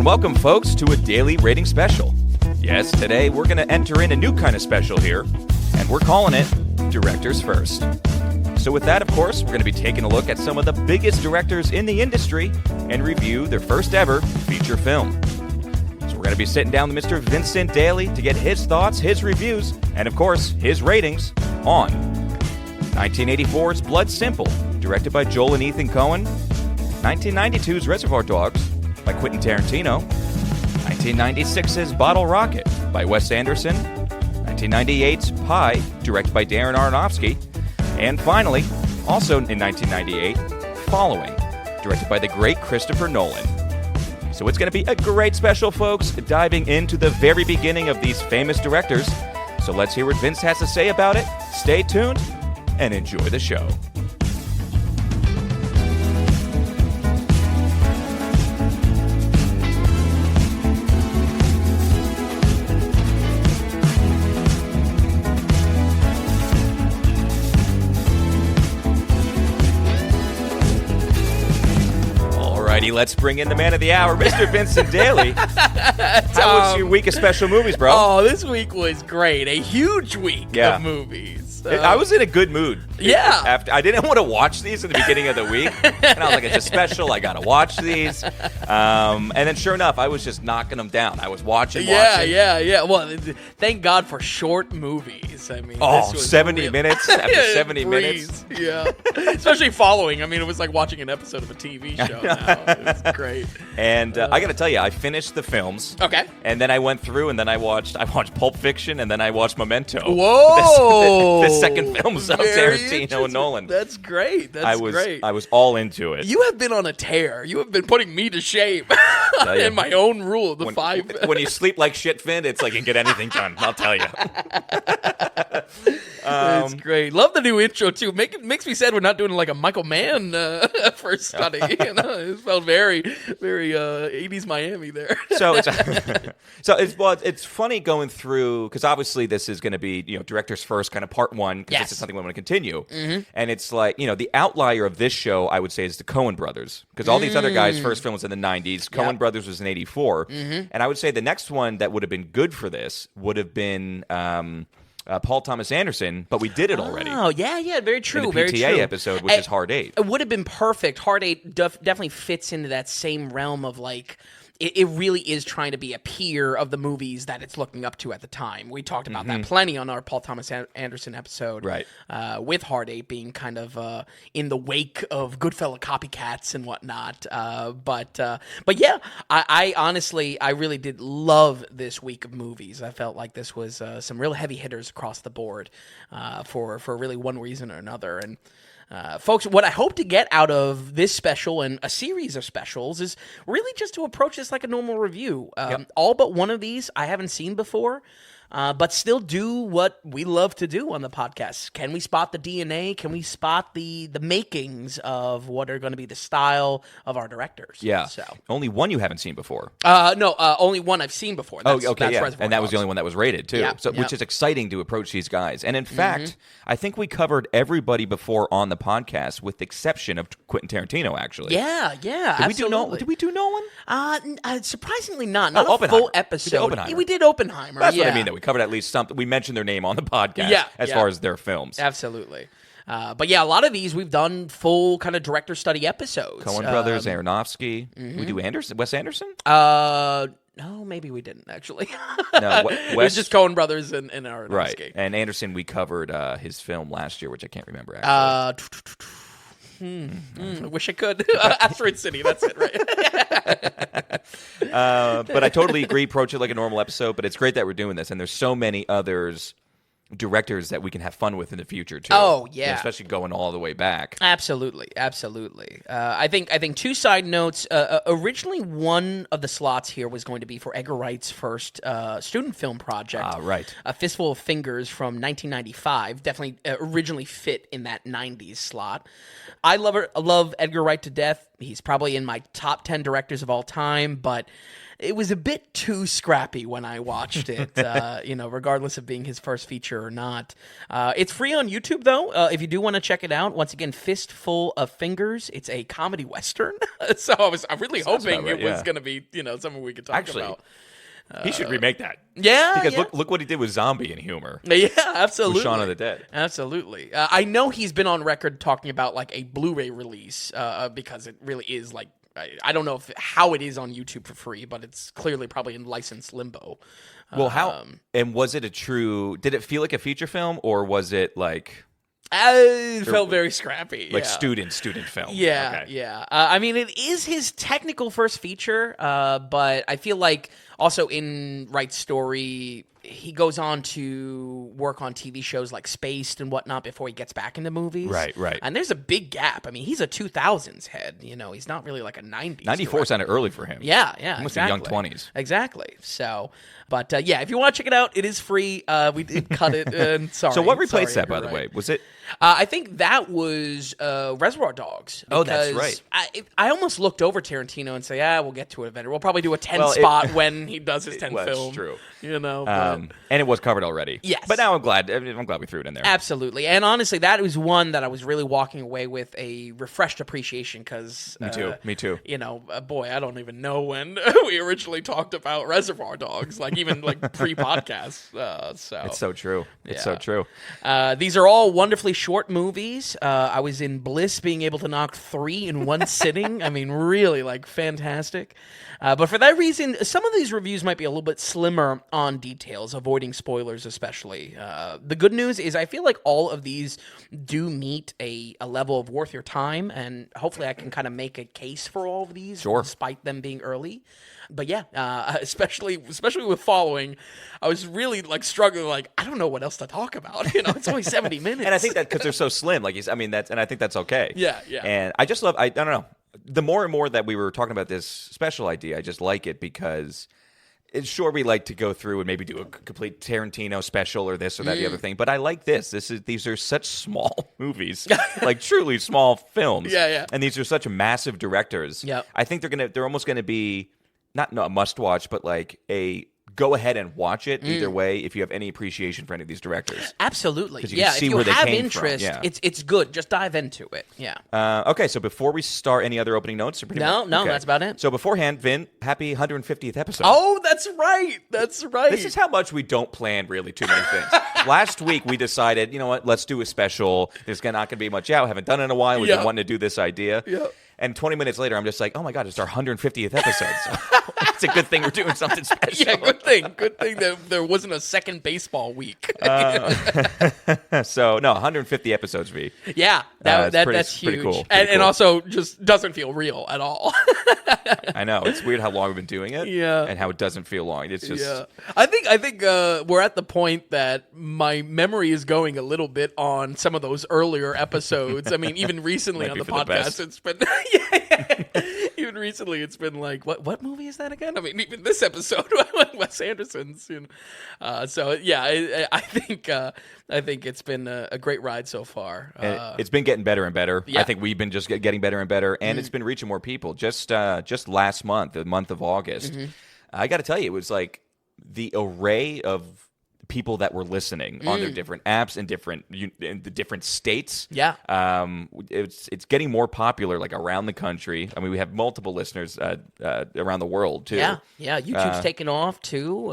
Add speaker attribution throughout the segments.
Speaker 1: and welcome, folks, to a daily rating special. Yes, today we're going to enter in a new kind of special here, and we're calling it Directors First. So with that, of course, we're going to be taking a look at some of the biggest directors in the industry and review their first ever feature film. So we're going to be sitting down with Mr. Vincent Daly to get his thoughts, his reviews, and of course, his ratings on 1984's Blood Simple, directed by Joel and Ethan Coen, 1992's Reservoir Dogs by Quentin Tarantino, 1996's Bottle Rocket by Wes Anderson, 1998's Pi, directed by Darren Aronofsky, and finally, also in 1998, Following, directed by the great Christopher Nolan. So it's going to be a great special, folks, diving into the very beginning of these famous directors. So let's hear what Vince has to say about it. Stay tuned and enjoy the show. Let's bring in the man of the hour, Mr. Vincent Daly. How was your week of special movies, bro?
Speaker 2: Oh, this week was great. A huge week of movies.
Speaker 1: I was in a good mood.
Speaker 2: Yeah.
Speaker 1: After I didn't want to watch these in the beginning of the week. And I was like, it's a special. I got to watch these. And then sure enough, I was just knocking them down. I was watching.
Speaker 2: Yeah. Well, thank God for short movies. I mean,
Speaker 1: this was 70 minutes after 70 minutes.
Speaker 2: Yeah. Especially Following. I mean, it was like watching an episode of a TV show now. It was great.
Speaker 1: And I got to tell you, I finished the films.
Speaker 2: Okay.
Speaker 1: And then I went through and then I watched Pulp Fiction and then I watched Memento.
Speaker 2: Whoa.
Speaker 1: The second films of Tarantino and Nolan.
Speaker 2: That's great. Great.
Speaker 1: I was all into it.
Speaker 2: You have been on a tear. You have been putting me to shame in my own rule.
Speaker 1: When you sleep like shit, Finn, it's like you can get anything done. I'll tell you.
Speaker 2: It's great. Love the new intro too. Makes me sad we're not doing like a Michael Mann first study. It felt very, very 80s Miami there.
Speaker 1: It's funny going through because obviously this is going to be directors first, kind of part one because this is something we want to continue. Mm-hmm. And it's like the outlier of this show I would say is the Coen brothers because all these other guys' first film was in the 90s. Coen brothers was in 84, and I would say the next one that would have been good for this would have been. Paul Thomas Anderson, but we did it already.
Speaker 2: Oh, yeah, very true.
Speaker 1: In the PTA episode, which is Hard Eight.
Speaker 2: It would have been perfect. Hard Eight definitely fits into that same realm of like, it really is trying to be a peer of the movies that it's looking up to at the time. We talked about that plenty on our Paul Thomas Anderson episode.
Speaker 1: Right.
Speaker 2: With Hard Eight being kind of in the wake of Goodfellas copycats and whatnot. But yeah, I honestly, I really did love this week of movies. I felt like this was some real heavy hitters across the board for really one reason or another. And folks, what I hope to get out of this special and a series of specials is really just to approach this like a normal review. All but one of these I haven't seen before, but still do what we love to do on the podcast. Can we spot the DNA? Can we spot the makings of what are going to be the style of our directors?
Speaker 1: Yeah. So only one you haven't seen before.
Speaker 2: No, only one I've seen before.
Speaker 1: That's and that was the only one that was rated too. Yeah. So which is exciting to approach these guys. And in fact, I think we covered everybody before on the podcast, with the exception of Quentin Tarantino. Actually.
Speaker 2: Yeah.
Speaker 1: Did we do Nolan?
Speaker 2: Surprisingly not. Not a
Speaker 1: Oppenheimer.
Speaker 2: full episode.
Speaker 1: We
Speaker 2: did Oppenheimer.
Speaker 1: That's what I mean. That we covered at least something. We mentioned their name on the podcast as far as their films.
Speaker 2: Absolutely. But yeah, a lot of these we've done full kind of director study episodes.
Speaker 1: Coen brothers, Aronofsky. We do Wes Anderson?
Speaker 2: No, maybe we didn't actually.
Speaker 1: No,
Speaker 2: it was just Coen brothers and Aronofsky.
Speaker 1: Right. And Anderson, we covered his film last year, which I can't remember actually.
Speaker 2: I wish I could. Asteroid City, that's it, right?
Speaker 1: But I totally agree. Approach it like a normal episode, but it's great that we're doing this, and there's so many others directors that we can have fun with in the future too.
Speaker 2: Oh yeah,
Speaker 1: especially going all the way back.
Speaker 2: Absolutely. I think two side notes. Originally, one of the slots here was going to be for Edgar Wright's first student film project.
Speaker 1: Right.
Speaker 2: A Fistful of Fingers from 1995. Definitely originally fit in that 90s slot. I love Edgar Wright to death. He's probably in my top 10 directors of all time, but it was a bit too scrappy when I watched it, regardless of being his first feature or not. It's free on YouTube, though, if you do want to check it out. Once again, Fistful of Fingers. It's a comedy Western, so I'm really hoping it was going to be, something we could talk about.
Speaker 1: He should remake that.
Speaker 2: Yeah,
Speaker 1: because look what he did with zombie and humor.
Speaker 2: Yeah, absolutely.
Speaker 1: With Shaun of the Dead.
Speaker 2: Absolutely. I know he's been on record talking about like a Blu-ray release because it really is like, I don't know how it is on YouTube for free, but it's clearly probably in licensed limbo.
Speaker 1: Well, and was it did it feel like a feature film, or was it like...
Speaker 2: It felt very scrappy.
Speaker 1: Like student film.
Speaker 2: Yeah,
Speaker 1: okay.
Speaker 2: Yeah. I mean, it is his technical first feature, but I feel like also in Right Story, he goes on to work on TV shows like Spaced and whatnot before he gets back into movies.
Speaker 1: Right.
Speaker 2: And there's a big gap. I mean, he's a 2000s head. He's not really like a 90s.
Speaker 1: 94 sounded early for him.
Speaker 2: Yeah,
Speaker 1: he must be young 20s.
Speaker 2: Exactly. So, but if you want to check it out, it is free. We did cut it. And sorry.
Speaker 1: So what replaced that, by the way? Was it?
Speaker 2: I think that was Reservoir Dogs.
Speaker 1: Oh, that's right.
Speaker 2: I almost looked over Tarantino and say, we'll get to it eventually. We'll probably do a 10 spot when he does his 10th film.
Speaker 1: That's true.
Speaker 2: But,
Speaker 1: and it was covered already.
Speaker 2: Yes.
Speaker 1: But now I'm glad we threw it in there.
Speaker 2: Absolutely. And honestly, that was one that I was really walking away with a refreshed appreciation because...
Speaker 1: Me too.
Speaker 2: Boy, I don't even know when we originally talked about Reservoir Dogs, like even like pre-podcast.
Speaker 1: It's so true. It's so true.
Speaker 2: These are all wonderfully short movies. I was in bliss being able to knock 3 in one sitting. I mean, really, like, fantastic. But for that reason, some of these reviews might be a little bit slimmer on details, avoiding spoilers especially. The good news is I feel like all of these do meet a level of worth your time, and hopefully I can kind of make a case for all of these, despite them being early. But especially with following, I was really like struggling. Like, I don't know what else to talk about. It's only 70 minutes,
Speaker 1: and I think that because they're so slim, and I think that's okay.
Speaker 2: Yeah.
Speaker 1: And I just love. I don't know. The more and more that we were talking about this special idea, I just like it because sure we like to go through and maybe do a complete Tarantino special or this or that the other thing, but I like this. These are such small movies, like truly small films.
Speaker 2: Yeah.
Speaker 1: And these are such massive directors.
Speaker 2: Yep.
Speaker 1: I think they're almost gonna be not a must watch, but like a go ahead and watch it either way if you have any appreciation for any of these directors.
Speaker 2: Absolutely.
Speaker 1: You can see
Speaker 2: if you
Speaker 1: where they
Speaker 2: have
Speaker 1: came
Speaker 2: interest,
Speaker 1: from.
Speaker 2: it's good. Just dive into it. Yeah.
Speaker 1: Okay, so before we start, any other opening notes?
Speaker 2: No, that's about it.
Speaker 1: So beforehand, Vin, happy 150th episode.
Speaker 2: Oh, that's right.
Speaker 1: This is how much we don't plan really too many things. Last week, we decided, you know what, let's do a special. There's not going to be much out. Haven't done it in a while. We've been wanting to do this idea.
Speaker 2: Yeah.
Speaker 1: And 20 minutes later, I'm just like, oh my God, it's our 150th episode. So it's a good thing we're doing something special.
Speaker 2: Yeah, good thing. Good thing that there wasn't a second baseball week.
Speaker 1: So, no, 150 episodes, V.
Speaker 2: Yeah, that's huge.
Speaker 1: Pretty cool.
Speaker 2: And also just doesn't feel real at all.
Speaker 1: I know. It's weird how long we've been doing it.
Speaker 2: Yeah.
Speaker 1: And how it doesn't feel long. It's just...
Speaker 2: Yeah. I think we're at the point that my memory is going a little bit on some of those earlier episodes. I mean, even recently on the podcast, it's been... Even recently, it's been like, what movie is that again? I mean, even this episode, Wes Anderson's. So yeah, I think it's been a great ride so far.
Speaker 1: It's been getting better and better.
Speaker 2: Yeah.
Speaker 1: I think we've been just getting better and better, and it's been reaching more people. Just last month, the month of August, I got to tell you, it was like the array of people that were listening on their different apps in the different states.
Speaker 2: Yeah.
Speaker 1: It's getting more popular like around the country. I mean, we have multiple listeners around the world too.
Speaker 2: Yeah. YouTube's taking off too,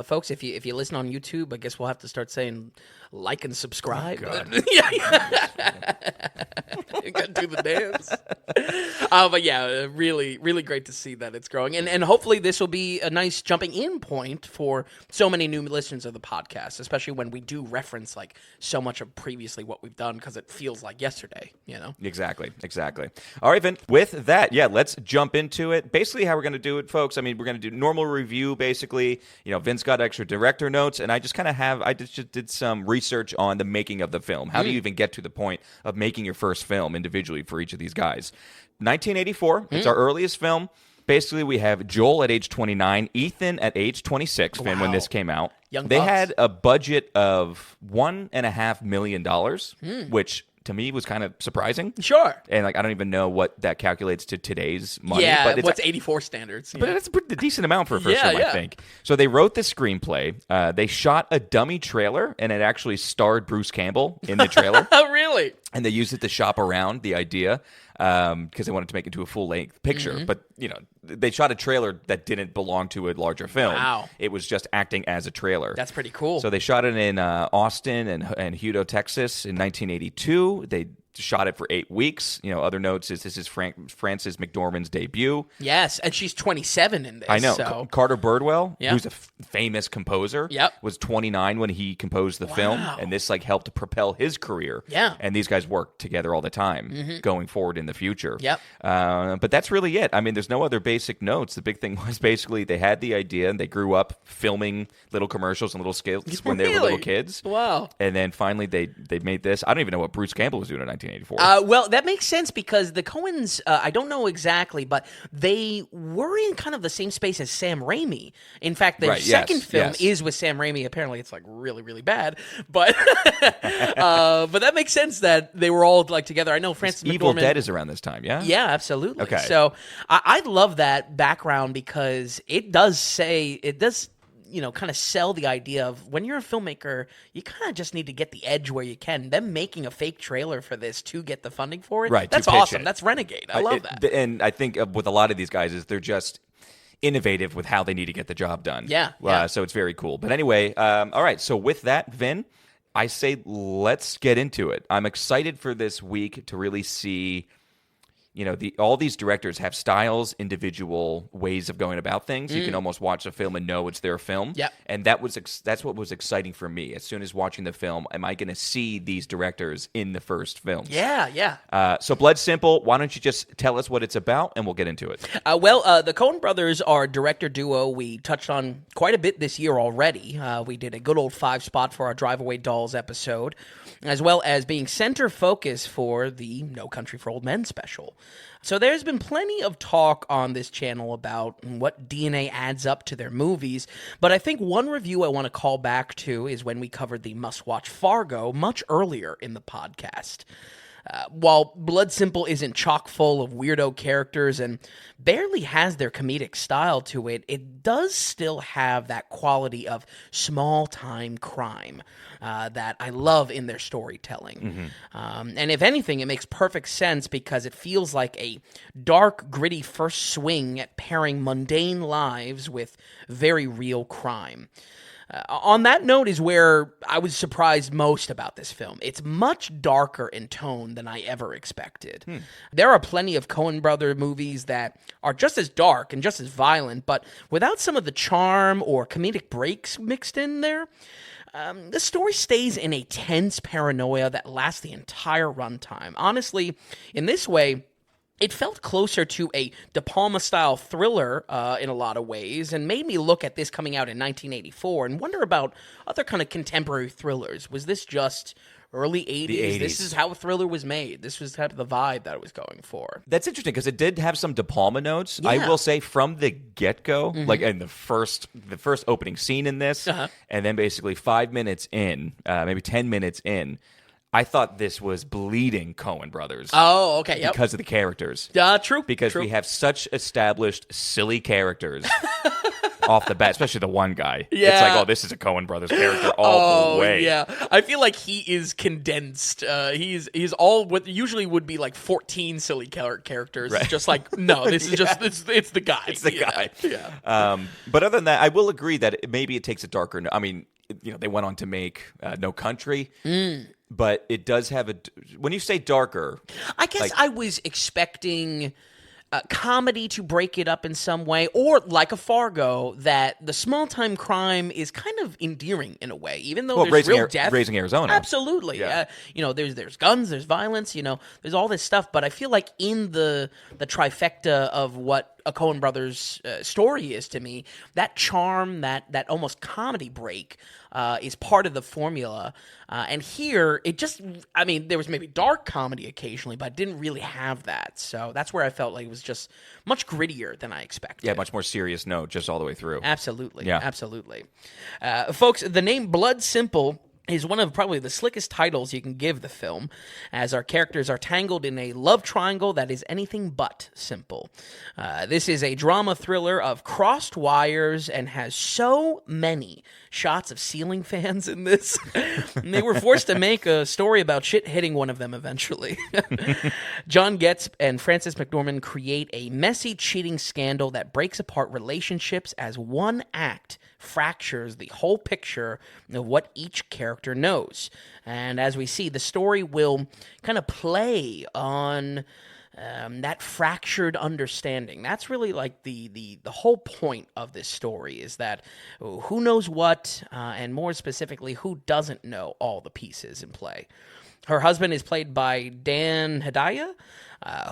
Speaker 2: folks. If you listen on YouTube, I guess we'll have to start saying like and subscribe.
Speaker 1: Oh,
Speaker 2: You gotta do the dance. But yeah, really, really great to see that it's growing, and hopefully this will be a nice jumping in point for so many new listeners of the podcast, especially when we do reference like so much of previously what we've done because it feels like yesterday.
Speaker 1: Exactly. All right, Vin. With that, let's jump into it. Basically, how we're going to do it, folks. I mean, we're going to do normal review. Basically, Vince got extra director notes, and I just did some research on the making of the film. How do you even get to the point of making your first film individually for each of these guys? 1984. It's our earliest film. Basically, we have Joel at age 29, Ethan at age 26, Finn, when this came out.
Speaker 2: Young
Speaker 1: they
Speaker 2: bucks.
Speaker 1: had a budget of $1.5 million, which to me was kind of surprising.
Speaker 2: Sure.
Speaker 1: And like I don't even know what that calculates to today's money.
Speaker 2: Yeah,
Speaker 1: but
Speaker 2: what's 84 standards?
Speaker 1: But it's a pretty decent amount for a first
Speaker 2: Yeah,
Speaker 1: film,
Speaker 2: yeah.
Speaker 1: I think. So they wrote the screenplay. They shot a dummy trailer, and it actually starred Bruce Campbell in the trailer.
Speaker 2: Oh, really?
Speaker 1: And they used it to shop around the idea because they wanted to make it into a full-length picture.
Speaker 2: Mm-hmm.
Speaker 1: But, you know, they shot a trailer that didn't belong to a larger film.
Speaker 2: Wow.
Speaker 1: It was just acting as a trailer.
Speaker 2: That's pretty cool.
Speaker 1: So they shot it in Austin and Hutto, Texas in 1982. They shot it for 8 weeks. You know, other notes is this is Frances McDormand's debut.
Speaker 2: Yes, and she's 27 in this.
Speaker 1: I know.
Speaker 2: So.
Speaker 1: Carter Birdwell,
Speaker 2: Yeah.
Speaker 1: who's a famous composer,
Speaker 2: Yep.
Speaker 1: was 29 when he composed the film, and this like helped propel his career.
Speaker 2: Yeah.
Speaker 1: And these guys worked together all the time going forward in the future.
Speaker 2: Yep.
Speaker 1: But that's really it. I mean, there's no other basic notes. The big thing was basically they had the idea and they grew up filming little commercials and little skits when they were little
Speaker 2: Really?
Speaker 1: kids.
Speaker 2: Wow.
Speaker 1: And then finally they made this. I don't even know what Bruce Campbell was doing in 1984.
Speaker 2: Well, that makes sense because the Coens, I don't know exactly, but they were in kind of the same space as Sam Raimi. In fact, their
Speaker 1: Right, yes,
Speaker 2: second film
Speaker 1: yes.
Speaker 2: is with Sam Raimi. Apparently, it's like really, really bad. But but that makes sense that they were all like together. I know Frances
Speaker 1: Evil
Speaker 2: McDormand.
Speaker 1: Dead is around this time, yeah?
Speaker 2: Yeah, absolutely.
Speaker 1: Okay.
Speaker 2: So I love that background because it does, you know, kind of sell the idea of when you're a filmmaker, you kind of just need to get the edge where you can. Them making a fake trailer for this to get the funding for it,
Speaker 1: Right, to
Speaker 2: that's
Speaker 1: pitch
Speaker 2: awesome.
Speaker 1: it.
Speaker 2: That's Renegade. I love that.
Speaker 1: And I think with a lot of these guys is they're just innovative with how they need to get the job done.
Speaker 2: Yeah, yeah.
Speaker 1: So it's very cool. But anyway, all right. So with that, Vin, I say let's get into it. I'm excited for this week to really see, you know, all these directors have styles, individual ways of going about things. You can almost watch a film and know it's their film.
Speaker 2: Yep.
Speaker 1: And that's what was exciting for me. As soon as watching the film, am I going to see these directors in the first films?
Speaker 2: Yeah, yeah.
Speaker 1: So Blood Simple, why don't you just tell us what it's about and we'll get into it.
Speaker 2: The Coen brothers are a director duo we touched on quite a bit this year already. We did a good old 5-spot for our Drive Away Dolls episode, as well as being center focus for the No Country for Old Men special. So there's been plenty of talk on this channel about what DNA adds up to their movies, but I think one review I want to call back to is when we covered the must-watch Fargo much earlier in the podcast. While Blood Simple isn't chock full of weirdo characters and barely has their comedic style to it, it does still have that quality of small-time crime that I love in their storytelling. And if anything, it makes perfect sense because it feels like a dark, gritty first swing at pairing mundane lives with very real crime. On that note is where I was surprised most about this film. It's much darker in tone than I ever expected. There are plenty of Coen brother movies that are just as dark and just as violent, but without some of the charm or comedic breaks mixed in there. The story stays in a tense paranoia that lasts the entire runtime. Honestly, in this way, it felt closer to a De Palma-style thriller in a lot of ways and made me look at this coming out in 1984 and wonder about other kind of contemporary thrillers. Was this just early 80s?
Speaker 1: The 80s.
Speaker 2: This is how a thriller was made. This was kind of the vibe that I was going for.
Speaker 1: That's interesting because it did have some De Palma notes.
Speaker 2: Yeah.
Speaker 1: I will say from the get-go, like in the first opening scene in this, and then basically 5 minutes in, maybe 10 minutes in, I thought this was bleeding Coen brothers.
Speaker 2: Oh, okay, yep.
Speaker 1: Because of the characters.
Speaker 2: True.
Speaker 1: Because
Speaker 2: true.
Speaker 1: we have such established silly characters off the bat, especially the one guy. It's
Speaker 2: Yeah.
Speaker 1: like, oh, this is a Coen brothers character all the way.
Speaker 2: Yeah, I feel like he is condensed. He's all what usually would be like 14 silly characters.
Speaker 1: Right.
Speaker 2: It's just like, no, this is just it's the guy.
Speaker 1: It's the guy.
Speaker 2: Yeah.
Speaker 1: But other than that, I will agree that maybe it takes a darker. I mean, you know, they went on to make No Country, but it does have a. When you say darker,
Speaker 2: I guess I was expecting comedy to break it up in some way, or like a Fargo, that the small-time crime is kind of endearing in a way, even though there's real death.
Speaker 1: Raising Arizona.
Speaker 2: Absolutely.
Speaker 1: Yeah.
Speaker 2: You know, there's guns, there's violence, you know, there's all this stuff, but I feel like in the trifecta of what a Coen brothers story is to me, that charm, that almost comedy break is part of the formula. And here, it just, I mean, there was maybe dark comedy occasionally, but it didn't really have that. So that's where I felt like it was just much grittier than I expected.
Speaker 1: Yeah, much more serious note just all the way through.
Speaker 2: Absolutely.
Speaker 1: Yeah.
Speaker 2: Absolutely. Folks, the name Blood Simple is one of probably the slickest titles you can give the film, as our characters are tangled in a love triangle that is anything but simple. This is a drama thriller of crossed wires and has so many shots of ceiling fans in this. And they were forced to make a story about shit hitting one of them eventually. John Getz and Frances McDormand create a messy cheating scandal that breaks apart relationships as one act fractures the whole picture of what each character knows. And as we see, the story will kind of play on that fractured understanding. That's really like the whole point of this story, is that who knows what, and more specifically, who doesn't know all the pieces in play. Her husband is played by Dan Hedaya,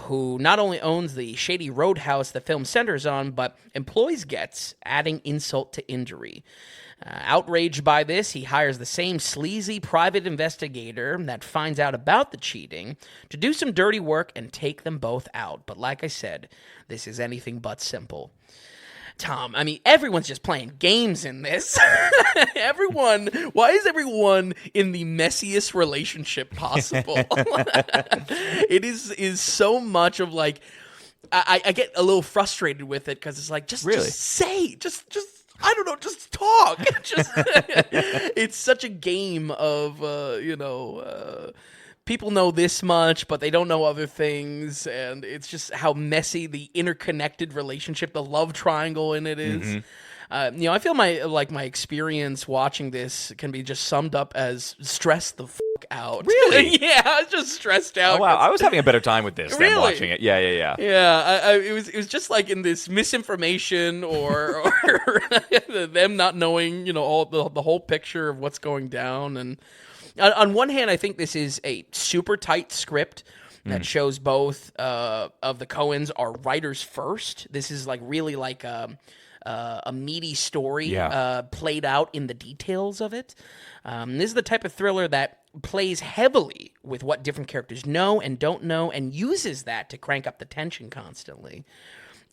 Speaker 2: who not only owns the shady roadhouse the film centers on, but employs Getz, adding insult to injury. Outraged by this, he hires the same sleazy private investigator that finds out about the cheating to do some dirty work and take them both out. But like I said, this is anything but simple. Tom, I mean, everyone's just playing games in this. Why is everyone in the messiest relationship possible? It is so much of like, I get a little frustrated with it because it's like, just say, just I don't know, just talk. It's such a game of, people know this much, but they don't know other things, and it's just how messy the interconnected relationship, the love triangle in it is. Mm-hmm. I feel my experience watching this can be just summed up as stress the fuck out.
Speaker 1: Really?
Speaker 2: Yeah, I was just stressed out.
Speaker 1: Oh, wow, I was having a better time with this than watching it. Yeah.
Speaker 2: Yeah, it was just like in this misinformation or them not knowing, all the whole picture of what's going down. And on one hand, I think this is a super tight script that shows both of the Coens are writers first. This is like really like a meaty story played out in the details of it. This is the type of thriller that plays heavily with what different characters know and don't know and uses that to crank up the tension constantly.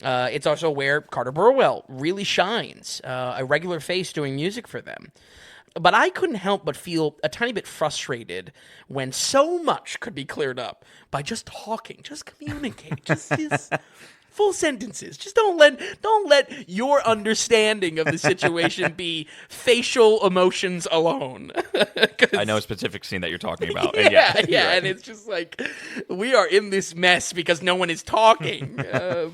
Speaker 2: It's also where Carter Burwell really shines, a regular face doing music for them. But I couldn't help but feel a tiny bit frustrated when so much could be cleared up by just talking, just communicate, just full sentences. Just don't let your understanding of the situation be facial emotions alone.
Speaker 1: I know a specific scene that you're talking about.
Speaker 2: Yeah,
Speaker 1: and
Speaker 2: and it's just like we are in this mess because no one is talking.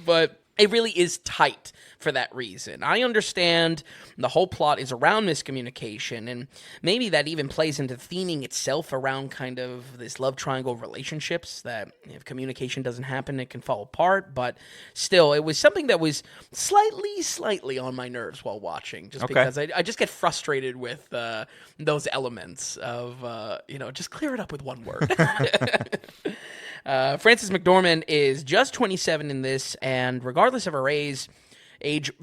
Speaker 2: But it really is tight for that reason. I understand the whole plot is around miscommunication, and maybe that even plays into theming itself around kind of this love triangle relationships, that if communication doesn't happen, it can fall apart. But still, it was something that was slightly on my nerves while watching, just because I just get frustrated with those elements of, just clear it up with one word. Frances McDormand is just 27 in this, and regardless of her age,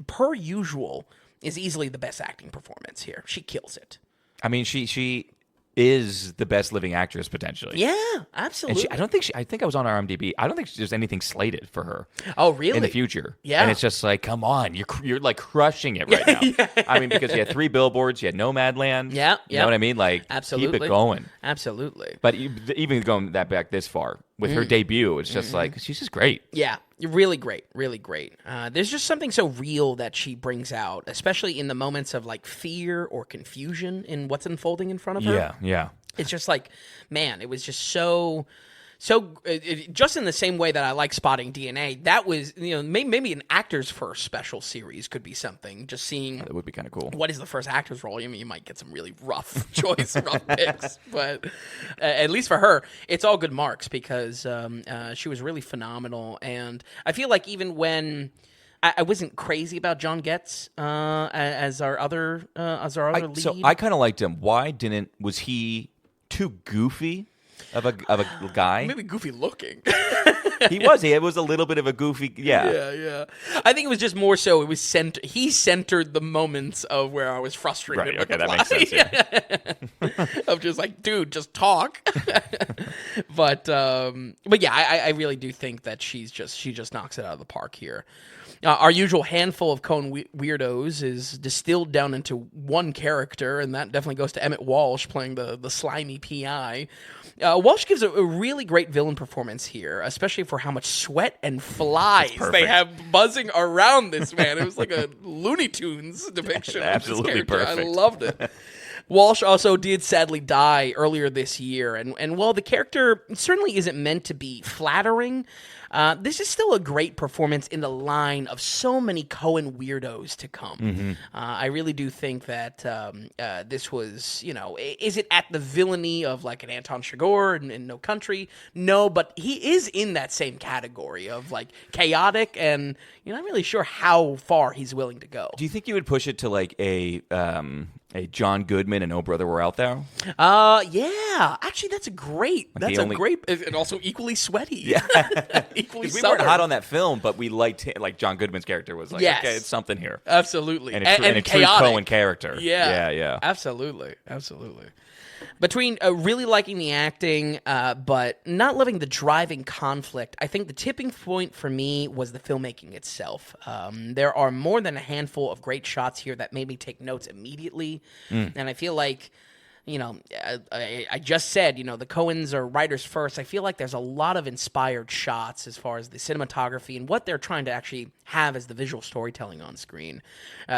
Speaker 2: per usual, is easily the best acting performance here. She kills it.
Speaker 1: I mean, she is the best living actress potentially.
Speaker 2: Yeah, absolutely.
Speaker 1: And I think I was on IMDb. I don't think there's anything slated for her.
Speaker 2: Oh, really?
Speaker 1: In the future.
Speaker 2: Yeah.
Speaker 1: And it's just like, come on, you're like crushing it right now. Yeah. I mean, because you had 3 billboards, you had Nomadland.
Speaker 2: Yeah.
Speaker 1: You know what I mean? Like,
Speaker 2: absolutely.
Speaker 1: Keep it going.
Speaker 2: Absolutely.
Speaker 1: But even going that back this far, with her debut, it's just like, she's just great.
Speaker 2: Yeah, really great, really great. There's just something so real that she brings out, especially in the moments of like fear or confusion in what's unfolding in front of her.
Speaker 1: Yeah.
Speaker 2: It's just like, man, it was just so just in the same way that I like Spotting DNA, that was, maybe an actor's first special series could be something. Just seeing
Speaker 1: that would be kind of cool.
Speaker 2: What is the first actor's role? I mean, you might get some really rough rough picks, but at least for her, it's all good marks because she was really phenomenal. And I feel like even when I wasn't crazy about John Getz as our other lead,
Speaker 1: so I kind of liked him. Why was he too goofy of a guy?
Speaker 2: Maybe goofy looking.
Speaker 1: He was a little bit of a goofy,
Speaker 2: Yeah. I think it was just more so he centered the moments of where I was frustrated.
Speaker 1: Right, okay, that makes sense. Yeah.
Speaker 2: Of just like, dude, just talk. But yeah, I really do think that she just knocks it out of the park here. Our usual handful of Coen weirdos is distilled down into one character, and that definitely goes to Emmett Walsh playing the slimy PI. Walsh gives a really great villain performance here, especially for how much sweat and flies they have buzzing around this man. It was like a Looney Tunes depiction of this character.
Speaker 1: Perfect.
Speaker 2: I loved it. Walsh also did sadly die earlier this year, and while the character certainly isn't meant to be flattering, this is still a great performance in the line of so many Coen weirdos to come.
Speaker 1: Mm-hmm.
Speaker 2: I really do think that this was, is it at the villainy of like an Anton Chigurh in No Country? No, but he is in that same category of like chaotic, and you're not really sure how far he's willing to go.
Speaker 1: Do you think you would push it to like a John Goodman and Oh Brother We're Out There?
Speaker 2: Yeah. Actually, that's great, and also equally sweaty.
Speaker 1: Yeah.
Speaker 2: Equally
Speaker 1: we weren't hot on that film, but we liked him. Like John Goodman's character was like, okay, it's something here.
Speaker 2: Absolutely.
Speaker 1: And a true Coen character. Yeah.
Speaker 2: Absolutely. Between really liking the acting, but not loving the driving conflict, I think the tipping point for me was the filmmaking itself. There are more than a handful of great shots here that made me take notes immediately, and I feel like, I just said, the Coens are writers first. I feel like there's a lot of inspired shots as far as the cinematography and what they're trying to actually have as the visual storytelling on screen.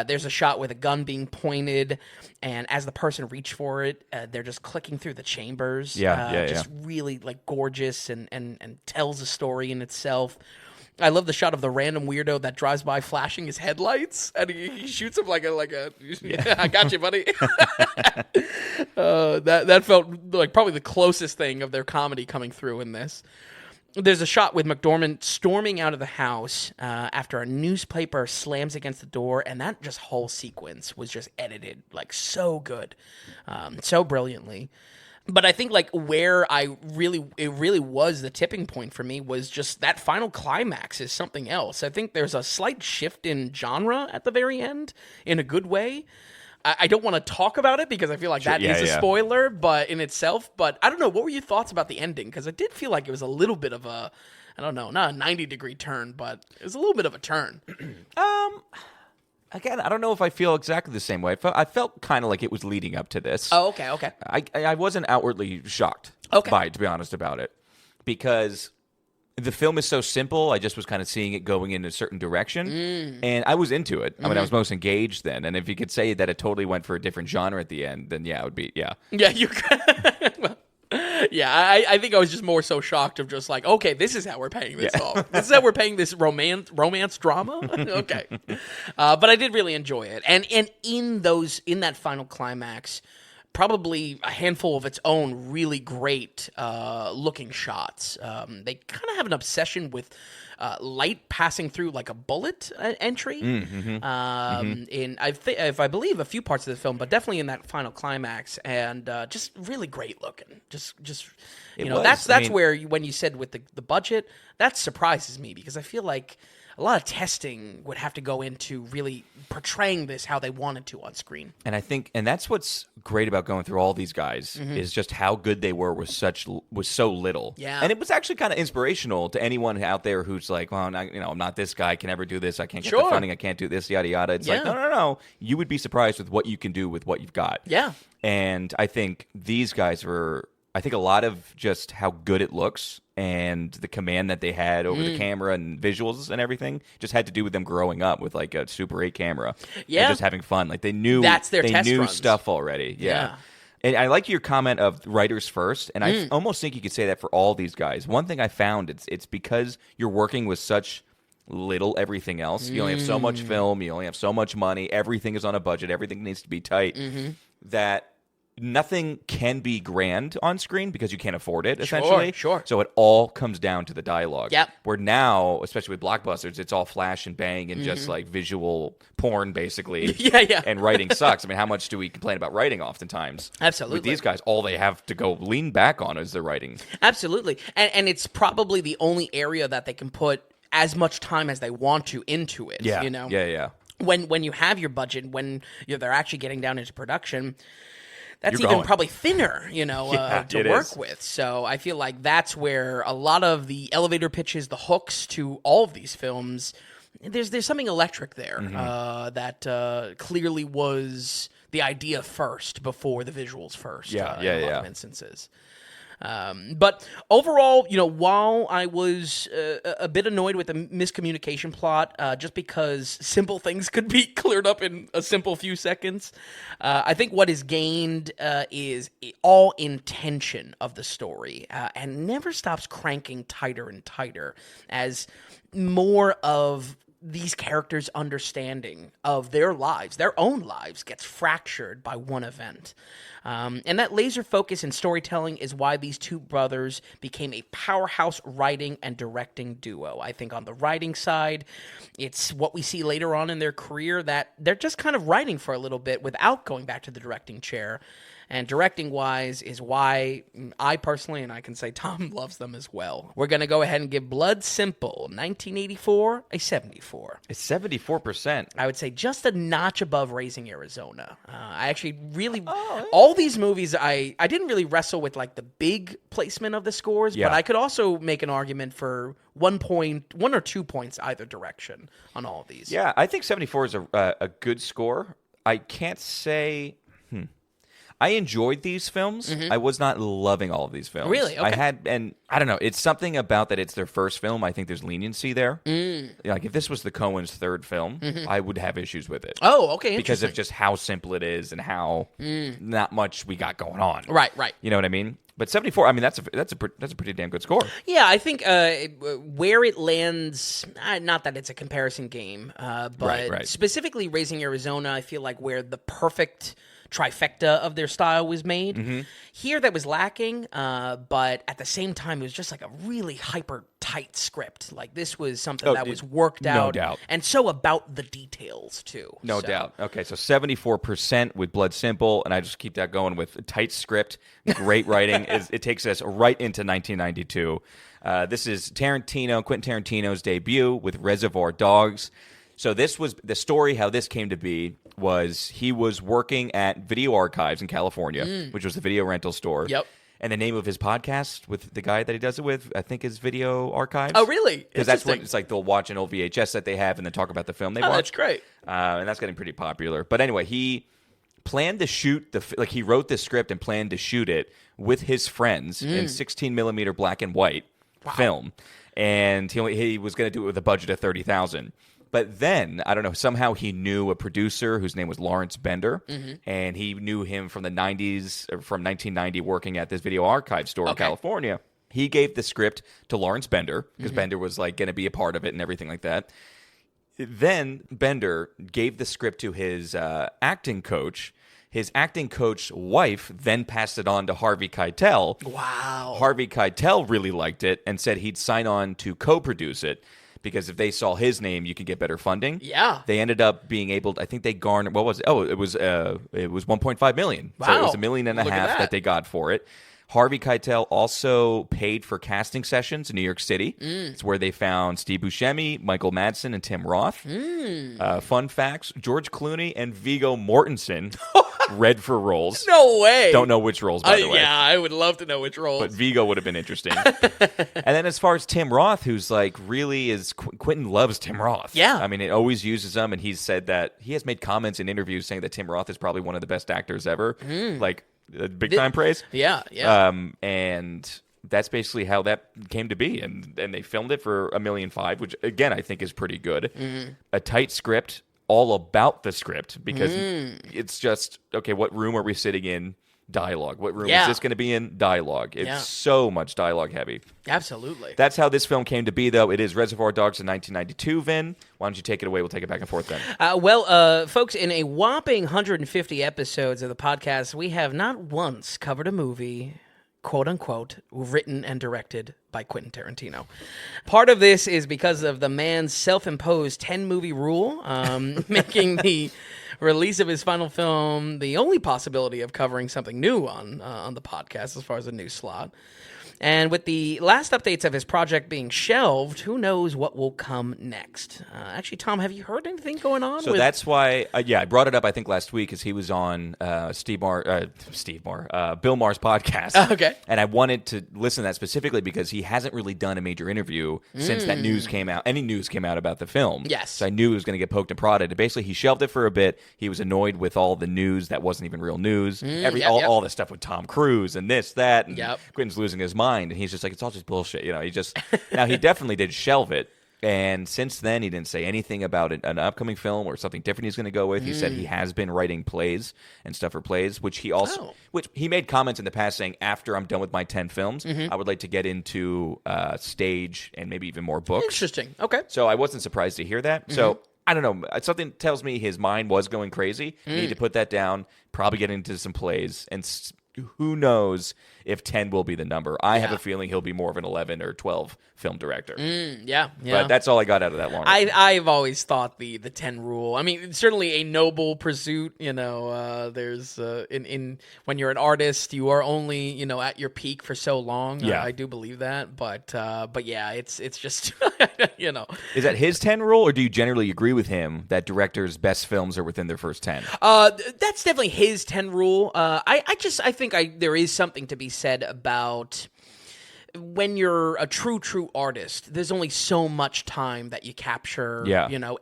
Speaker 2: There's a shot with a gun being pointed, and as the person reach for it, they're just clicking through the chambers. Just really like gorgeous and tells a story in itself. I love the shot of the random weirdo that drives by flashing his headlights, and he shoots him like a I got you, buddy. That felt like probably the closest thing of their comedy coming through in this. There's a shot with McDormand storming out of the house after a newspaper slams against the door, and that just whole sequence was just edited like so good, so brilliantly. But I think like where it really was the tipping point for me was just that final climax is something else. I think there's a slight shift in genre at the very end in a good way. I don't want to talk about it because I feel like that is a spoiler, but in itself. But I don't know. What were your thoughts about the ending? Because I did feel like it was a little bit of a, I don't know, not a 90-degree turn, but it was a little bit of a turn.
Speaker 1: Again, I don't know if I feel exactly the same way. I felt kind of like it was leading up to this.
Speaker 2: Oh, okay.
Speaker 1: I wasn't outwardly shocked by it, to be honest about it, because the film is so simple. I just was kind of seeing it going in a certain direction, and I was into it. I mean, I was most engaged then, and if you could say that it totally went for a different genre at the end, then it would be, Yeah, you could. Yeah, I think I was just more so shocked of just like, okay, this is how we're paying this off. This is how we're paying this romance drama. Okay, but I did really enjoy it, and in that final climax, probably a handful of its own really great looking shots. They kind of have an obsession with light passing through like a bullet entry. In I believe a few parts of the film, but definitely in that final climax, and just really great looking. Just that's where when you said with the budget, that surprises me because I feel like a lot of testing would have to go into really portraying this how they wanted to on screen. And I think, and that's what's great about going through all these guys is just how good they were with so little. Yeah. And it was actually kind of inspirational to anyone out there who's like, well, I'm not this guy, I can never do this, I can't get the funding, I can't do this, yada, yada. It's like, no. You would be surprised with what you can do with what you've got. Yeah. And I think these guys were, I think a lot of just how good it looks and the command that they had over the camera and visuals and everything just had to do with them growing up with like a Super 8 camera. Yeah. And just having fun. Like they knew stuff already. Yeah. And I like your comment of writers first, and I almost think you could say that for all these guys. One thing I found, it's because you're working with such little everything else. You only have so much film, you only have so much money, everything is on a budget, everything needs to be tight, that nothing can be grand on screen because you can't afford it, essentially. Sure. So it all comes down to the dialogue. Yep. Where now, especially with blockbusters, it's all flash and bang and just like visual porn, basically. Yeah. And writing sucks. I mean, how much do we complain about writing oftentimes? Absolutely. With these guys, all they have to go lean back on is their writing. Absolutely. And it's probably the only area that they can put as much time as they want to into it. Yeah. Yeah. When you have your budget, when they're actually getting down into production, that's even probably thinner, to work with. So I feel like that's where a lot of the elevator pitches, the hooks to all of these films
Speaker 2: there's something electric there that clearly was the idea first before the visuals first. In a lot of instances. But overall, while I was a bit annoyed with the miscommunication plot, just because simple things could be cleared up in a simple few seconds, I think what is gained is all intention of the story, and never stops cranking tighter and tighter as more of these characters' understanding of their lives, their own lives, gets fractured by one event. And that laser focus in storytelling is why these two brothers became a powerhouse writing and directing duo. I think on the writing side, it's what we see later on in their career that they're just kind of writing for a little bit without going back to the directing chair. And directing-wise is why I personally, and I can say Tom loves them as well. We're going to go ahead and give Blood Simple, 1984, a 74.
Speaker 1: It's 74%.
Speaker 2: I would say just a notch above Raising Arizona. I actually really... all these movies, I didn't really wrestle with like the big placement of the scores, but I could also make an argument for 1 or 2 points either direction on all of these.
Speaker 1: Yeah, I think 74 is a good score. I can't say... I enjoyed these films. I was not loving all of these films.
Speaker 2: Really? Okay.
Speaker 1: And I don't know, it's something about that it's their first film. I think there's leniency there. Like, if this was the Coen's third film, I would have issues with it.
Speaker 2: Oh, okay,
Speaker 1: because of just how simple it is and how not much we got going on.
Speaker 2: Right.
Speaker 1: You know what I mean? But 74, I mean, that's a pretty damn good score.
Speaker 2: Yeah, I think where it lands, not that it's a comparison game, but specifically Raising Arizona, I feel like where the perfect trifecta of their style was made. Here that was lacking, but at the same time, it was just like a really hyper tight script. Like, this was something that was worked out.
Speaker 1: No doubt.
Speaker 2: And so about the details, too.
Speaker 1: No doubt. Okay, so 74% with Blood Simple, and I just keep that going with a tight script, great writing. It takes us right into 1992. This is Quentin Tarantino's debut with Reservoir Dogs. So this was the story. How this came to be was he was working at Video Archives in California, which was the video rental store.
Speaker 2: Yep.
Speaker 1: And the name of his podcast with the guy that he does it with, I think, is Video Archives.
Speaker 2: Oh, really?
Speaker 1: Because that's when it's like they'll watch an old VHS that they have and then talk about the film they watch.
Speaker 2: That's great.
Speaker 1: And that's getting pretty popular. But anyway, he planned to shoot he wrote the script and planned to shoot it with his friends in 16 millimeter black and white film, and he was going to do it with a budget of $30,000. But then, I don't know, somehow he knew a producer whose name was Lawrence Bender, and he knew him from the 90s, or from 1990, working at this Video Archive store in California. He gave the script to Lawrence Bender, because Bender was like going to be a part of it and everything like that. Then Bender gave the script to his acting coach. His acting coach's wife then passed it on to Harvey Keitel.
Speaker 2: Wow.
Speaker 1: Harvey Keitel really liked it and said he'd sign on to co-produce it, because if they saw his name, you could get better funding.
Speaker 2: Yeah.
Speaker 1: They ended up being able to, I think they garnered, what was it? Oh, it was $1.5 million.
Speaker 2: Wow.
Speaker 1: So it was $1.5 million that they got for it. Harvey Keitel also paid for casting sessions in New York City. It's where they found Steve Buscemi, Michael Madsen, and Tim Roth. Fun facts, George Clooney and Viggo Mortensen read for roles.
Speaker 2: No way.
Speaker 1: Don't know which roles, by the way.
Speaker 2: Yeah, I would love to know which roles.
Speaker 1: But Viggo would have been interesting. And then as far as Tim Roth, who's like really is, Quentin loves Tim Roth.
Speaker 2: Yeah.
Speaker 1: I mean, it always uses him, and he's said that he has made comments in interviews saying that Tim Roth is probably one of the best actors ever. Like, big time praise.
Speaker 2: Yeah.
Speaker 1: And that's basically how that came to be. And they filmed it for $1.5 million, which, again, I think is pretty good. A tight script, all about the script, because it's just, okay, what room are we sitting in? Dialogue. What room is this going to be in? Dialogue. It's so much dialogue heavy.
Speaker 2: Absolutely.
Speaker 1: That's how this film came to be, though. It is Reservoir Dogs in 1992, Vin. Why don't you take it away? We'll take it back and forth then.
Speaker 2: Folks, in a whopping 150 episodes of the podcast, we have not once covered a movie, quote unquote, written and directed by Quentin Tarantino. Part of this is because of the man's self-imposed 10-movie rule, making the release of his final film, the only possibility of covering something new on the podcast as far as a new slot. And with the last updates of his project being shelved, who knows what will come next? Actually, Tom, have you heard anything going on?
Speaker 1: So that's why, I brought it up, I think, last week, because he was on Bill Maher's podcast.
Speaker 2: Okay.
Speaker 1: And I wanted to listen to that specifically because he hasn't really done a major interview since that news came out. Any news came out about the film.
Speaker 2: Yes.
Speaker 1: So I knew he was going to get poked and prodded. And basically, he shelved it for a bit. He was annoyed with all the news that wasn't even real news. All the stuff with Tom Cruise and this, that, and Quentin's losing his mind. And he's just like, it's all just bullshit. Now he definitely did shelve it. And since then, he didn't say anything about an upcoming film or something different he's going to go with. He said he has been writing plays and stuff for plays, which he made comments in the past saying, after I'm done with my 10 films, I would like to get into stage and maybe even more books.
Speaker 2: Interesting. Okay.
Speaker 1: So I wasn't surprised to hear that. So I don't know. Something tells me his mind was going crazy. You need to put that down, probably get into some plays, and who knows if 10 will be the number. I have a feeling he'll be more of an 11 or 12 film director. But that's all I got out of that long.
Speaker 2: I've always thought the 10 rule. I mean, it's certainly a noble pursuit. There's in when you're an artist, you are only at your peak for so long. I do believe that. But yeah, it's just
Speaker 1: Is that his 10 rule, or do you generally agree with him that directors' best films are within their first 10?
Speaker 2: That's definitely his 10 rule. I think there is something to be said about when you're a true artist. There's only so much time that you capture,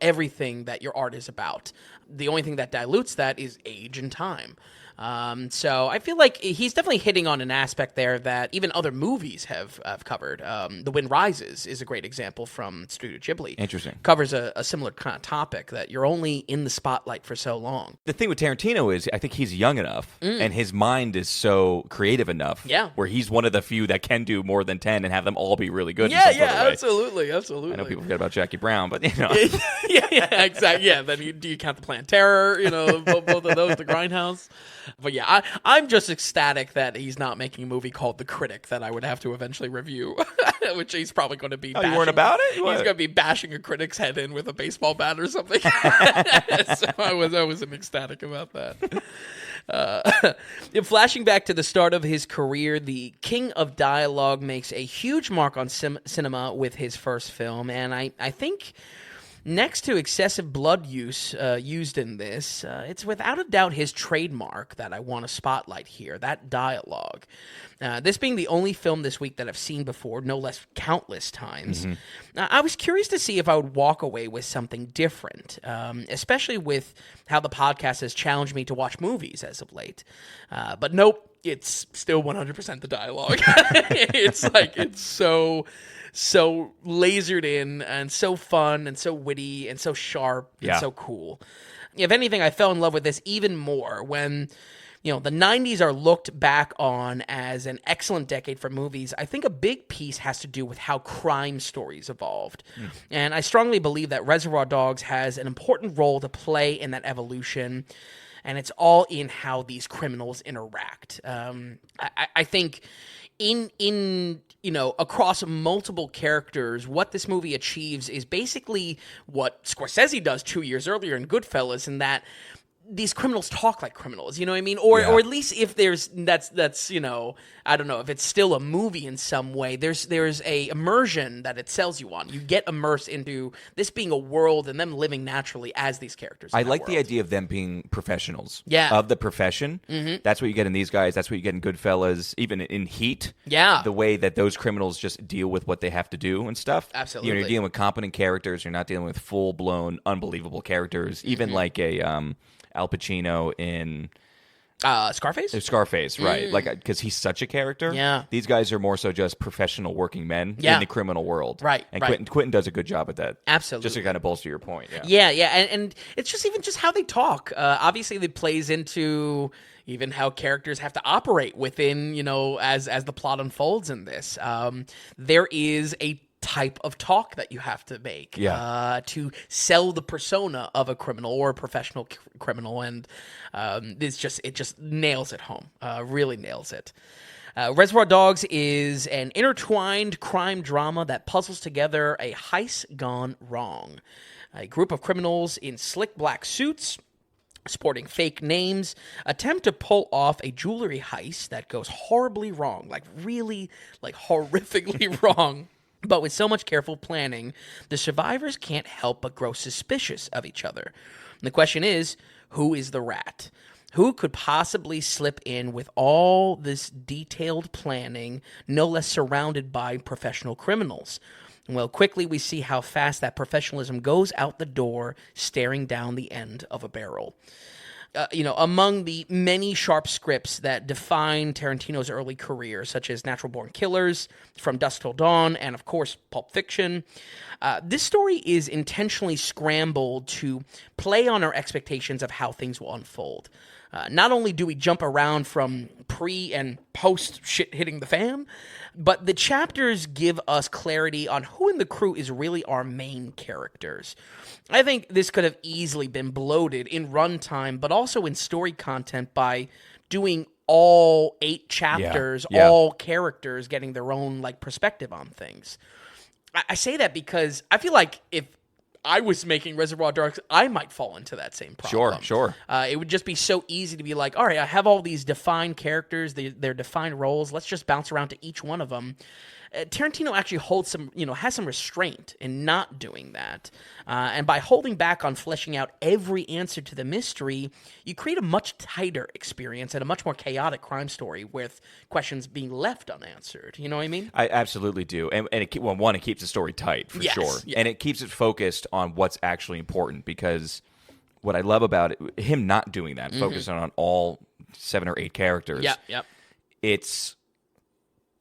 Speaker 2: everything that your art is about. The only thing that dilutes that is age and time. So I feel like he's definitely hitting on an aspect there that even other movies have covered. The Wind Rises is a great example from Studio Ghibli.
Speaker 1: Interesting.
Speaker 2: Covers a similar kind of topic, that you're only in the spotlight for so long.
Speaker 1: The thing with Tarantino is I think he's young enough and his mind is so creative enough where he's one of the few that can do more than 10 and have them all be really good.
Speaker 2: Absolutely.
Speaker 1: I know people forget about Jackie Brown, but
Speaker 2: exactly. Yeah, then do you count the Planet Terror, both of those, the Grindhouse? But yeah, I'm just ecstatic that he's not making a movie called The Critic that I would have to eventually review, which he's probably going to be bashing.
Speaker 1: You weren't about it?
Speaker 2: He's going to be bashing a critic's head in with a baseball bat or something. So I wasn't ecstatic about that. Flashing back to the start of his career, the king of dialogue makes a huge mark on cinema with his first film, and I think next to excessive blood use used in this, it's without a doubt his trademark that I want to spotlight here, that dialogue. This being the only film this week that I've seen before, no less countless times, I was curious to see if I would walk away with something different, especially with how the podcast has challenged me to watch movies as of late. But nope, it's still 100% the dialogue. It's so lasered in and so fun and so witty and so sharp and so cool. If anything, I fell in love with this even more when, the 90s are looked back on as an excellent decade for movies. I think a big piece has to do with how crime stories evolved. And I strongly believe that Reservoir Dogs has an important role to play in that evolution. And it's all in how these criminals interact. I think in across multiple characters, what this movie achieves is basically what Scorsese does 2 years earlier in Goodfellas, in that these criminals talk like criminals, you know what I mean? Or at least if there's that's I don't know, if it's still a movie in some way, there's a immersion that it sells you on. You get immersed into this being a world and them living naturally as these characters.
Speaker 1: I like the idea of them being professionals.
Speaker 2: Yeah.
Speaker 1: Of the profession. That's what you get in these guys. That's what you get in Goodfellas, even in Heat.
Speaker 2: Yeah.
Speaker 1: The way that those criminals just deal with what they have to do and stuff.
Speaker 2: Absolutely.
Speaker 1: You're dealing with competent characters. You're not dealing with full-blown, unbelievable characters. Even like a Al Pacino in
Speaker 2: Scarface?
Speaker 1: Scarface, right. Because he's such a character.
Speaker 2: Yeah.
Speaker 1: These guys are more so just professional working men in the criminal world.
Speaker 2: Right.
Speaker 1: And Quentin does a good job at that.
Speaker 2: Absolutely.
Speaker 1: Just to kind of bolster your point.
Speaker 2: Yeah. And it's just even just how they talk. Obviously, it plays into even how characters have to operate within, as the plot unfolds in this. There is a type of talk that you have to make to sell the persona of a criminal or a professional criminal, and it just nails it home, really nails it. Reservoir Dogs is an intertwined crime drama that puzzles together a heist gone wrong. A group of criminals in slick black suits sporting fake names, attempt to pull off a jewelry heist that goes horribly wrong, like really, like horrifically wrong. But with so much careful planning, the survivors can't help but grow suspicious of each other. And the question is, who is the rat? Who could possibly slip in with all this detailed planning, no less surrounded by professional criminals? Well, quickly we see how fast that professionalism goes out the door, staring down the end of a barrel. Among the many sharp scripts that define Tarantino's early career, such as Natural Born Killers, From Dusk Till Dawn, and of course, Pulp Fiction, this story is intentionally scrambled to play on our expectations of how things will unfold. Not only do we jump around from pre and post shit hitting the fan, but the chapters give us clarity on who in the crew is really our main characters. I think this could have easily been bloated in runtime, but also in story content by doing all 8 chapters, all characters getting their own perspective on things. I say that because I feel like if I was making Reservoir Dogs, I might fall into that same problem.
Speaker 1: Sure.
Speaker 2: It would just be so easy to be like, all right, I have all these defined characters, their defined roles. Let's just bounce around to each one of them. Tarantino actually has some restraint in not doing that. And by holding back on fleshing out every answer to the mystery, you create a much tighter experience and a much more chaotic crime story with questions being left unanswered. You know what I mean?
Speaker 1: I absolutely do. And it keeps the story tight, for sure. Yeah. And it keeps it focused on what's actually important, because what I love about him not doing that, focusing on all 7 or 8 characters,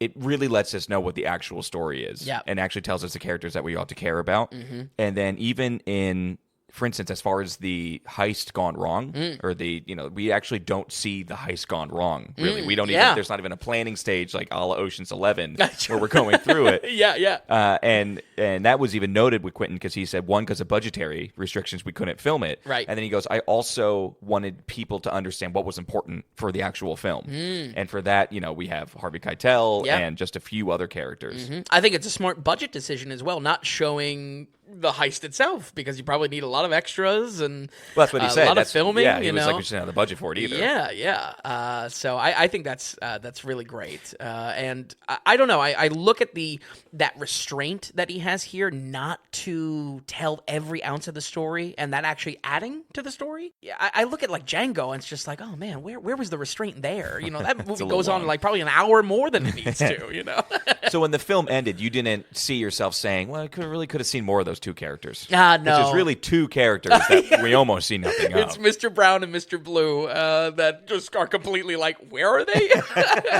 Speaker 1: it really lets us know what the actual story is, and actually tells us the characters that we ought to care about. And then even in, for instance, as far as the heist gone wrong, or we actually don't see the heist gone wrong, really. We don't even, there's not even a planning stage like a la Ocean's 11 where we're going through it. And that was even noted with Quentin, because he said, one, because of budgetary restrictions, we couldn't film it.
Speaker 2: Right.
Speaker 1: And then he goes, I also wanted people to understand what was important for the actual film. And for that, we have Harvey Keitel and just a few other characters.
Speaker 2: I think it's a smart budget decision as well, not showing the heist itself, because you probably need a lot of extras and
Speaker 1: that's what he said.
Speaker 2: A lot of filming.
Speaker 1: Yeah, he was like, we shouldn't have the budget for it either.
Speaker 2: So I think that's really great. And I don't know. I look at that restraint that he has here, not to tell every ounce of the story, and that actually adding to the story. Yeah, I look at Django, and it's just like, oh man, where was the restraint there? That movie goes on probably an hour more than it needs to.
Speaker 1: So when the film ended, you didn't see yourself saying, well, I could have seen more of those 2 characters.
Speaker 2: No.
Speaker 1: Which is really 2 characters that we almost see nothing of.
Speaker 2: It's Mr. Brown and Mr. Blue that just are completely where are they?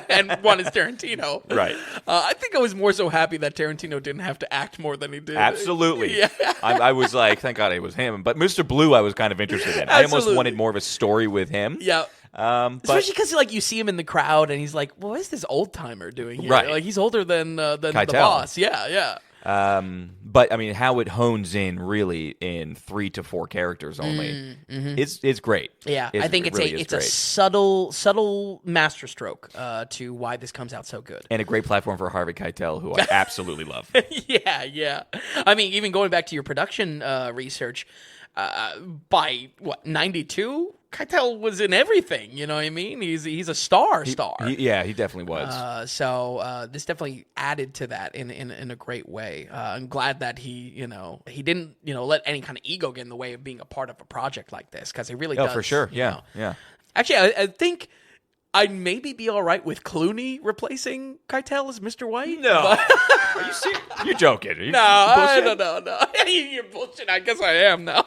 Speaker 2: And one is Tarantino.
Speaker 1: Right.
Speaker 2: I think I was more so happy that Tarantino didn't have to act more than he did.
Speaker 1: Absolutely. I was like, thank God it was him. But Mr. Blue I was kind of interested in. I almost wanted more of a story with him.
Speaker 2: Yeah. Especially because you see him in the crowd and he's like, well, what is this old timer doing here?
Speaker 1: Right.
Speaker 2: He's older than the
Speaker 1: Keitel.
Speaker 2: boss. Yeah.
Speaker 1: But I mean, how it hones in really in 3 to 4 characters only is great.
Speaker 2: Yeah, I think it's a subtle masterstroke to why this comes out so good,
Speaker 1: and a great platform for Harvey Keitel, who I absolutely love.
Speaker 2: Yeah. I mean, even going back to your production research, by 92. Keitel was in everything, you know what I mean? He's a star.
Speaker 1: He definitely was.
Speaker 2: So this definitely added to that in a great way. I'm glad that he didn't let any kind of ego get in the way of being a part of a project like this, because he really does.
Speaker 1: For sure. Yeah.
Speaker 2: Actually, I think I'd maybe be all right with Clooney replacing Keitel as Mr. White.
Speaker 1: No. Are you serious? You're joking.
Speaker 2: No. You're bullshit. I guess I am now.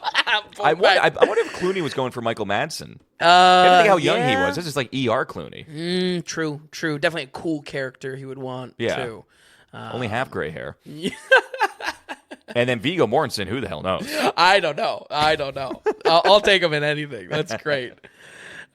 Speaker 1: I wonder if Clooney was going for Michael Madsen. I think how young he was. This is like ER Clooney.
Speaker 2: True. Definitely a cool character he would want, too.
Speaker 1: Only half gray hair. And then Viggo Mortensen, who the hell knows?
Speaker 2: I don't know. I'll take him in anything. That's great.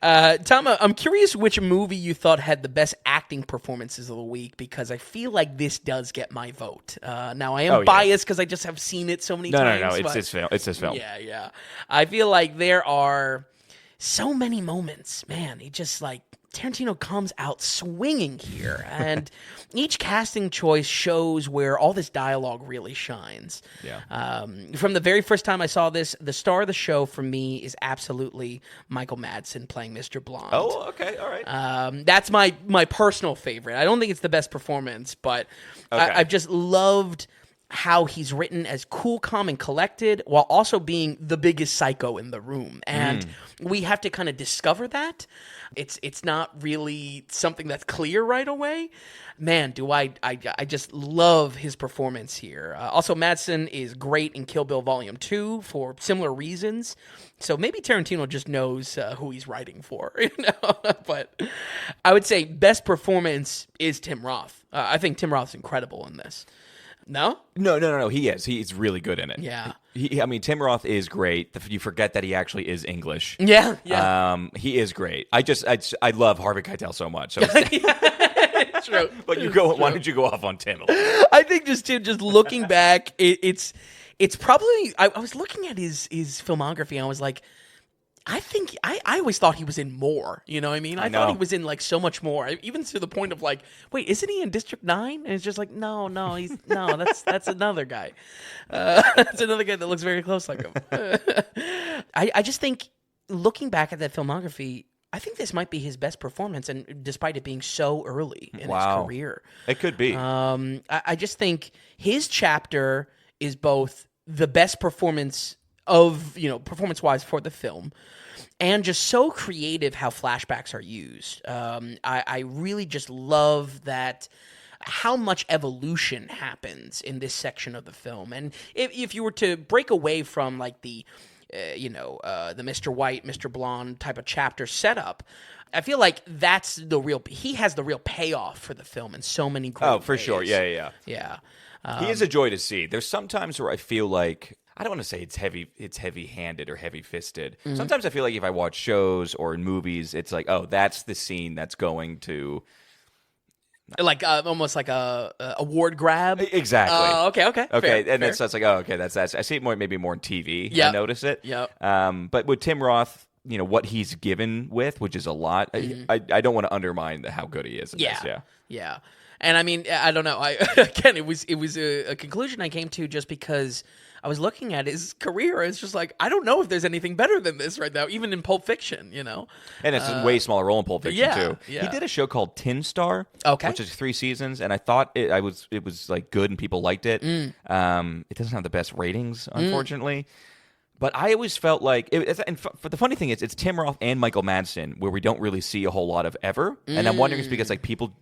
Speaker 2: Tom, I'm curious which movie you thought had the best acting performances of the week, because I feel like this does get my vote. Now, I am biased because I just have seen it so many times.
Speaker 1: No. It's his film. It's his film.
Speaker 2: Yeah. I feel like there are so many moments. Man, he just Tarantino comes out swinging here, and each casting choice shows where all this dialogue really shines.
Speaker 1: Yeah.
Speaker 2: From the very first time I saw this, the star of the show for me is absolutely Michael Madsen playing Mr. Blonde.
Speaker 1: Oh, okay, all right.
Speaker 2: That's my personal favorite. I don't think it's the best performance, but
Speaker 1: Okay.
Speaker 2: I've just loved how he's written as cool, calm, and collected while also being the biggest psycho in the room. And we have to kind of discover that. It's not really something that's clear right away. Man, do I just love his performance here. Also, Madsen is great in Kill Bill Volume 2 for similar reasons. So maybe Tarantino just knows who he's writing for, you know? But I would say best performance is Tim Roth. I think Tim Roth's incredible in this. No?
Speaker 1: No. He is. He's really good in it.
Speaker 2: Yeah.
Speaker 1: Tim Roth is great. You forget that he actually is English.
Speaker 2: Yeah.
Speaker 1: He is great. I love Harvey Keitel so much. So
Speaker 2: True.
Speaker 1: but you go. Why don't you go off on Tim?
Speaker 2: I think just looking back, it's probably. I was looking at his filmography, and I was like, I think I always thought he was in more. You know what I mean? I thought he was in like so much more, even to the point of like, wait, isn't he in District 9? And it's just like, no, that's another guy. That's another guy that looks very close like him. I just think looking back at that filmography, I think this might be his best performance, and despite it being so early in his career,
Speaker 1: it could be.
Speaker 2: I just think his chapter is both the best performance of, performance-wise for the film, and just so creative how flashbacks are used. I really just love that how much evolution happens in this section of the film. And if you were to break away from like the Mr. White, Mr. Blonde type of chapter setup, I feel like that's he has the real payoff for the film in so many great ways.
Speaker 1: Oh, for sure. Yeah. He is a joy to see. There's some times where I feel like, I don't want to say it's heavy-handed or heavy-fisted.
Speaker 2: Mm-hmm.
Speaker 1: Sometimes I feel like if I watch shows or in movies, it's like, oh, that's the scene that's going to...
Speaker 2: Like almost like a award grab.
Speaker 1: Exactly.
Speaker 2: Okay.
Speaker 1: Fair. It's like, oh, okay, that's. I see it maybe more in TV.
Speaker 2: Yep.
Speaker 1: I notice it.
Speaker 2: Yep.
Speaker 1: But with Tim Roth, what he's given with, which is a lot.
Speaker 2: Mm-hmm.
Speaker 1: I don't want to undermine how good he is in this.
Speaker 2: Yeah. And I mean, I don't know. Again, it was a conclusion I came to just because I was looking at his career. It's just like, I don't know if there's anything better than this right now, even in Pulp Fiction, And
Speaker 1: it's a way smaller role in Pulp Fiction too.
Speaker 2: Yeah.
Speaker 1: He did a show called Tin Star, which is 3 seasons, and I thought it was like good and people liked it. It doesn't have the best ratings, unfortunately. But I always felt like, the funny thing is, it's Tim Roth and Michael Madsen where we don't really see a whole lot of ever. And I'm wondering if it's because like people,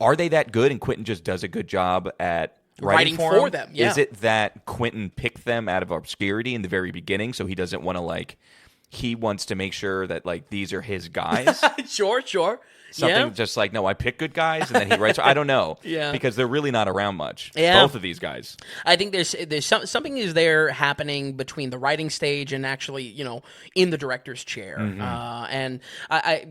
Speaker 1: are they that good and Quentin just does a good job at writing for them?
Speaker 2: Yeah.
Speaker 1: Is it that Quentin picked them out of obscurity in the very beginning, so he doesn't want to he wants to make sure that these are his guys?
Speaker 2: Sure.
Speaker 1: Something just like, no, I pick good guys, and then he writes. I don't know.
Speaker 2: Yeah.
Speaker 1: Because they're really not around much.
Speaker 2: Yeah.
Speaker 1: Both of these guys.
Speaker 2: I think there's something is there happening between the writing stage and actually, in the director's chair.
Speaker 1: Mm-hmm.
Speaker 2: And I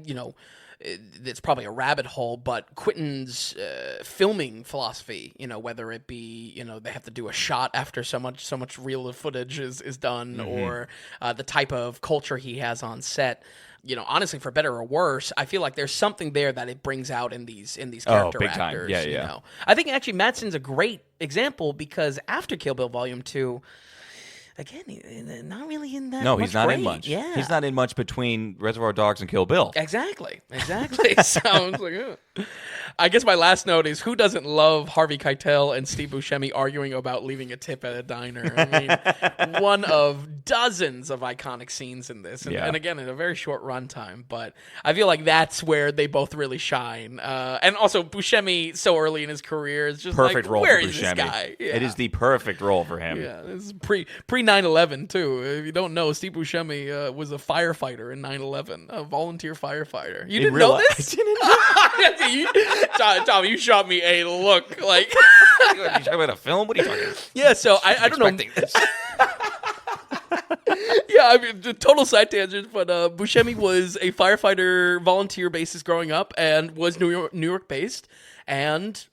Speaker 2: it's probably a rabbit hole, but Quentin's filming philosophy, whether it be, they have to do a shot after so much reel of footage is done, or the type of culture he has on set. Honestly, for better or worse, I feel like there's something there that it brings out in these character
Speaker 1: big time.
Speaker 2: actors.
Speaker 1: Yeah.
Speaker 2: I think actually Madsen's a great example because after Kill Bill Volume 2, again, not really in that.
Speaker 1: No, he's not in much.
Speaker 2: Yeah,
Speaker 1: he's not in much between Reservoir Dogs and Kill Bill.
Speaker 2: Exactly. Sounds like. I guess my last note is, who doesn't love Harvey Keitel and Steve Buscemi arguing about leaving a tip at a diner? I mean, one of dozens of iconic scenes in this, and again in a very short runtime. But I feel like that's where they both really shine. And also Buscemi, so early in his career, is just
Speaker 1: perfect role
Speaker 2: where
Speaker 1: for
Speaker 2: is
Speaker 1: Buscemi.
Speaker 2: this guy? Yeah.
Speaker 1: It is the perfect role for him.
Speaker 2: Yeah, this is pre 9/11 too. If you don't know, Steve Buscemi was a firefighter in 9/11, a volunteer firefighter. You didn't know this?
Speaker 1: I didn't know.
Speaker 2: Tom, you shot me a look like.
Speaker 1: Are you talking about a film? What are you talking about?
Speaker 2: Yeah, so I don't know.
Speaker 1: This.
Speaker 2: Yeah, I mean, total side tangent, but Buscemi was a firefighter volunteer basis growing up and was New York based and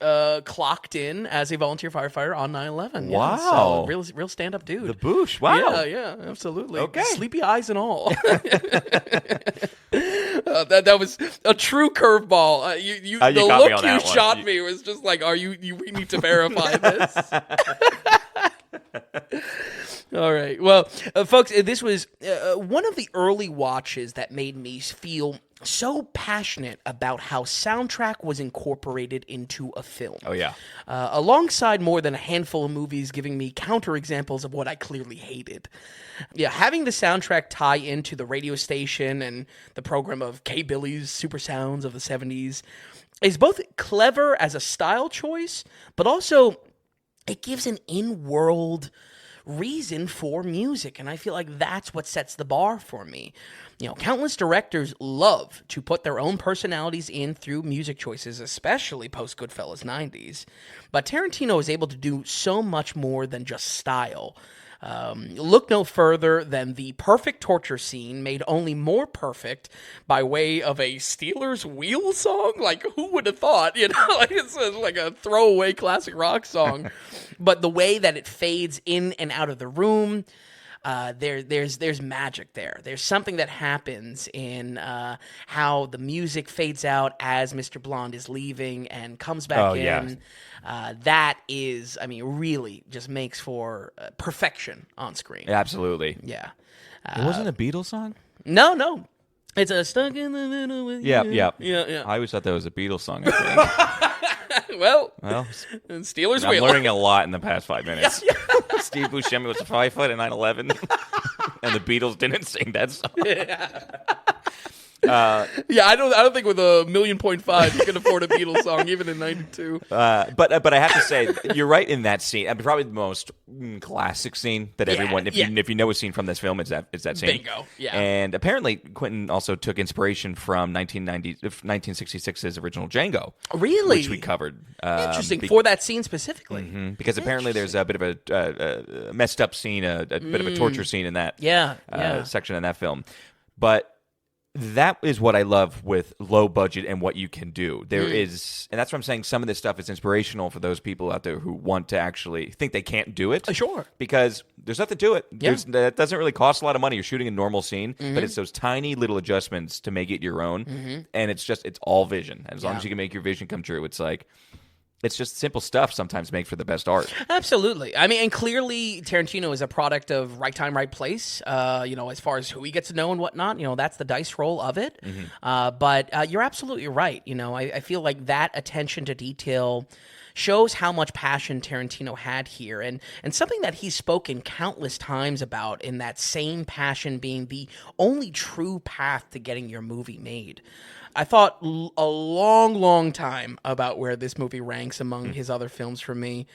Speaker 2: clocked in as a volunteer firefighter on 9/11.
Speaker 1: Wow.
Speaker 2: Yeah, so real stand-up dude.
Speaker 1: The Boosh, wow.
Speaker 2: Yeah, absolutely.
Speaker 1: Okay.
Speaker 2: Sleepy eyes and all. That was a true curveball. The
Speaker 1: got me
Speaker 2: look
Speaker 1: on
Speaker 2: you
Speaker 1: that one.
Speaker 2: shot me was just like, we need to verify this. All right. Well, folks, this was one of the early watches that made me feel so passionate about how soundtrack was incorporated into a film.
Speaker 1: Oh, yeah.
Speaker 2: Alongside more than a handful of movies giving me counterexamples of what I clearly hated. Yeah, having the soundtrack tie into the radio station and the program of K. Billy's Super Sounds of the 70s is both clever as a style choice, but also it gives an in-world reason for music, and I feel like that's what sets the bar for me. Countless directors love to put their own personalities in through music choices, especially post-Goodfellas 90s, but Tarantino is able to do so much more than just style. Look no further than the perfect torture scene, made only more perfect by way of a Steelers Wheel song. Like, who would have thought? Like it's like a throwaway classic rock song. But the way that it fades in and out of the room, there's magic there. There's something that happens in how the music fades out as Mr. Blonde is leaving and comes back in. Yeah. That is, really just makes for perfection on screen.
Speaker 1: Absolutely.
Speaker 2: Yeah.
Speaker 1: It wasn't a Beatles song?
Speaker 2: No. It's a Stuck in the Middle with
Speaker 1: Yeah.
Speaker 2: Yeah.
Speaker 1: I always thought that was a Beatles song, I think.
Speaker 2: well, Steelers
Speaker 1: I'm
Speaker 2: Wheel.
Speaker 1: learning a lot in the past 5 minutes. Steve Buscemi was 5 foot at 9/11, and the Beatles didn't sing that song.
Speaker 2: I don't think with $1.5 million you can afford a Beatles song even in '92.
Speaker 1: But I have to say, you're right in that scene. Probably the most classic scene that everyone, if you know a scene from this film, it's that scene.
Speaker 2: Bingo. Yeah.
Speaker 1: And apparently, Quentin also took inspiration from 1966's original Django.
Speaker 2: Really?
Speaker 1: Which we covered.
Speaker 2: Interesting. For that scene specifically.
Speaker 1: Mm-hmm, because apparently there's a bit of a messed up scene, a bit of a torture scene in that section in that film. But that is what I love with low budget and what you can do. There is, and that's what I'm saying, some of this stuff is inspirational for those people out there who want to actually think they can't do it.
Speaker 2: Sure.
Speaker 1: Because there's nothing to it. Yeah. That doesn't really cost a lot of money. You're shooting a normal scene, but it's those tiny little adjustments to make it your own. And it's all vision. As long as you can make your vision come true, it's like, it's just simple stuff sometimes make for the best art. Absolutely.
Speaker 2: And clearly Tarantino is a product of right time, right place, as far as who he gets to know and whatnot. That's the dice roll of it. But you're absolutely right. I feel like that attention to detail shows how much passion Tarantino had here, and something that he's spoken countless times about, in that same passion being the only true path to getting your movie made. I thought a long, long time about where this movie ranks among his other films for me.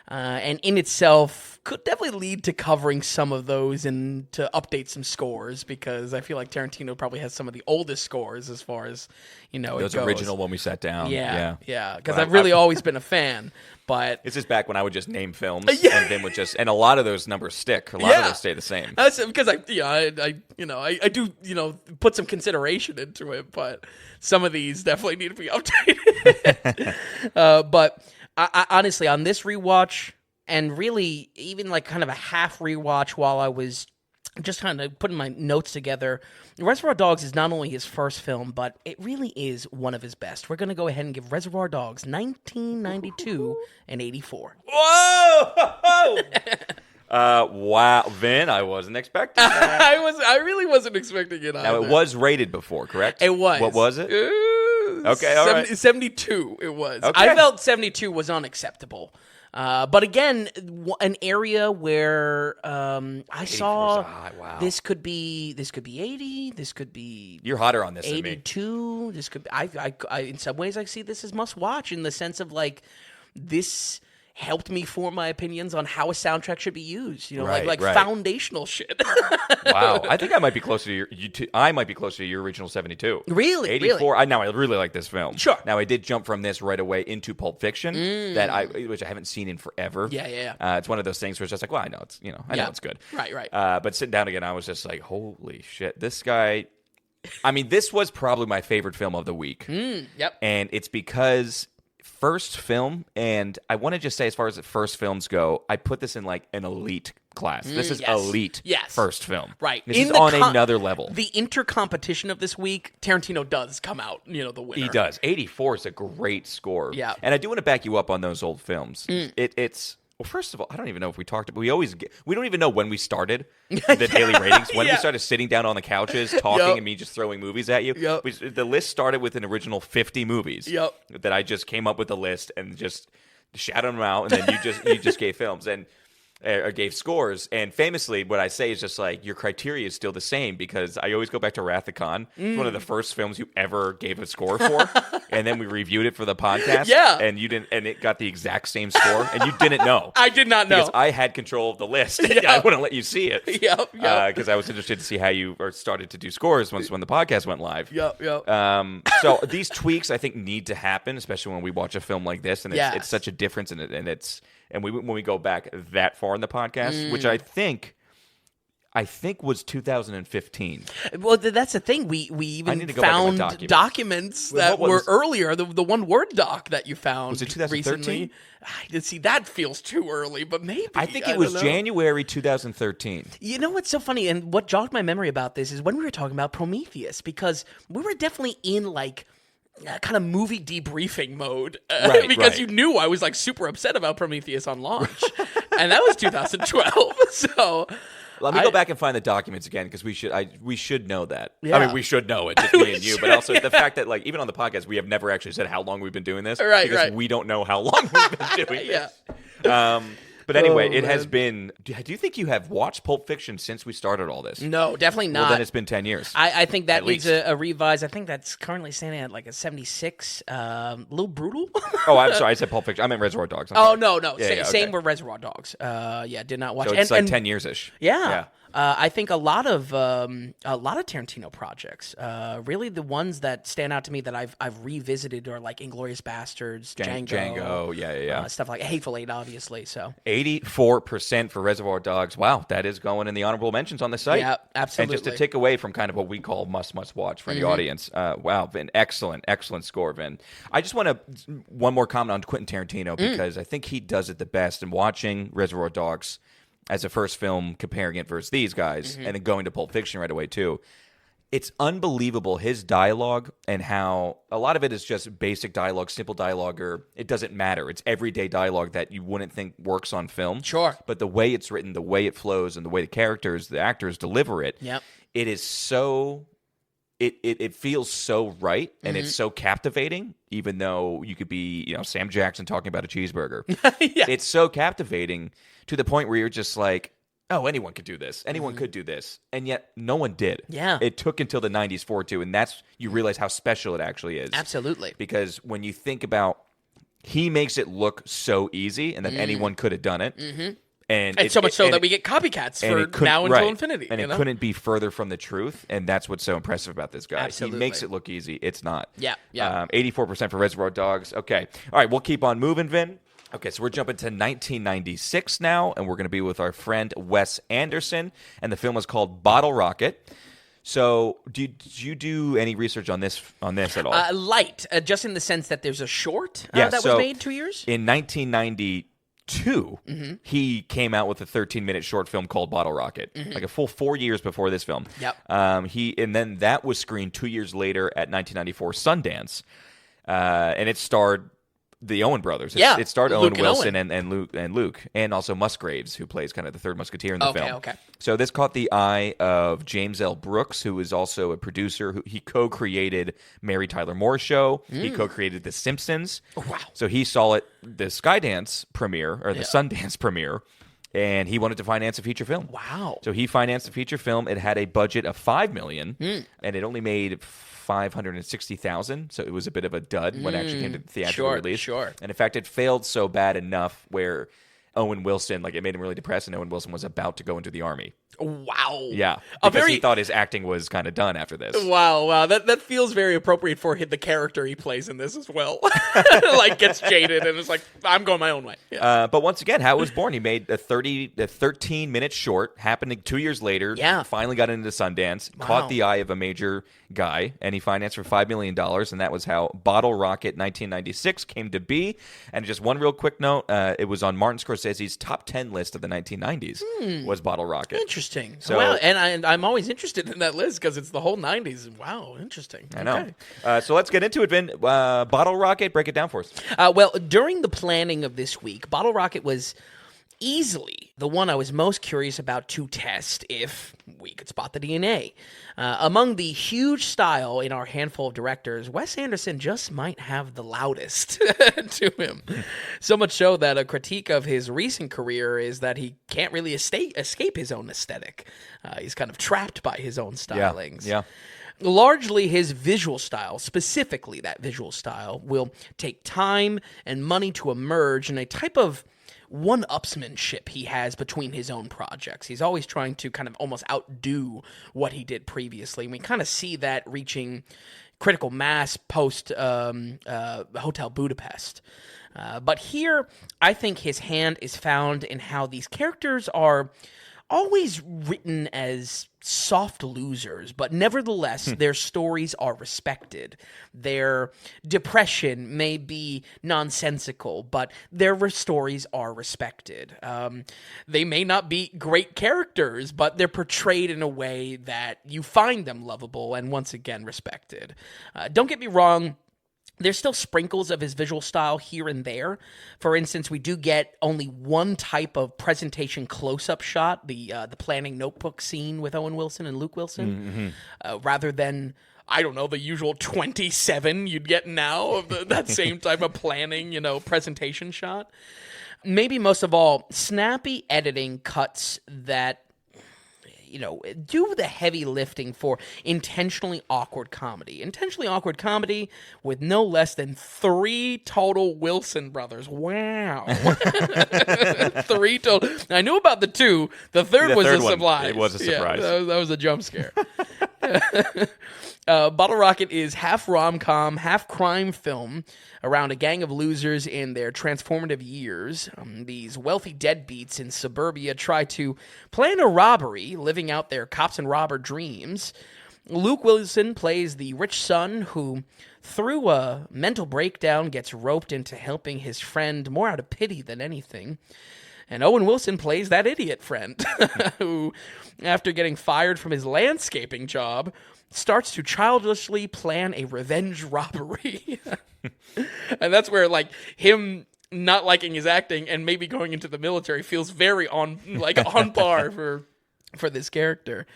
Speaker 2: And in itself could definitely lead to covering some of those and to update some scores, because I feel like Tarantino probably has some of the oldest scores as far as,
Speaker 1: those original when we sat down.
Speaker 2: Yeah. Because I've really always been a fan. But
Speaker 1: it's just back when I would just name films and then and a lot of those numbers stick. A lot of those stay the same. That's
Speaker 2: because I do put some consideration into it, but some of these definitely need to be updated. But I honestly, on this rewatch, and really even like kind of a half rewatch while I was just kind of putting my notes together, Reservoir Dogs is not only his first film, but it really is one of his best. We're going to go ahead and give Reservoir Dogs 1992 and 84.
Speaker 1: Whoa! Wow, Vin, I wasn't expecting that.
Speaker 2: I really wasn't expecting it either.
Speaker 1: Now, it was rated before, correct?
Speaker 2: It was.
Speaker 1: What was it? Okay, all right.
Speaker 2: 72 it was.
Speaker 1: Okay.
Speaker 2: I felt 72 was unacceptable. But again, an area where I saw this could be 80, this could be
Speaker 1: you're hotter on this
Speaker 2: 82.
Speaker 1: Than me.
Speaker 2: This could be, I in some ways I see this as must watch, in the sense of like this helped me form my opinions on how a soundtrack should be used. Like foundational shit.
Speaker 1: Wow, I think I might be closer to I might be closer to your original 72.
Speaker 2: Really,
Speaker 1: 84.
Speaker 2: Really?
Speaker 1: Now I really like this film.
Speaker 2: Sure.
Speaker 1: Now I did jump from this right away into Pulp Fiction, which I haven't seen in forever.
Speaker 2: Yeah.
Speaker 1: It's one of those things where it's just like, well, I know it's I know it's good.
Speaker 2: Right.
Speaker 1: But sitting down again, I was just like, holy shit, this guy. This was probably my favorite film of the week.
Speaker 2: Yep.
Speaker 1: And it's because first film, and I want to just say, as far as the first films go, I put this in like an elite class. This is elite first film.
Speaker 2: Right.
Speaker 1: This is on another level.
Speaker 2: The intercompetition of this week, Tarantino does come out, the winner.
Speaker 1: He does. 84 is a great score.
Speaker 2: Yeah.
Speaker 1: And I do want to back you up on those old films. It's well, first of all, I don't even know if we talked, but we don't even know when we started the daily ratings. When we started sitting down on the couches, talking, and me just throwing movies at you. The list started with an original 50 movies that I just came up with a list and just shouted them out, and then you just gave films and or gave scores. And famously, what I say is just like, your criteria is still the same, because I always go back to Wrath of Khan. It's one of the first films you ever gave a score for, and then we reviewed it for the podcast.
Speaker 2: Yeah,
Speaker 1: and you didn't, and it got the exact same score, and you didn't know.
Speaker 2: I did not know,
Speaker 1: because I had control of the list. I wouldn't let you see it. Because I was interested to see how you started to do scores when the podcast went live. So these tweaks, I think, need to happen, especially when we watch a film like this, and it's such a difference in it, and when we go back that far in the podcast, which I think was 2015.
Speaker 2: Well, that's the thing. We even found documents that were earlier. The one Word doc that you found
Speaker 1: was it 2013?
Speaker 2: Recently. See, that feels too early, but maybe.
Speaker 1: I think it was January 2013.
Speaker 2: You know what's so funny, and what jogged my memory about this is when we were talking about Prometheus, because we were definitely in like kind of movie debriefing mode, because you knew I was like super upset about Prometheus on launch, and that was 2012. So
Speaker 1: let me go back and find the documents again, because we should know that. I mean, we should know it, just me and you, but also the fact that, like, even on the podcast, we have never actually said how long we've been doing this, because we don't know how long we've been doing this. But anyway, it has been. Do you think you have watched Pulp Fiction since we started all this?
Speaker 2: No, definitely not.
Speaker 1: Well, then it's been 10 years.
Speaker 2: I think that needs a revise. I think that's currently standing at like a 76. A little brutal.
Speaker 1: Oh, I'm sorry. I said Pulp Fiction. I meant Reservoir Dogs.
Speaker 2: No. Same with Reservoir Dogs. Did not watch.
Speaker 1: So it's like 10 years ish.
Speaker 2: Yeah. I think a lot of Tarantino projects, really the ones that stand out to me that I've revisited are like Inglourious Bastards, Django, stuff like Hateful Eight, obviously. So
Speaker 1: 84% for Reservoir Dogs. Wow, that is going in the honorable mentions on the site.
Speaker 2: Yeah, absolutely.
Speaker 1: And just to take away from kind of what we call must watch for the audience. Wow, Vin, excellent score, Vin. I just want one more comment on Quentin Tarantino, because I think he does it the best. And watching Reservoir Dogs as a first film, comparing it versus these guys, and then going to Pulp Fiction right away too. It's unbelievable, his dialogue, and how a lot of it is just basic dialogue, simple dialogue, or it doesn't matter. It's everyday dialogue that you wouldn't think works on film.
Speaker 2: Sure.
Speaker 1: But the way it's written, the way it flows, and the way the actors deliver it, it is so... It feels so right, and it's so captivating, even though you could be, Sam Jackson talking about a cheeseburger. It's so captivating to the point where you're just like, oh, anyone could do this. Anyone could do this. And yet no one did.
Speaker 2: Yeah.
Speaker 1: It took until the 90s for it to, and you realize how special it actually is.
Speaker 2: Absolutely.
Speaker 1: Because when you think about, he makes it look so easy, and that anyone could have done it. And
Speaker 2: so much so that we get copycats for now until infinity.
Speaker 1: And it couldn't be further from the truth. And that's what's so impressive about this guy.
Speaker 2: Absolutely.
Speaker 1: He makes it look easy. It's not.
Speaker 2: 84%
Speaker 1: for Reservoir Dogs. Okay. All right, we'll keep on moving, Vin. Okay, so we're jumping to 1996 now, and we're going to be with our friend Wes Anderson. And the film is called Bottle Rocket. So, did you do any research on this at all?
Speaker 2: Light, just in the sense that there's a short that was made 2 years?
Speaker 1: In 1992, he came out with a 13-minute short film called Bottle Rocket, like a full 4 years before this film. And then that was screened 2 years later at 1994 Sundance, and it starred the Owen brothers. It starred Owen Wilson and Luke, and also Musgraves, who plays kind of the third musketeer in the film.
Speaker 2: Okay.
Speaker 1: So this caught the eye of James L. Brooks, who is also a producer. He co-created Mary Tyler Moore's show. He co-created The Simpsons.
Speaker 2: Oh, wow.
Speaker 1: So he saw the Skydance premiere, or the Sundance premiere, and he wanted to finance a feature film.
Speaker 2: Wow.
Speaker 1: So he financed a feature film. It had a budget of $5 million, and it only made $560,000, so it was a bit of a dud when it actually came to theatrical release.
Speaker 2: Sure.
Speaker 1: And in fact, it failed so bad enough where Owen Wilson, it made him really depressed, and Owen Wilson was about to go into the army.
Speaker 2: Wow.
Speaker 1: Yeah,
Speaker 2: A
Speaker 1: because
Speaker 2: very
Speaker 1: he thought his acting was kind of done after this.
Speaker 2: wow. That feels very appropriate for the character he plays in this as well. Like gets jaded and is like, I'm going my own way. Yeah.
Speaker 1: But once again, how it was born. He made a 13-minute short, happened 2 years later.
Speaker 2: Yeah.
Speaker 1: Finally got into Sundance,
Speaker 2: Wow.
Speaker 1: caught the eye of a major guy, and he financed for $5 million, and that was how Bottle Rocket 1996 came to be. And just one real quick note, it was on Martin Scorsese's top 10 list of the 1990s, was Bottle Rocket.
Speaker 2: Interesting.
Speaker 1: So,
Speaker 2: wow. And I'm always interested in that list because it's the whole 90s. Wow. Interesting.
Speaker 1: I know.
Speaker 2: Okay.
Speaker 1: So let's get into it, Vin. Bottle Rocket, break it down for us.
Speaker 2: Well, during the planning of this week, Bottle Rocket was easily the one I was most curious about to test if we could spot the DNA. Among the huge style in our handful of directors, Wes Anderson just might have the loudest to him. So much so that a critique of his recent career is that he can't really escape his own aesthetic. He's kind of trapped by his own stylings.
Speaker 1: Yeah.
Speaker 2: Largely his visual style, specifically that visual style, will take time and money to emerge in a type of one-upsmanship he has between his own projects. He's always trying to kind of almost outdo what he did previously. And we kind of see that reaching critical mass post Hotel Budapest. But here, I think his hand is found in how these characters are always written as soft losers, but nevertheless, their stories are respected. Their depression may be nonsensical, but their stories are respected. They may not be great characters, but they're portrayed in a way that you find them lovable and, once again, respected. Don't get me wrong. There's still sprinkles of his visual style here and there. For instance, we do get only one type of presentation close-up shot, the planning notebook scene with Owen Wilson and Luke Wilson, rather than, I don't know, the usual 27 you'd get now of that same type of planning, presentation shot. Maybe most of all, snappy editing cuts that do the heavy lifting for intentionally awkward comedy. Intentionally awkward comedy with no less than 3 total Wilson brothers. Wow. 3 total. I knew about the 2. The third was a surprise.
Speaker 1: It was a surprise.
Speaker 2: Yeah, that was a jump scare. Bottle Rocket is half rom-com, half crime film around a gang of losers in their transformative years. These wealthy deadbeats in suburbia try to plan a robbery, living out their cops and robber dreams. Luke Wilson plays the rich son who, through a mental breakdown, gets roped into helping his friend more out of pity than anything. And Owen Wilson plays that idiot friend who, after getting fired from his landscaping job, starts to childishly plan a revenge robbery. And that's where, him not liking his acting and maybe going into the military feels very on par for this character.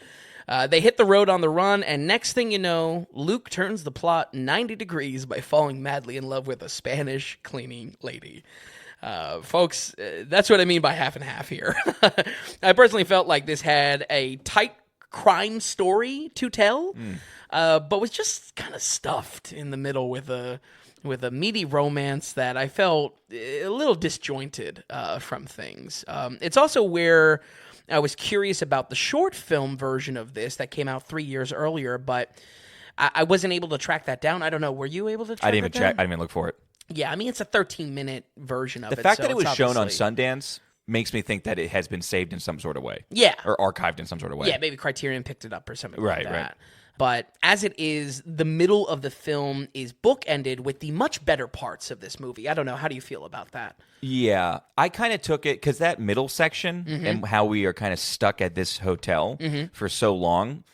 Speaker 2: They hit the road on the run, and next thing you know, Luke turns the plot 90 degrees by falling madly in love with a Spanish cleaning lady. Folks, that's what I mean by half and half here. I personally felt like this had a tight crime story to tell, but was just kind of stuffed in the middle with a meaty romance that I felt a little disjointed from things. It's also where I was curious about the short film version of this that came out 3 years earlier, but I wasn't able to track that down. I don't know. Were you able to track
Speaker 1: I didn't even
Speaker 2: that down?
Speaker 1: check. I didn't even look for it.
Speaker 2: Yeah, I mean, it's a 13-minute version of it.
Speaker 1: The fact
Speaker 2: so
Speaker 1: that it was
Speaker 2: it's
Speaker 1: shown on
Speaker 2: obviously-
Speaker 1: Sundance makes me think that it has been saved in some sort of way.
Speaker 2: Yeah.
Speaker 1: Or archived in some sort of way.
Speaker 2: Yeah, maybe Criterion picked it up or something
Speaker 1: Right,
Speaker 2: like that.
Speaker 1: right.
Speaker 2: But as it is, the middle of the film is bookended with the much better parts of this movie. I don't know. How do you feel about that?
Speaker 1: Yeah, I kind of took it because that middle section and how we are kind of stuck at this hotel for so long,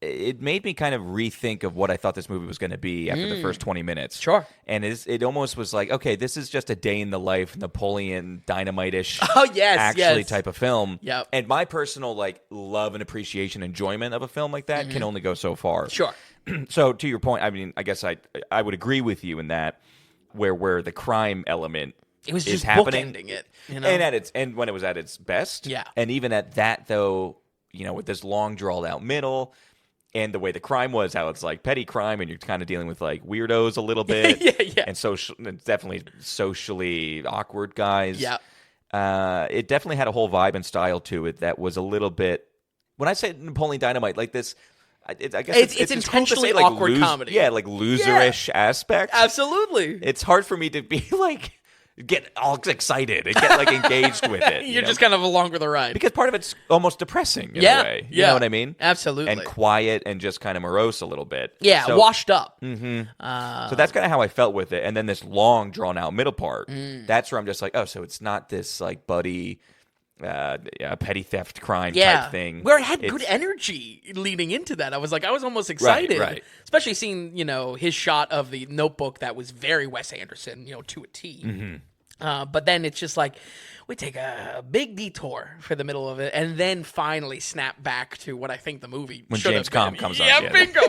Speaker 1: it made me kind of rethink of what I thought this movie was going to be after the first 20 minutes.
Speaker 2: Sure.
Speaker 1: And it almost was like, okay, this is just a day in the life, Napoleon Dynamite-ish
Speaker 2: yes.
Speaker 1: type of film.
Speaker 2: Yep.
Speaker 1: And my personal love and appreciation, enjoyment of a film like that can only go so far.
Speaker 2: Sure.
Speaker 1: So to your point, I mean, I guess I would agree with you in that where the crime element
Speaker 2: It was
Speaker 1: is
Speaker 2: just
Speaker 1: happening.
Speaker 2: bookending it, you know?
Speaker 1: And when it was at its best.
Speaker 2: Yeah.
Speaker 1: And even at that, though, with this long, drawn-out middle, and the way the crime was, how it's like petty crime, and you're kind of dealing with weirdos a little bit.
Speaker 2: Yeah.
Speaker 1: And definitely socially awkward guys.
Speaker 2: Yeah.
Speaker 1: It definitely had a whole vibe and style to it that was a little bit when I say Napoleon Dynamite, like this, I guess
Speaker 2: It's
Speaker 1: cool to
Speaker 2: intentionally
Speaker 1: say, like,
Speaker 2: awkward comedy.
Speaker 1: Yeah, like loserish aspect.
Speaker 2: Absolutely.
Speaker 1: It's hard for me to be like get all excited and get like engaged with it.
Speaker 2: You're just kind of along for the ride.
Speaker 1: because part of it's almost depressing in a way. You know what I mean?
Speaker 2: Absolutely.
Speaker 1: And quiet and just kind of morose a little bit.
Speaker 2: Yeah,
Speaker 1: So,
Speaker 2: washed up.
Speaker 1: so that's kind of how I felt with it. And then this long, drawn out middle part. That's where I'm just like, oh, so it's not this like buddy, petty theft crime type thing.
Speaker 2: Where it had good energy leading into that. I was almost excited.
Speaker 1: Right.
Speaker 2: Especially seeing, his shot of the Notebook that was very Wes Anderson, to a T. But then it's just like, we take a big detour for the middle of it, and then finally snap back to what I think the movie
Speaker 1: When
Speaker 2: should
Speaker 1: James
Speaker 2: have been.
Speaker 1: Caan comes on.
Speaker 2: Yeah, bingo.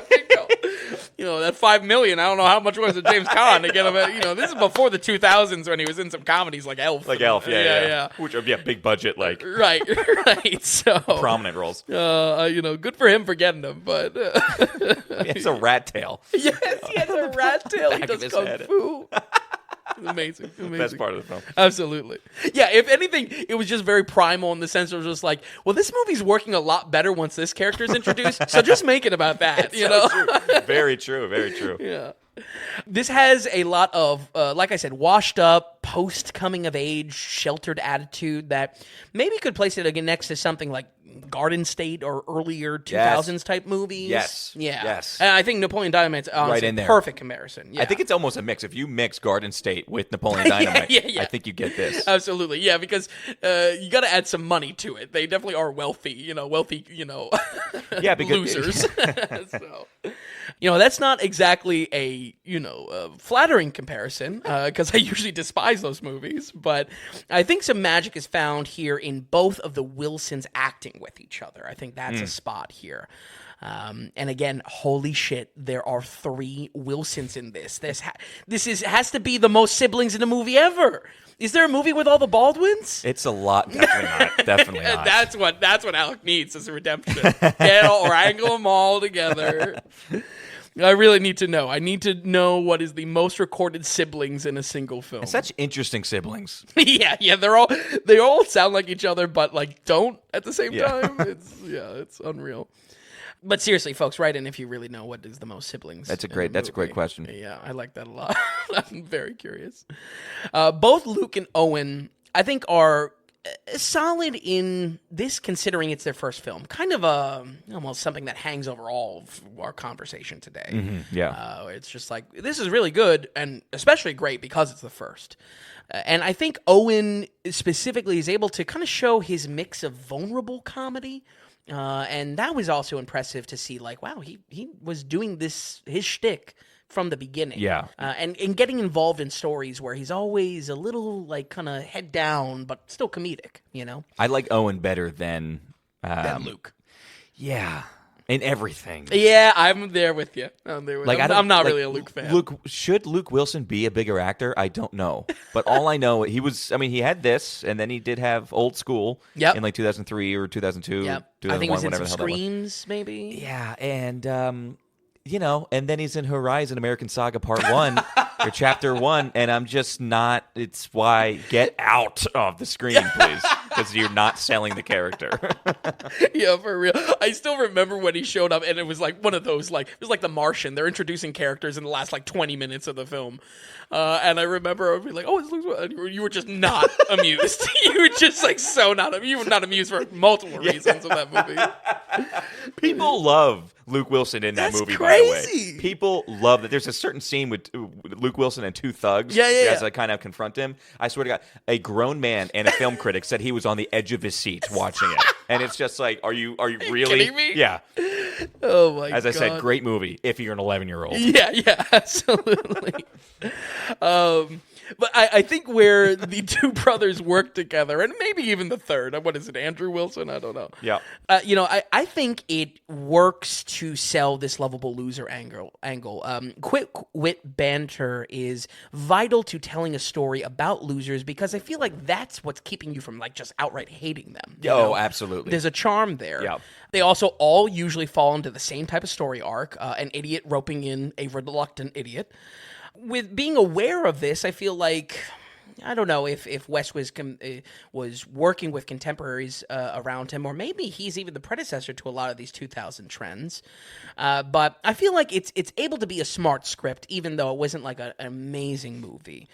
Speaker 2: That $5 million, I don't know how much was it James Caan to get him. This is before the 2000s when he was in some comedies like Elf.
Speaker 1: Like Elf, yeah. Which are big budget, like
Speaker 2: Right. So
Speaker 1: prominent roles.
Speaker 2: Good for him for getting them, but
Speaker 1: It's a rat tail.
Speaker 2: yes, he has a rat tail. He
Speaker 1: Back of
Speaker 2: does
Speaker 1: his
Speaker 2: kung
Speaker 1: head.
Speaker 2: fu. Amazing.
Speaker 1: Best part of the film.
Speaker 2: Absolutely. Yeah, if anything, it was just very primal in the sense of just like, well, this movie's working a lot better once this character is introduced, so just make it about that,
Speaker 1: True. Very true. Very true.
Speaker 2: Yeah. This has a lot of, like I said, washed up, post-coming-of-age, sheltered attitude that maybe could place it again next to something like Garden State or earlier 2000s type movies.
Speaker 1: Yes.
Speaker 2: Yeah.
Speaker 1: Yes.
Speaker 2: And I think Napoleon Dynamite's
Speaker 1: Right in there.
Speaker 2: perfect comparison. Yeah.
Speaker 1: I think it's almost a mix. If you mix Garden State with Napoleon Dynamite,
Speaker 2: yeah.
Speaker 1: I think you get this.
Speaker 2: Absolutely, yeah, because you got to add some money to it. They definitely are wealthy,
Speaker 1: Yeah, because
Speaker 2: losers. So, that's not exactly a flattering comparison because I usually despise those movies. But I think some magic is found here in both of the Wilsons acting with each other. I think that's a spot here. And again, holy shit, there are 3 Wilsons in this. This has to be the most siblings in a movie ever. Is there a movie with all the Baldwins?
Speaker 1: It's a lot. Definitely not. Definitely not.
Speaker 2: That's what Alec needs as a redemption. Wrangle them all together. I really need to know. I need to know what is the most recorded siblings in a single film.
Speaker 1: Such interesting siblings.
Speaker 2: yeah, they all sound like each other, but like don't at the same time. It's unreal. But seriously, folks, write in if you really know what is the most siblings.
Speaker 1: That's a great question.
Speaker 2: Yeah, I like that a lot. I'm very curious. Both Luke and Owen, I think, are solid in this, considering it's their first film. Kind of almost something that hangs over all of our conversation today.
Speaker 1: Yeah.
Speaker 2: It's just like, this is really good, and especially great because it's the first. And I think Owen specifically is able to kind of show his mix of vulnerable comedy. And that was also impressive to see, like, wow, he was doing his shtick from the beginning.
Speaker 1: Yeah.
Speaker 2: And getting involved in stories where he's always a little, like, kind of head down, but still comedic,
Speaker 1: I like Owen better than
Speaker 2: Luke.
Speaker 1: Yeah. In everything.
Speaker 2: Yeah, I'm there with you. I'm not really a Luke fan.
Speaker 1: Should Luke Wilson be a bigger actor? I don't know. But all I know, he had this, and then he did have Old School in like 2003 or 2002.
Speaker 2: Yep.
Speaker 1: 2001,
Speaker 2: I think he was in
Speaker 1: whatever
Speaker 2: some
Speaker 1: the hell that was.
Speaker 2: Screams, maybe.
Speaker 1: Yeah, and and then he's in Horizon American Saga Part 1 or Chapter 1, and I'm just not. It's why get out of the screen, please, because you're not selling the character.
Speaker 2: Yeah, for real. I still remember when he showed up, and it was like one of those, like, it was like The Martian. They're introducing characters in the last like 20 minutes of the film. And I remember being like, oh, this looks well. You were just not amused. You were just like you were not amused for multiple reasons of that movie.
Speaker 1: People love Luke Wilson in that movie,
Speaker 2: crazy.
Speaker 1: by the way. People love that. There's a certain scene with Luke Wilson and 2 thugs as I kind of confront him. I swear to God, a grown man and a film critic said he was on the edge of his seat watching it. And it's just like, are you really?
Speaker 2: Kidding me?
Speaker 1: Yeah.
Speaker 2: Oh my God.
Speaker 1: As I said, great movie if you're an 11-year-old.
Speaker 2: Yeah, absolutely. But I think where the 2 brothers work together, and maybe even the third, what is it, Andrew Wilson? I don't know.
Speaker 1: Yeah.
Speaker 2: I think it works to sell this lovable loser angle. Quick wit banter is vital to telling a story about losers because I feel like that's what's keeping you from like just outright hating them.
Speaker 1: Oh, absolutely.
Speaker 2: There's a charm there.
Speaker 1: Yeah.
Speaker 2: They also all usually fall into the same type of story arc, an idiot roping in a reluctant idiot. With being aware of this, I feel like I don't know if Wes was working with contemporaries around him, or maybe he's even the predecessor to a lot of these 2000 trends. But I feel like it's able to be a smart script, even though it wasn't like an amazing movie.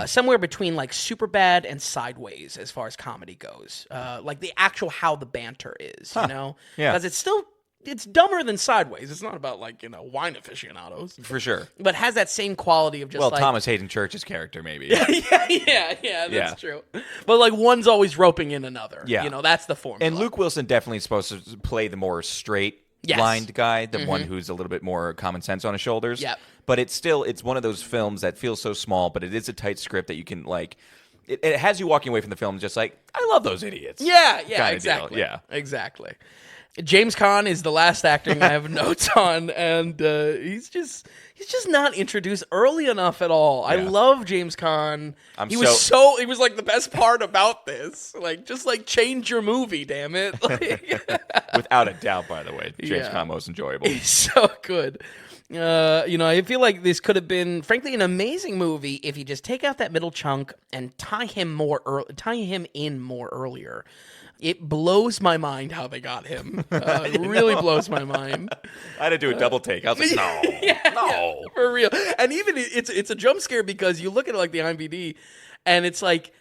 Speaker 2: Somewhere between like Superbad and Sideways as far as comedy goes. Like the actual how the banter is, you know?
Speaker 1: Yeah.
Speaker 2: Because it's dumber than Sideways. It's not about like, wine aficionados.
Speaker 1: For sure.
Speaker 2: But has that same quality of just
Speaker 1: Thomas Hayden Church's character, maybe.
Speaker 2: yeah, that's true. But like one's always roping in another.
Speaker 1: Yeah.
Speaker 2: That's the formula.
Speaker 1: And Luke Wilson definitely is supposed to play the more straight-lined guy, the one who's a little bit more common sense on his shoulders.
Speaker 2: Yep.
Speaker 1: But it's one of those films that feels so small, but it is a tight script that you can like. It has you walking away from the film just like, I love those idiots.
Speaker 2: Yeah,
Speaker 1: kinda
Speaker 2: exactly.
Speaker 1: deal. Yeah,
Speaker 2: exactly. James Caan is the last actor I have notes on, and he's just not introduced early enough at all. I love James Caan. He was like the best part about this. Like, just like change your movie, damn it.
Speaker 1: Without a doubt, by the way, James Caan most enjoyable.
Speaker 2: He's so good. I feel like this could have been, frankly, an amazing movie if you just take out that middle chunk and tie him in more earlier. It blows my mind how they got him. It really blows my mind.
Speaker 1: I had to do a double take. I was like, no,
Speaker 2: for real. And even it's a jump scare because you look at like the IMDb, and it's like,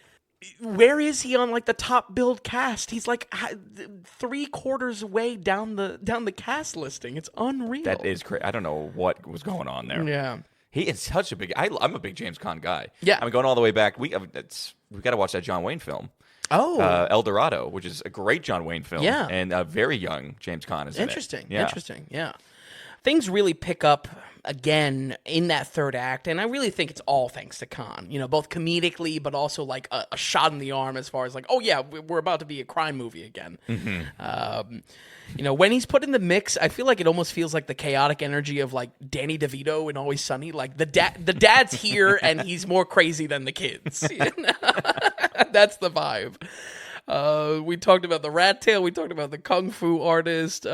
Speaker 2: where is he on like the top billed cast? He's like 3/4 way down the cast listing. It's unreal.
Speaker 1: That is crazy. I don't know what was going on there.
Speaker 2: Yeah.
Speaker 1: He is such a big. I'm a big James Caan guy.
Speaker 2: Yeah.
Speaker 1: I'm going all the way back. We got to watch that John Wayne film.
Speaker 2: Oh,
Speaker 1: El Dorado, which is a great John Wayne film.
Speaker 2: Yeah.
Speaker 1: And a very young James Caan is
Speaker 2: interesting.
Speaker 1: in it.
Speaker 2: Interesting. Yeah. Things really pick up again in that third act, and I really think it's all thanks to Caan. Both comedically, but also like a shot in the arm as far as like, oh yeah, we're about to be a crime movie again. When he's put in the mix, I feel like it almost feels like the chaotic energy of like Danny DeVito in Always Sunny. Like the dad's here, and he's more crazy than the kids. That's the vibe. We talked about the rat tail. We talked about the kung fu artist.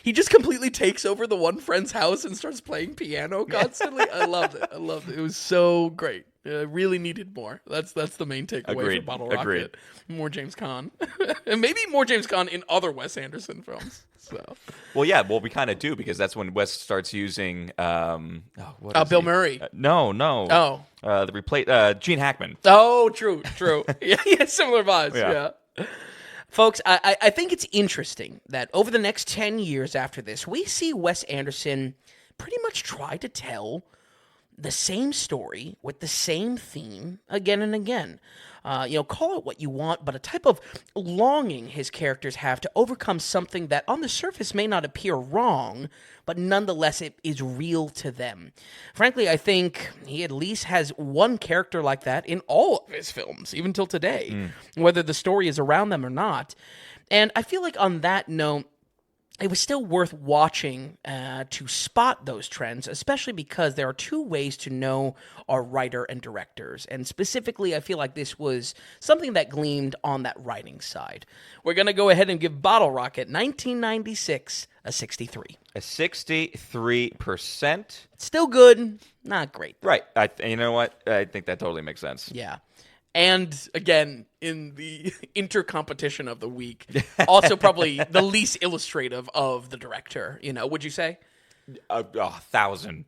Speaker 2: He just completely takes over the one friend's house and starts playing piano constantly. I loved it. It was so great. Really needed more. That's the main takeaway for Bottle Rocket.
Speaker 1: Agreed.
Speaker 2: More James Caan. And maybe more James Caan in other Wes Anderson films. So.
Speaker 1: Well, we kind of do, because that's when Wes starts using
Speaker 2: Bill Murray.
Speaker 1: No.
Speaker 2: Oh.
Speaker 1: The replay Gene Hackman.
Speaker 2: Oh, true. yeah, similar vibes. Yeah. Folks, I think it's interesting that over the next 10 years after this, we see Wes Anderson pretty much try to tell the same story with the same theme again and again. Call it what you want, but a type of longing his characters have to overcome something that on the surface may not appear wrong, but nonetheless it is real to them. Frankly, I think he at least has one character like that in all of his films, even till today, whether the story is around them or not. And I feel like on that note, it was still worth watching to spot those trends, especially because there are two ways to know our writer and directors. And specifically, I feel like this was something that gleamed on that writing side. We're going to go ahead and give Bottle Rocket 1996 a 63.
Speaker 1: A 63%.
Speaker 2: Still good, not great.
Speaker 1: Right. You know what? I think that totally makes sense.
Speaker 2: Yeah. And again, in the intercompetition of the week, also probably the least illustrative of the director, would you say?
Speaker 1: 1,000%.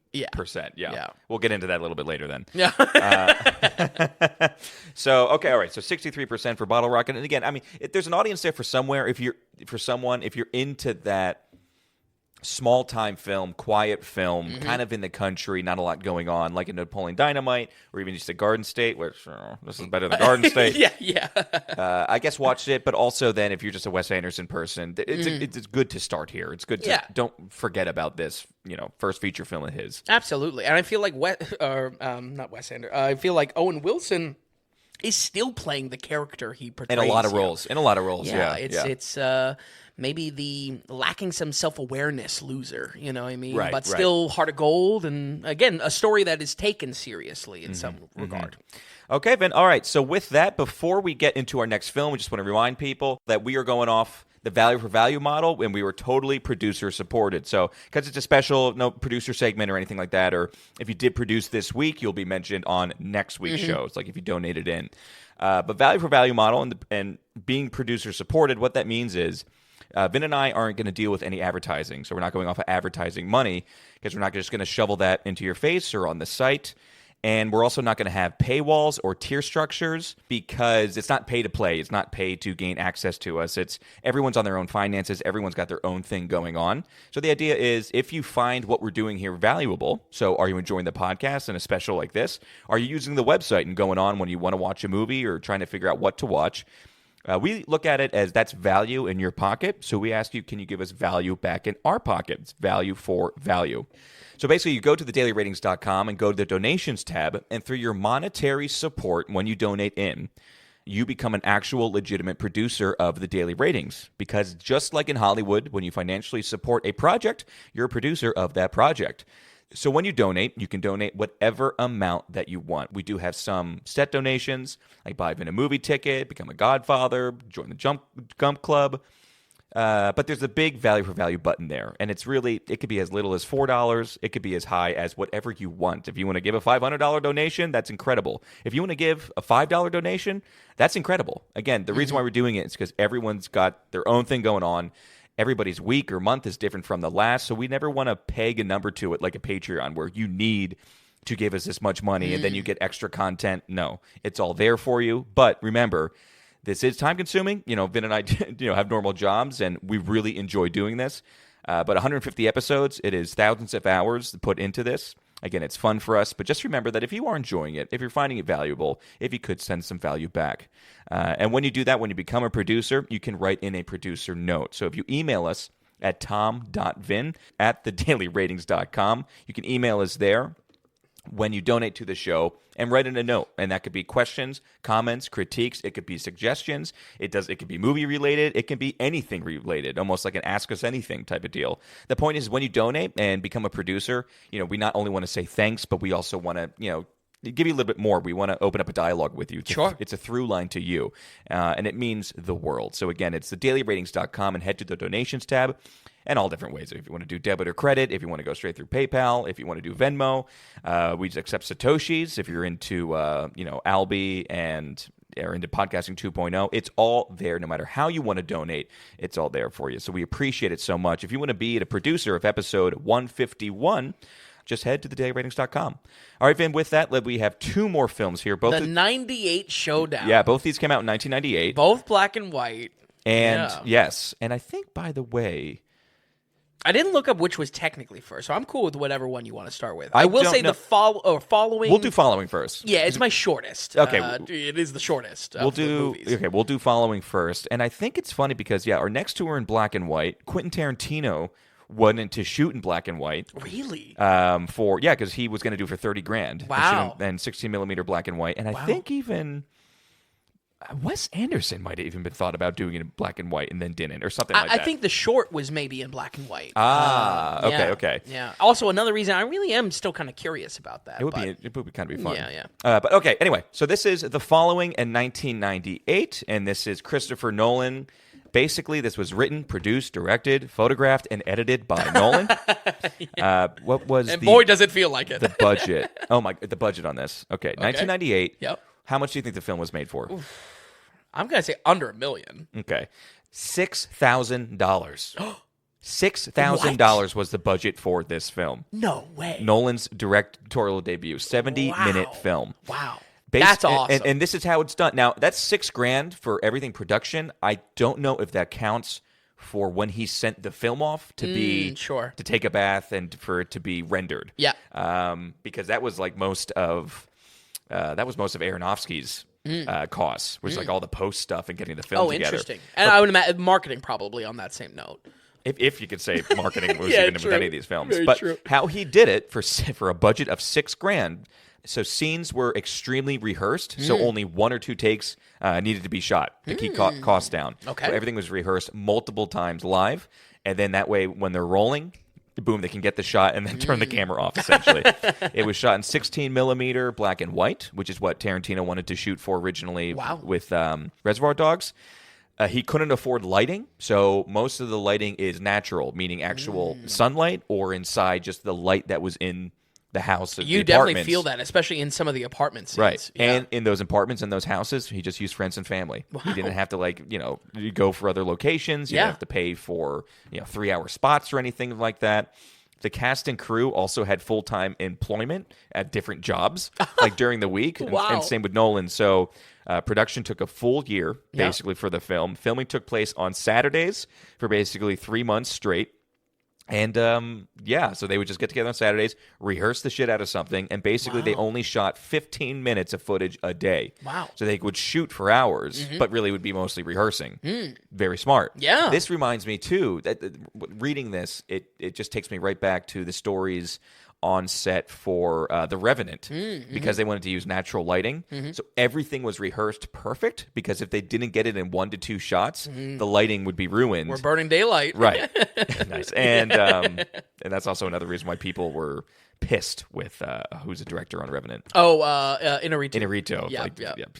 Speaker 1: Yeah. We'll get into that a little bit later then.
Speaker 2: Yeah.
Speaker 1: So, okay, all right. So 63% for Bottle Rocket. And again, I mean, there's an audience there for somewhere. If you're into that small time film, quiet film, kind of in the country, not a lot going on, like a Napoleon Dynamite, or even just a Garden State, which this is better than Garden State.
Speaker 2: Yeah.
Speaker 1: I guess watched it, but also then if you're just a Wes Anderson person, it's good to start here. It's good to don't forget about this, first feature film of his.
Speaker 2: Absolutely, and I feel like not Wes Anderson. I feel like Owen Wilson is still playing the character he portrays
Speaker 1: in a lot of roles. Yeah,
Speaker 2: it's maybe the lacking some self-awareness loser, you know what I mean?
Speaker 1: Right,
Speaker 2: but still Heart of Gold, and again, a story that is taken seriously in some regard.
Speaker 1: Okay, Ben. All right. So with that, before we get into our next film, we just want to remind people that we are going off the value for value model, and we were totally producer supported. So because it's a special, no producer segment or anything like that, or if you did produce this week, you'll be mentioned on next week's show. It's like if you donated in. But value for value model and being producer supported, what that means is Vin and I aren't going to deal with any advertising. So we're not going off of advertising money because we're not just going to shovel that into your face or on the site. And we're also not going to have paywalls or tier structures because it's not pay to play. It's not pay to gain access to us. It's everyone's on their own finances. Everyone's got their own thing going on. So the idea is if you find what we're doing here valuable, so are you enjoying the podcast and a special like this? Are you using the website and going on when you want to watch a movie or trying to figure out what to watch? We look at it as that's value in your pocket. So we ask you, can you give us value back in our pocket? It's value for value. So basically, you go to thedailyratings.com and go to the donations tab, and through your monetary support when you donate in, you become an actual legitimate producer of the Daily Ratings. Because just like in Hollywood, when you financially support a project, you're a producer of that project. So when you donate, you can donate whatever amount that you want. We do have some set donations, like buy Vin a movie ticket, become a Godfather, join the Gump Club. But there's a big value for value button there. And it's really, it could be as little as $4. It could be as high as whatever you want. If you want to give a $500 donation, that's incredible. If you want to give a $5 donation, that's incredible. Again, the reason why we're doing it is because everyone's got their own thing going on. Everybody's week or month is different from the last. So we never want to peg a number to it like a Patreon where you need to give us this much money and then you get extra content. No, it's all there for you. But remember, this is time consuming. Vin and I, have normal jobs, and we really enjoy doing this. But 150 episodes, it is thousands of hours put into this. Again, it's fun for us, but just remember that if you are enjoying it, if you're finding it valuable, if you could send some value back. And when you do that, when you become a producer, you can write in a producer note. So if you email us at tom.vin@thedailyratings.com, you can email us there when you donate to the show and write in a note. And that could be questions, comments, critiques. It could be suggestions. It could be movie related. It can be anything related, almost like an ask us anything type of deal. The point is when you donate and become a producer, we not only want to say thanks, but we also want to, give you a little bit more. We want to open up a dialogue with you. It's a through line to you. And it means the world. So again, it's thedailyratings.com and head to the donations tab. And all different ways. If you want to do debit or credit, if you want to go straight through PayPal, if you want to do Venmo, we just accept Satoshis. If you're into, Albi and are into podcasting 2.0, it's all there. No matter how you want to donate, it's all there for you. So we appreciate it so much. If you want to be a producer of episode 151, just head to thedailyratings.com. All right, Vin, with that, we have two more films here.
Speaker 2: Both the 98 Showdown.
Speaker 1: Yeah, both these came out in 1998.
Speaker 2: Both black and white.
Speaker 1: And yes, and I think, by the way,
Speaker 2: I didn't look up which was technically first, so I'm cool with whatever one you want to start with. I will say the following.
Speaker 1: We'll do following first.
Speaker 2: Yeah, it's my shortest.
Speaker 1: Okay,
Speaker 2: it is the shortest.
Speaker 1: We'll do following first, and I think it's funny because our next two are in black and white. Quentin Tarantino wanted to shoot in black and white.
Speaker 2: Really?
Speaker 1: Because he was going to do it for $30,000.
Speaker 2: Wow.
Speaker 1: And 16mm black and white, and I think even Wes Anderson might have even been thought about doing it in black and white and then didn't, or something like that.
Speaker 2: I think The Short was maybe in black and white.
Speaker 1: Okay.
Speaker 2: Yeah. Also, another reason I really am still kind of curious about that.
Speaker 1: It would be kind of be fun.
Speaker 2: Yeah.
Speaker 1: But okay, anyway, so this is The Following in 1998, and this is Christopher Nolan. Basically, this was written, produced, directed, photographed, and edited by Nolan. What was
Speaker 2: boy, does it feel like it.
Speaker 1: The budget. The budget on this. Okay, 1998.
Speaker 2: Yep.
Speaker 1: How much do you think the film was made for?
Speaker 2: Oof. I'm going to say under $1 million.
Speaker 1: Okay. $6,000. $6,000 was the budget for this film.
Speaker 2: No way.
Speaker 1: Nolan's directorial debut, 70-minute film.
Speaker 2: Wow. That's awesome.
Speaker 1: And this is how it's done. Now, that's $6,000 for everything production. I don't know if that counts for when he sent the film off to to take a bath and for it to be rendered.
Speaker 2: Yeah.
Speaker 1: Because that was like most of Aronofsky's costs, which is like all the post stuff and getting the film together.
Speaker 2: Oh, interesting. And I would imagine marketing probably on that same note.
Speaker 1: If you could say marketing was even with any of these films.
Speaker 2: Very
Speaker 1: but
Speaker 2: true.
Speaker 1: How he did it for a budget of $6,000, so scenes were extremely rehearsed, so only one or two takes needed to be shot to keep costs down.
Speaker 2: Okay.
Speaker 1: So everything was rehearsed multiple times live, and then that way when they're rolling, boom, they can get the shot and then turn the camera off, essentially. It was shot in 16mm black and white, which is what Tarantino wanted to shoot for originally with Reservoir Dogs. He couldn't afford lighting, so most of the lighting is natural, meaning actual sunlight or inside just the light that was in the house of
Speaker 2: You
Speaker 1: the
Speaker 2: definitely
Speaker 1: apartments.
Speaker 2: feel that, especially in some of the apartment scenes.
Speaker 1: Right.
Speaker 2: Yeah.
Speaker 1: And in those apartments and those houses, he just used friends and family. He didn't have to, you go for other locations. You didn't have to pay for, 3-hour spots or anything like that. The cast and crew also had full-time employment at different jobs, like during the week. And same with Nolan. So production took a full year, basically, for the film. Filming took place on Saturdays for basically 3 months straight. And, so they would just get together on Saturdays, rehearse the shit out of something, and basically they only shot 15 minutes of footage a day.
Speaker 2: Wow.
Speaker 1: So they would shoot for hours, but really would be mostly rehearsing. Very smart.
Speaker 2: Yeah.
Speaker 1: This reminds me, too, that reading this, it just takes me right back to the stories on set for The Revenant because they wanted to use natural lighting. So everything was rehearsed perfect because if they didn't get it in 1 to 2 shots, the lighting would be ruined.
Speaker 2: We're burning daylight.
Speaker 1: Right. Nice. And that's also another reason why people were pissed with who's the director on Revenant.
Speaker 2: Oh, Inarritu.
Speaker 1: Inarritu.
Speaker 2: Yeah.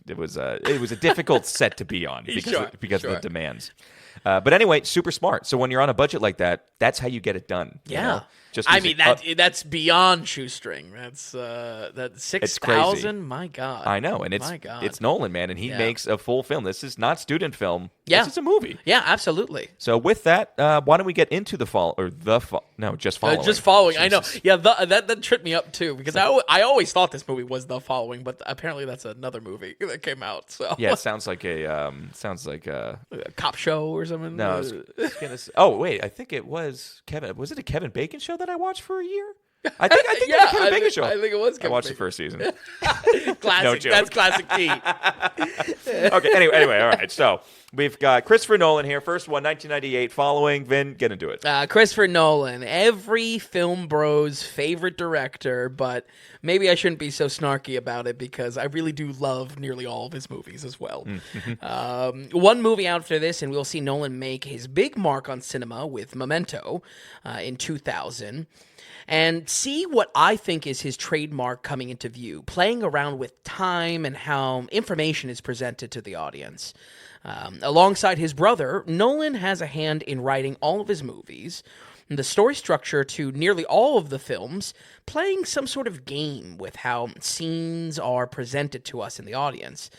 Speaker 1: It was a difficult set to be on because of the demands. But anyway, super smart. So when you're on a budget like that, that's how you get it done.
Speaker 2: Yeah.
Speaker 1: You know?
Speaker 2: That's beyond shoestring. That's 6,000. My God.
Speaker 1: I know, and it's Nolan, man, and he makes a full film. This is not student film.
Speaker 2: Yeah.
Speaker 1: This is a movie.
Speaker 2: Yeah, absolutely.
Speaker 1: So with that, why don't we get into just following?
Speaker 2: Just following.
Speaker 1: Jesus.
Speaker 2: I know. Yeah, that tripped me up too because I always thought this movie was The Following, but apparently that's another movie that came out. So
Speaker 1: yeah, it sounds like a
Speaker 2: cop show or something.
Speaker 1: No, I was gonna say, oh wait, I think it was Kevin. Was it a Kevin Bacon show that I watched for a year? I think it was a Kevin Bacon show.
Speaker 2: I think it was.
Speaker 1: I watched the first season.
Speaker 2: Classic.
Speaker 1: No joke.
Speaker 2: That's classic T.
Speaker 1: Okay. Anyway, all right. So we've got Christopher Nolan here. First one, 1998. Following. Vin, get into it.
Speaker 2: Christopher Nolan, every film bro's favorite director, but maybe I shouldn't be so snarky about it because I really do love nearly all of his movies as well. One movie after this, and we'll see Nolan make his big mark on cinema with Memento in 2000. And see what I think is his trademark coming into view, playing around with time and how information is presented to the audience. Alongside his brother, Nolan has a hand in writing all of his movies, the story structure to nearly all of the films, playing some sort of game with how scenes are presented to us in the audience.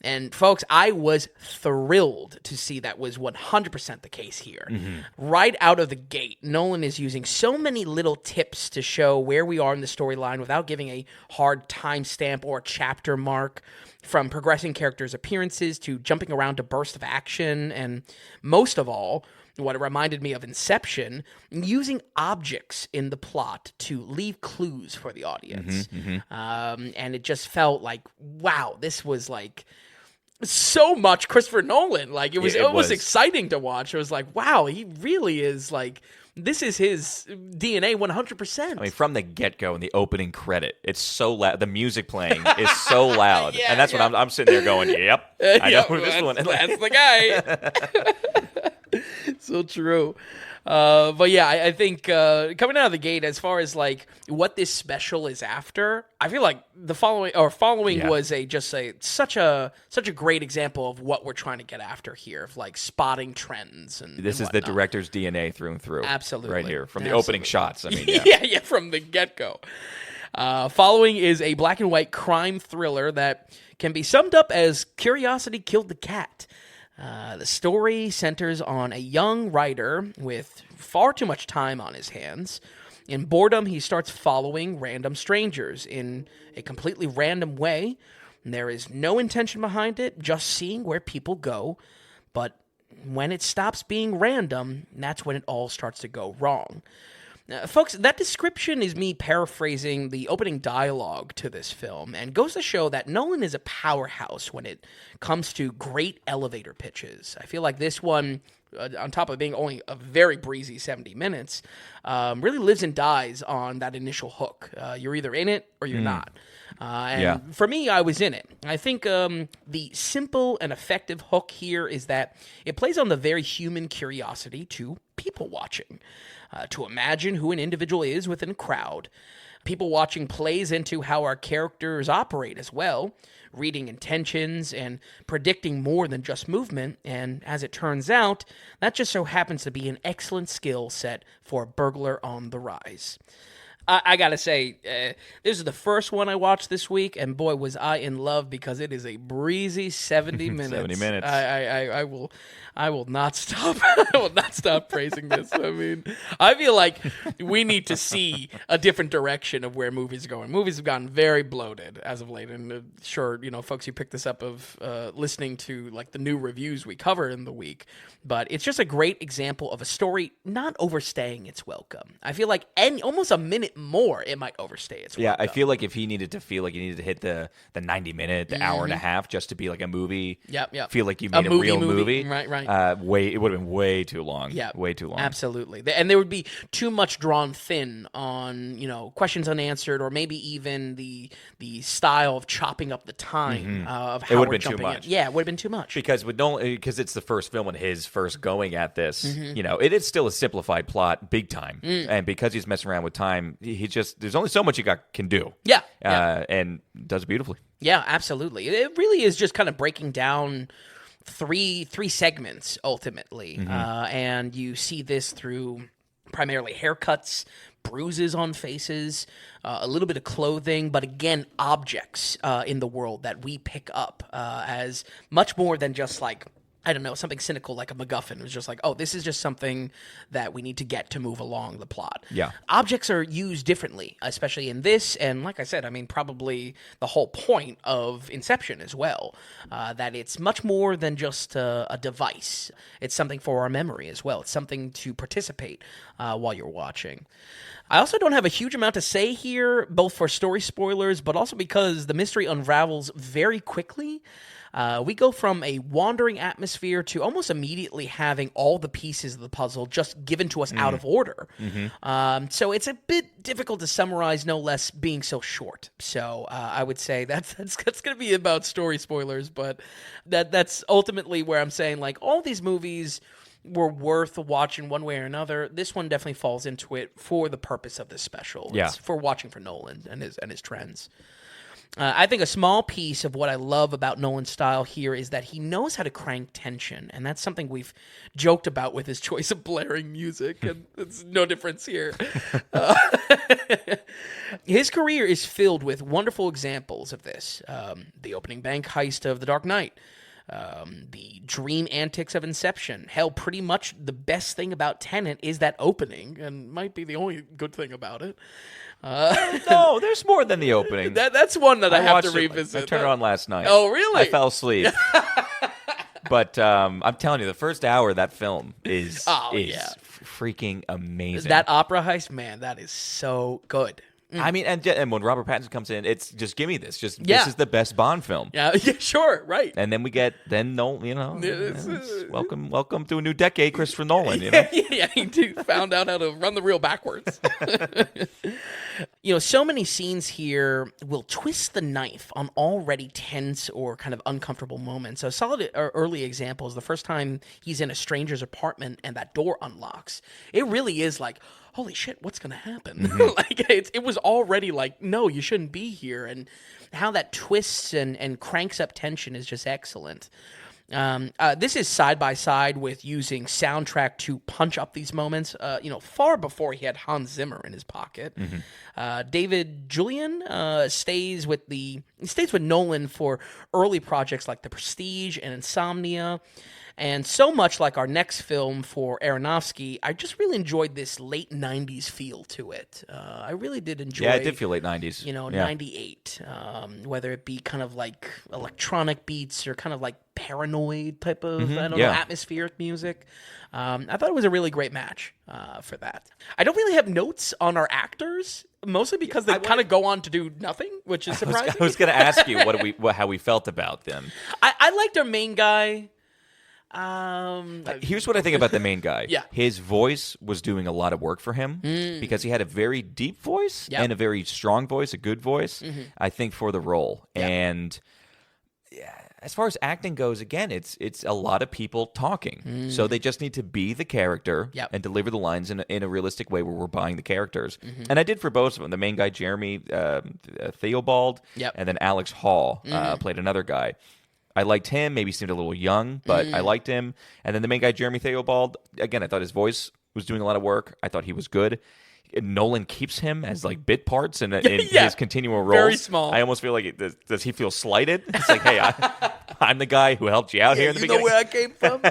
Speaker 2: And folks, I was thrilled to see that was 100% the case here. Right out of the gate, Nolan is using so many little tips to show where we are in the storyline without giving a hard timestamp or chapter mark, from progressing characters' appearances to jumping around to bursts of action, and most of all, what it reminded me of Inception, using objects in the plot to leave clues for the audience. And it just felt like, wow, this was like so much Christopher Nolan. Like it was exciting to watch. It was like, wow, he really is like, this is his DNA 100%.
Speaker 1: I mean, from the get-go in the opening credit, it's so loud. The music playing is so loud. And that's what I'm sitting there going, yep, I know who this one is.
Speaker 2: That's the guy. So true. But yeah, I think coming out of the gate, as far as like what this special is after, I feel like the following was such a great example of what we're trying to get after here, of like spotting trends and
Speaker 1: this is the director's DNA through and through.
Speaker 2: Absolutely,
Speaker 1: right here from the opening shots. I mean,
Speaker 2: yeah, from the get-go. Following is a black and white crime thriller that can be summed up as Curiosity Killed the Cat. The story centers on a young writer with far too much time on his hands. In boredom, he starts following random strangers in a completely random way. There is no intention behind it, just seeing where people go. But when it stops being random, that's when it all starts to go wrong. Folks, that description is me paraphrasing the opening dialogue to this film, and goes to show that Nolan is a powerhouse when it comes to great elevator pitches. I feel like this one, on top of being only a very breezy 70 minutes, really lives and dies on that initial hook. You're either in it or you're not. For me, I was in it. I think the simple and effective hook here is that it plays on the very human curiosity to people watching. To imagine who an individual is within a crowd. People watching plays into how our characters operate as well, reading intentions and predicting more than just movement. And as it turns out, that just so happens to be an excellent skill set for a burglar on the rise. I gotta say, this is the first one I watched this week, and boy, was I in love, because it is a breezy 70 minutes.
Speaker 1: 70 minutes.
Speaker 2: I will not stop. I will not stop praising this. I mean, I feel like we need to see a different direction of where movies are going. Movies have gotten very bloated as of late, and sure, folks, you picked this up of listening to like the new reviews we cover in the week. But it's just a great example of a story not overstaying its welcome. I feel like almost a minute more, it might overstay its welcome.
Speaker 1: Yeah, I feel like if he needed to feel like he needed to hit the 90-minute, the hour and a half just to be like a movie, feel like you made a real movie.
Speaker 2: Right.
Speaker 1: It would have been way too long.
Speaker 2: Yeah,
Speaker 1: way too long.
Speaker 2: Absolutely. And there would be too much drawn thin on, questions unanswered, or maybe even the style of chopping up the time of how we're jumping in. Yeah, it would have been too much.
Speaker 1: Because with Nolan, because it's the first film and his first going at this, it is still a simplified plot, big time. And because he's messing around with time, there's only so much he can do.
Speaker 2: Yeah.
Speaker 1: And does it beautifully.
Speaker 2: Yeah, absolutely. It really is just kind of breaking down three segments ultimately, and you see this through primarily haircuts, bruises on faces, a little bit of clothing, but again, objects in the world that we pick up as much more than just like, I don't know, something cynical like a MacGuffin. It was just like, oh, this is just something that we need to get to move along the plot.
Speaker 1: Yeah.
Speaker 2: Objects are used differently, especially in this. And like I said, I mean, probably the whole point of Inception as well, that it's much more than just a device. It's something for our memory as well. It's something to participate while you're watching. I also don't have a huge amount to say here, both for story spoilers, but also because the mystery unravels very quickly. We go from a wandering atmosphere to almost immediately having all the pieces of the puzzle just given to us out of order. So it's a bit difficult to summarize, no less being so short. So I would say that's going to be about story spoilers, but that's ultimately where I'm saying, like, all these movies were worth watching one way or another. This one definitely falls into it for the purpose of this special.
Speaker 1: Yeah.
Speaker 2: It's for watching for Nolan and his trends. I think a small piece of what I love about Nolan's style here is that he knows how to crank tension, and that's something we've joked about with his choice of blaring music, and it's no difference here. His career is filled with wonderful examples of this. The opening bank heist of The Dark Knight, the dream antics of Inception. Hell, pretty much the best thing about Tenet is that opening, and might be the only good thing about it.
Speaker 1: No, there's more than the opening.
Speaker 2: That's one that I have to
Speaker 1: watched
Speaker 2: revisit.
Speaker 1: I turned it on last night.
Speaker 2: Oh, really?
Speaker 1: I fell asleep. But I'm telling you, the first hour of that film is freaking amazing.
Speaker 2: That opera heist, man, that is so good.
Speaker 1: I mean, and when Robert Pattinson comes in, it's just give me this. This is the best Bond film.
Speaker 2: Yeah, sure, right.
Speaker 1: And then we get Nolan. Welcome to a new decade, Christopher Nolan. You know?
Speaker 2: Yeah, he found out how to run the reel backwards. So many scenes here will twist the knife on already tense or kind of uncomfortable moments. A solid early example is the first time he's in a stranger's apartment and that door unlocks. It really is like, holy shit, what's going to happen? Like it was already like, no, you shouldn't be here. And how that twists and cranks up tension is just excellent. This is side by side with using soundtrack to punch up these moments. Far before he had Hans Zimmer in his pocket. David Julian stays with Nolan for early projects like The Prestige and Insomnia. And so much like our next film for Aronofsky, I just really enjoyed this late 90s feel to it. I really did enjoy...
Speaker 1: Yeah, it did feel late 90s.
Speaker 2: 98. Whether it be kind of like electronic beats or kind of like paranoid type of, atmospheric music. I thought it was a really great match for that. I don't really have notes on our actors, mostly because they kind of go on to do nothing, which is surprising.
Speaker 1: I was going to ask you how we felt about them.
Speaker 2: I liked our main guy.
Speaker 1: Here's what I think about the main guy.
Speaker 2: Yeah.
Speaker 1: His voice was doing a lot of work for him because he had a very deep voice and a very strong voice, a good voice, I think, for the role. And as far as acting goes, again, it's a lot of people talking. So they just need to be the character and deliver the lines in a realistic way where we're buying the characters. And I did for both of them. The main guy, Jeremy Theobald, and then Alex Hall played another guy. I liked him. Maybe seemed a little young, but I liked him. And then the main guy, Jeremy Theobald, again, I thought his voice was doing a lot of work. I thought he was good. Nolan keeps him as like bit parts in his continual roles.
Speaker 2: Very small.
Speaker 1: I almost feel like does he feel slighted? It's like, hey, I'm the guy who helped you out here in the beginning.
Speaker 2: You know where I came from?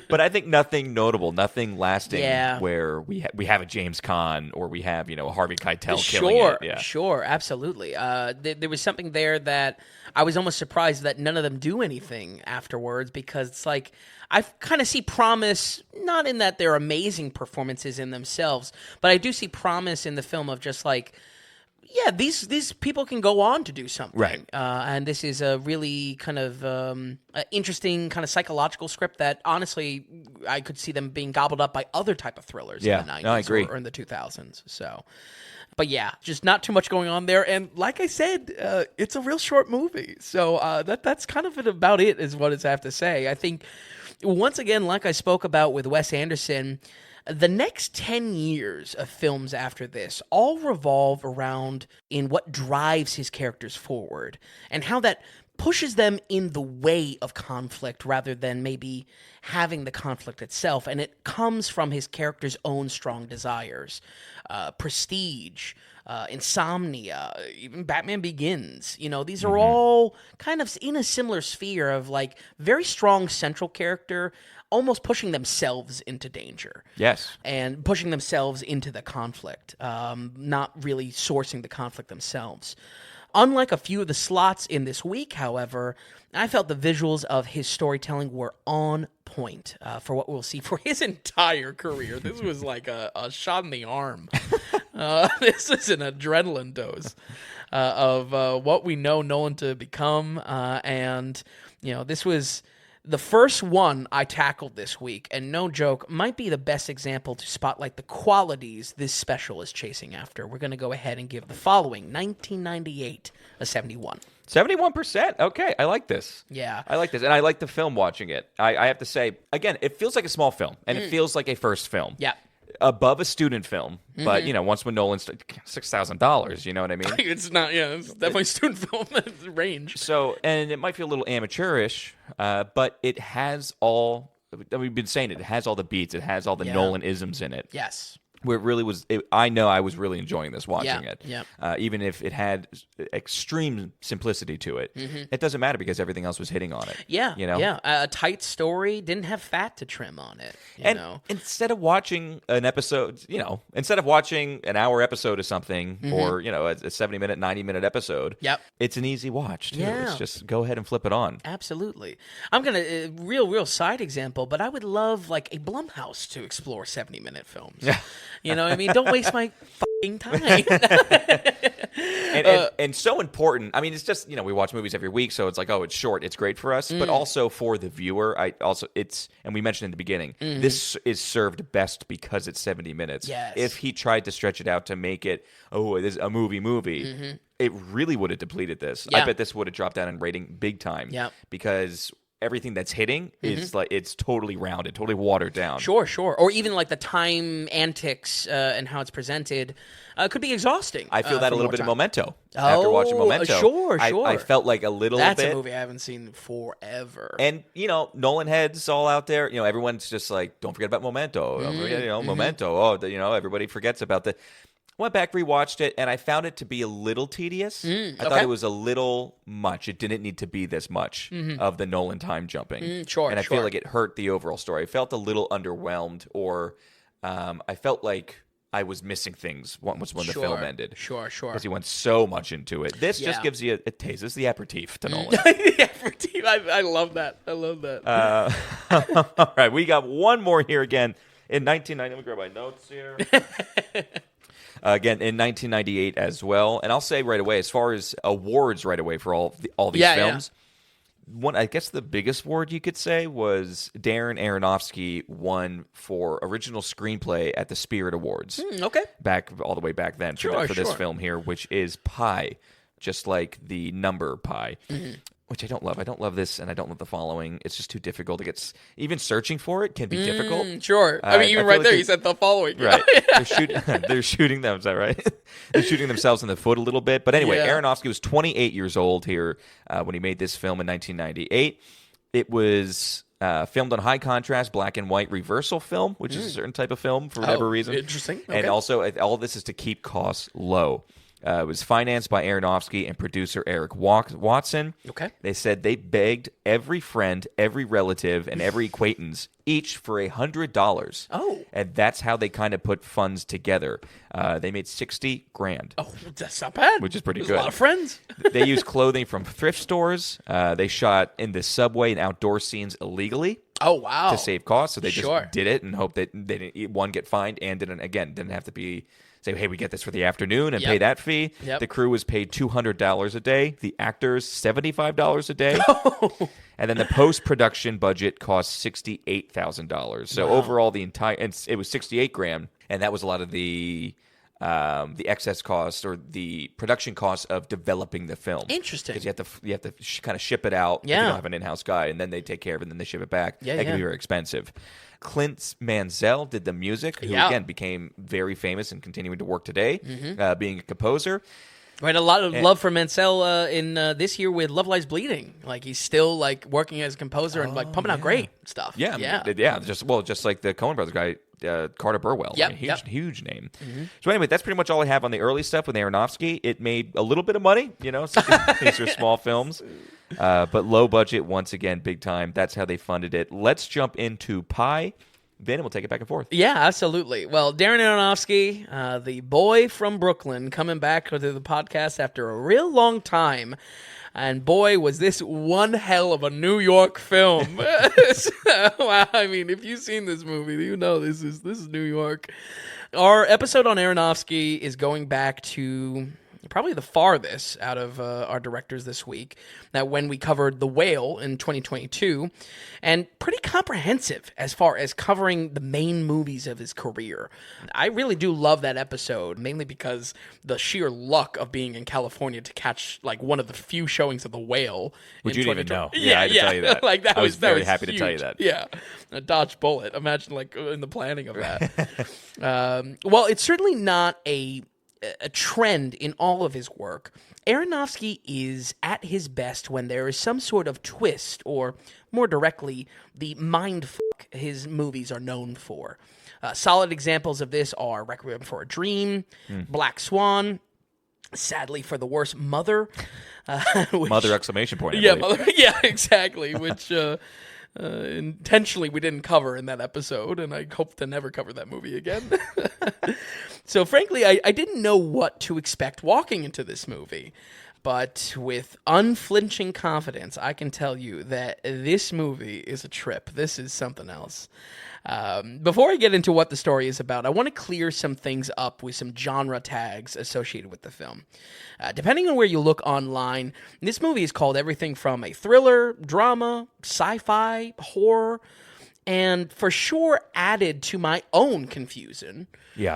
Speaker 1: But I think nothing notable, nothing lasting. Where we have a James Caan or we have a Harvey Keitel killing it. Yeah.
Speaker 2: Sure, absolutely. There was something there that I was almost surprised that none of them do anything afterwards, because it's like I kind of see promise, not in that they're amazing performances in themselves, but I do see promise in the film of just like, yeah, these people can go on to do something.
Speaker 1: Right.
Speaker 2: And this is a really kind of interesting kind of psychological script that honestly I could see them being gobbled up by other type of thrillers in the 90s
Speaker 1: I agree.
Speaker 2: Or in the 2000s. So, but yeah, just not too much going on there. And like I said, it's a real short movie. So that's kind of about it is what I have to say. I think, once again, like I spoke about with Wes Anderson, the next 10 years of films after this all revolve around in what drives his characters forward and how that pushes them in the way of conflict rather than maybe having the conflict itself. And it comes from his character's own strong desires. Prestige, Insomnia, even Batman Begins. These are all kind of in a similar sphere of like very strong central character, almost pushing themselves into danger.
Speaker 1: Yes.
Speaker 2: And pushing themselves into the conflict, not really sourcing the conflict themselves. Unlike a few of the slots in this week, however, I felt the visuals of his storytelling were on point for what we'll see for his entire career. This was like a shot in the arm. This is an adrenaline dose of what we know Nolan to become. And, this was the first one I tackled this week, and no joke, might be the best example to spotlight the qualities this special is chasing after. We're going to go ahead and give the following: 1998, a 71.
Speaker 1: 71%. Okay, I like this.
Speaker 2: Yeah.
Speaker 1: I like this, and I like the film watching it. I have to say, again, it feels like a small film, and it feels like a first film.
Speaker 2: Yeah.
Speaker 1: Above a student film, but once when Nolan's $6,000, you know what I mean?
Speaker 2: It's not, it's definitely student film range.
Speaker 1: So, and it might feel a little amateurish, but it has all. We've been saying it has all the beats. It has all the Nolan isms in it.
Speaker 2: Yes.
Speaker 1: Where it really was, I know I was really enjoying this watching it.
Speaker 2: Yeah.
Speaker 1: Even if it had extreme simplicity to it, it doesn't matter because everything else was hitting on it.
Speaker 2: Yeah.
Speaker 1: You know?
Speaker 2: Yeah. A tight story, didn't have fat to trim on it. You know?
Speaker 1: Instead of watching an episode, instead of watching an hour episode of something or, a 70-minute, 90-minute episode, it's an easy watch too.
Speaker 2: Yeah.
Speaker 1: It's just go ahead and flip it on.
Speaker 2: Absolutely. I'm going to, real side example, but I would love like a Blumhouse to explore 70-minute films. Yeah. You know what I mean? Don't waste my fucking time.
Speaker 1: and so important. I mean, it's just, we watch movies every week, so it's like, oh, it's short. It's great for us. But also for the viewer, and we mentioned in the beginning, this is served best because it's 70 minutes.
Speaker 2: Yes.
Speaker 1: If he tried to stretch it out to make it, this is a movie, it really would have depleted this.
Speaker 2: Yeah.
Speaker 1: I bet this would have dropped down in rating big time.
Speaker 2: Yeah.
Speaker 1: Because everything that's hitting is like it's totally rounded, totally watered down.
Speaker 2: Sure. Or even like the time antics and how it's presented could be exhausting.
Speaker 1: I feel that a little bit
Speaker 2: time.
Speaker 1: in Memento. After watching Memento,
Speaker 2: sure.
Speaker 1: I felt like a little
Speaker 2: That's
Speaker 1: bit.
Speaker 2: a movie I haven't seen forever.
Speaker 1: And Nolan heads all out there. Everyone's just like, don't forget about Memento. Don't forget, Memento. Oh, everybody forgets about the. Went back, rewatched it, and I found it to be a little tedious. I thought it was a little much. It didn't need to be this much of the Nolan time jumping.
Speaker 2: Sure,
Speaker 1: and I feel like it hurt the overall story. I felt a little underwhelmed, or I felt like I was missing things once when the film ended.
Speaker 2: Sure.
Speaker 1: Because he went so much into it. This just gives you a taste. This is the aperitif to Nolan.
Speaker 2: The aperitif. I love that.
Speaker 1: All right, we got one more here again. In 1990, let me grab my notes here. Again, in 1998 as well. And I'll say right away, as far as awards right away for all these films, one, I guess the biggest award you could say was Darren Aronofsky won for original screenplay at the Spirit Awards.
Speaker 2: Okay.
Speaker 1: All the way back then for this film here, which is Pi. just like the number pi. Which I don't love. I don't love this, and I don't love the following. It's just too difficult. It gets even searching for it can be difficult.
Speaker 2: Sure. I mean, even right there, you said the following.
Speaker 1: Right. They're shooting them. Is that right? They're shooting themselves in the foot a little bit. But anyway, Aronofsky was 28 years old here when he made this film in 1998. It was filmed on high contrast, black and white reversal film, which is a certain type of film for whatever reason.
Speaker 2: Interesting. Okay.
Speaker 1: And also, all this is to keep costs low. It was financed by Aronofsky and producer Eric Watson.
Speaker 2: Okay.
Speaker 1: They said they begged every friend, every relative, and every acquaintance each for $100.
Speaker 2: Oh.
Speaker 1: And that's how they kind of put funds together. They made $60,000.
Speaker 2: Oh, that's not bad.
Speaker 1: Which is pretty
Speaker 2: There's
Speaker 1: good.
Speaker 2: A lot of friends.
Speaker 1: They used clothing from thrift stores. They shot in the subway and outdoor scenes illegally.
Speaker 2: Oh, wow.
Speaker 1: To save costs. So they just did it and hoped that they didn't, one, get fined and didn't have to be... say, hey, we get this for the afternoon and pay that fee.
Speaker 2: Yep.
Speaker 1: The crew was paid $200 a day. The actors, $75 a day. And then the post-production budget cost $68,000. So overall, it was $68,000, and that was a lot of the excess cost or the production cost of developing the film.
Speaker 2: Interesting.
Speaker 1: Because you have to kind of ship it out.
Speaker 2: Yeah.
Speaker 1: If you don't have an in-house guy, and then they take care of it, and then they ship it back.
Speaker 2: Yeah,
Speaker 1: that can be very expensive. Clint Mansell did the music, who again became very famous and continuing to work today, being a composer.
Speaker 2: Right, a lot of love for Mansell in this year with Love Lies Bleeding. Like he's still like working as a composer and like pumping out great stuff.
Speaker 1: Yeah. Just like the Coen brothers guy, Carter Burwell.
Speaker 2: Yep,
Speaker 1: huge name. So anyway, that's pretty much all I have on the early stuff with Aronofsky. It made a little bit of money, so these are small films. But low budget, once again, big time. That's how they funded it. Let's jump into Pi. Ben, and we'll take it back and forth.
Speaker 2: Yeah, absolutely. Well, Darren Aronofsky, the boy from Brooklyn, coming back to the podcast after a real long time. And boy, was this one hell of a New York film. Wow, I mean, if you've seen this movie, you know this is New York. Our episode on Aronofsky is going back to probably the farthest out of our directors this week, that when we covered The Whale in 2022, and pretty comprehensive as far as covering the main movies of his career. I really do love that episode, mainly because the sheer luck of being in California to catch like one of the few showings of The Whale.
Speaker 1: Which you didn't even know.
Speaker 2: Yeah,
Speaker 1: I had to tell you that.
Speaker 2: Like that
Speaker 1: I was very happy
Speaker 2: huge.
Speaker 1: to tell you that.
Speaker 2: Yeah, a dodged bullet. Imagine like in the planning of that. Well, it's certainly not a trend in all of his work. Aronofsky is at his best when there is some sort of twist, or more directly, the mindfuck his movies are known for. Solid examples of this are Requiem for a Dream, Black Swan, sadly for the worst, Mother.
Speaker 1: Mother exclamation point.
Speaker 2: Yeah, Mother. Yeah, exactly. Which intentionally we didn't cover in that episode, and I hope to never cover that movie again. So frankly, I didn't know what to expect walking into this movie. But with unflinching confidence, I can tell you that this movie is a trip. This is something else. Before I get into what the story is about, I want to clear some things up with some genre tags associated with the film. Depending on where you look online, this movie is called everything from a thriller, drama, sci-fi, horror, and for sure added to my own confusion.
Speaker 1: Yeah.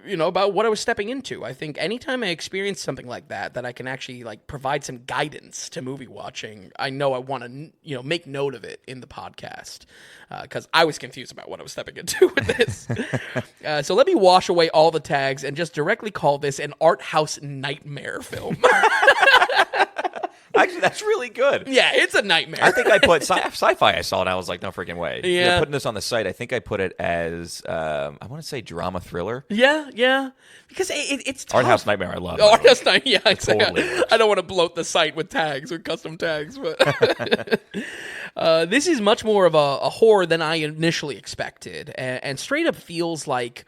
Speaker 2: About what I was stepping into. I think anytime I experience something like that I can actually like provide some guidance to movie watching, I know I want to, make note of it in the podcast, because I was confused about what I was stepping into with this. So let me wash away all the tags and just directly call this an art house nightmare film.
Speaker 1: Actually, that's really good.
Speaker 2: Yeah, it's a nightmare.
Speaker 1: I think I put sci-fi. I saw it, and I was like, no freaking way.
Speaker 2: Yeah.
Speaker 1: Putting this on the site, I think I put it as, I want to say drama thriller.
Speaker 2: Yeah. Because it's tough.
Speaker 1: Art house nightmare, I love.
Speaker 2: Art house nightmare, yeah. Exactly.
Speaker 1: Totally.
Speaker 2: I don't want to bloat the site with tags or custom tags, but this is much more of a horror than I initially expected, and straight up feels like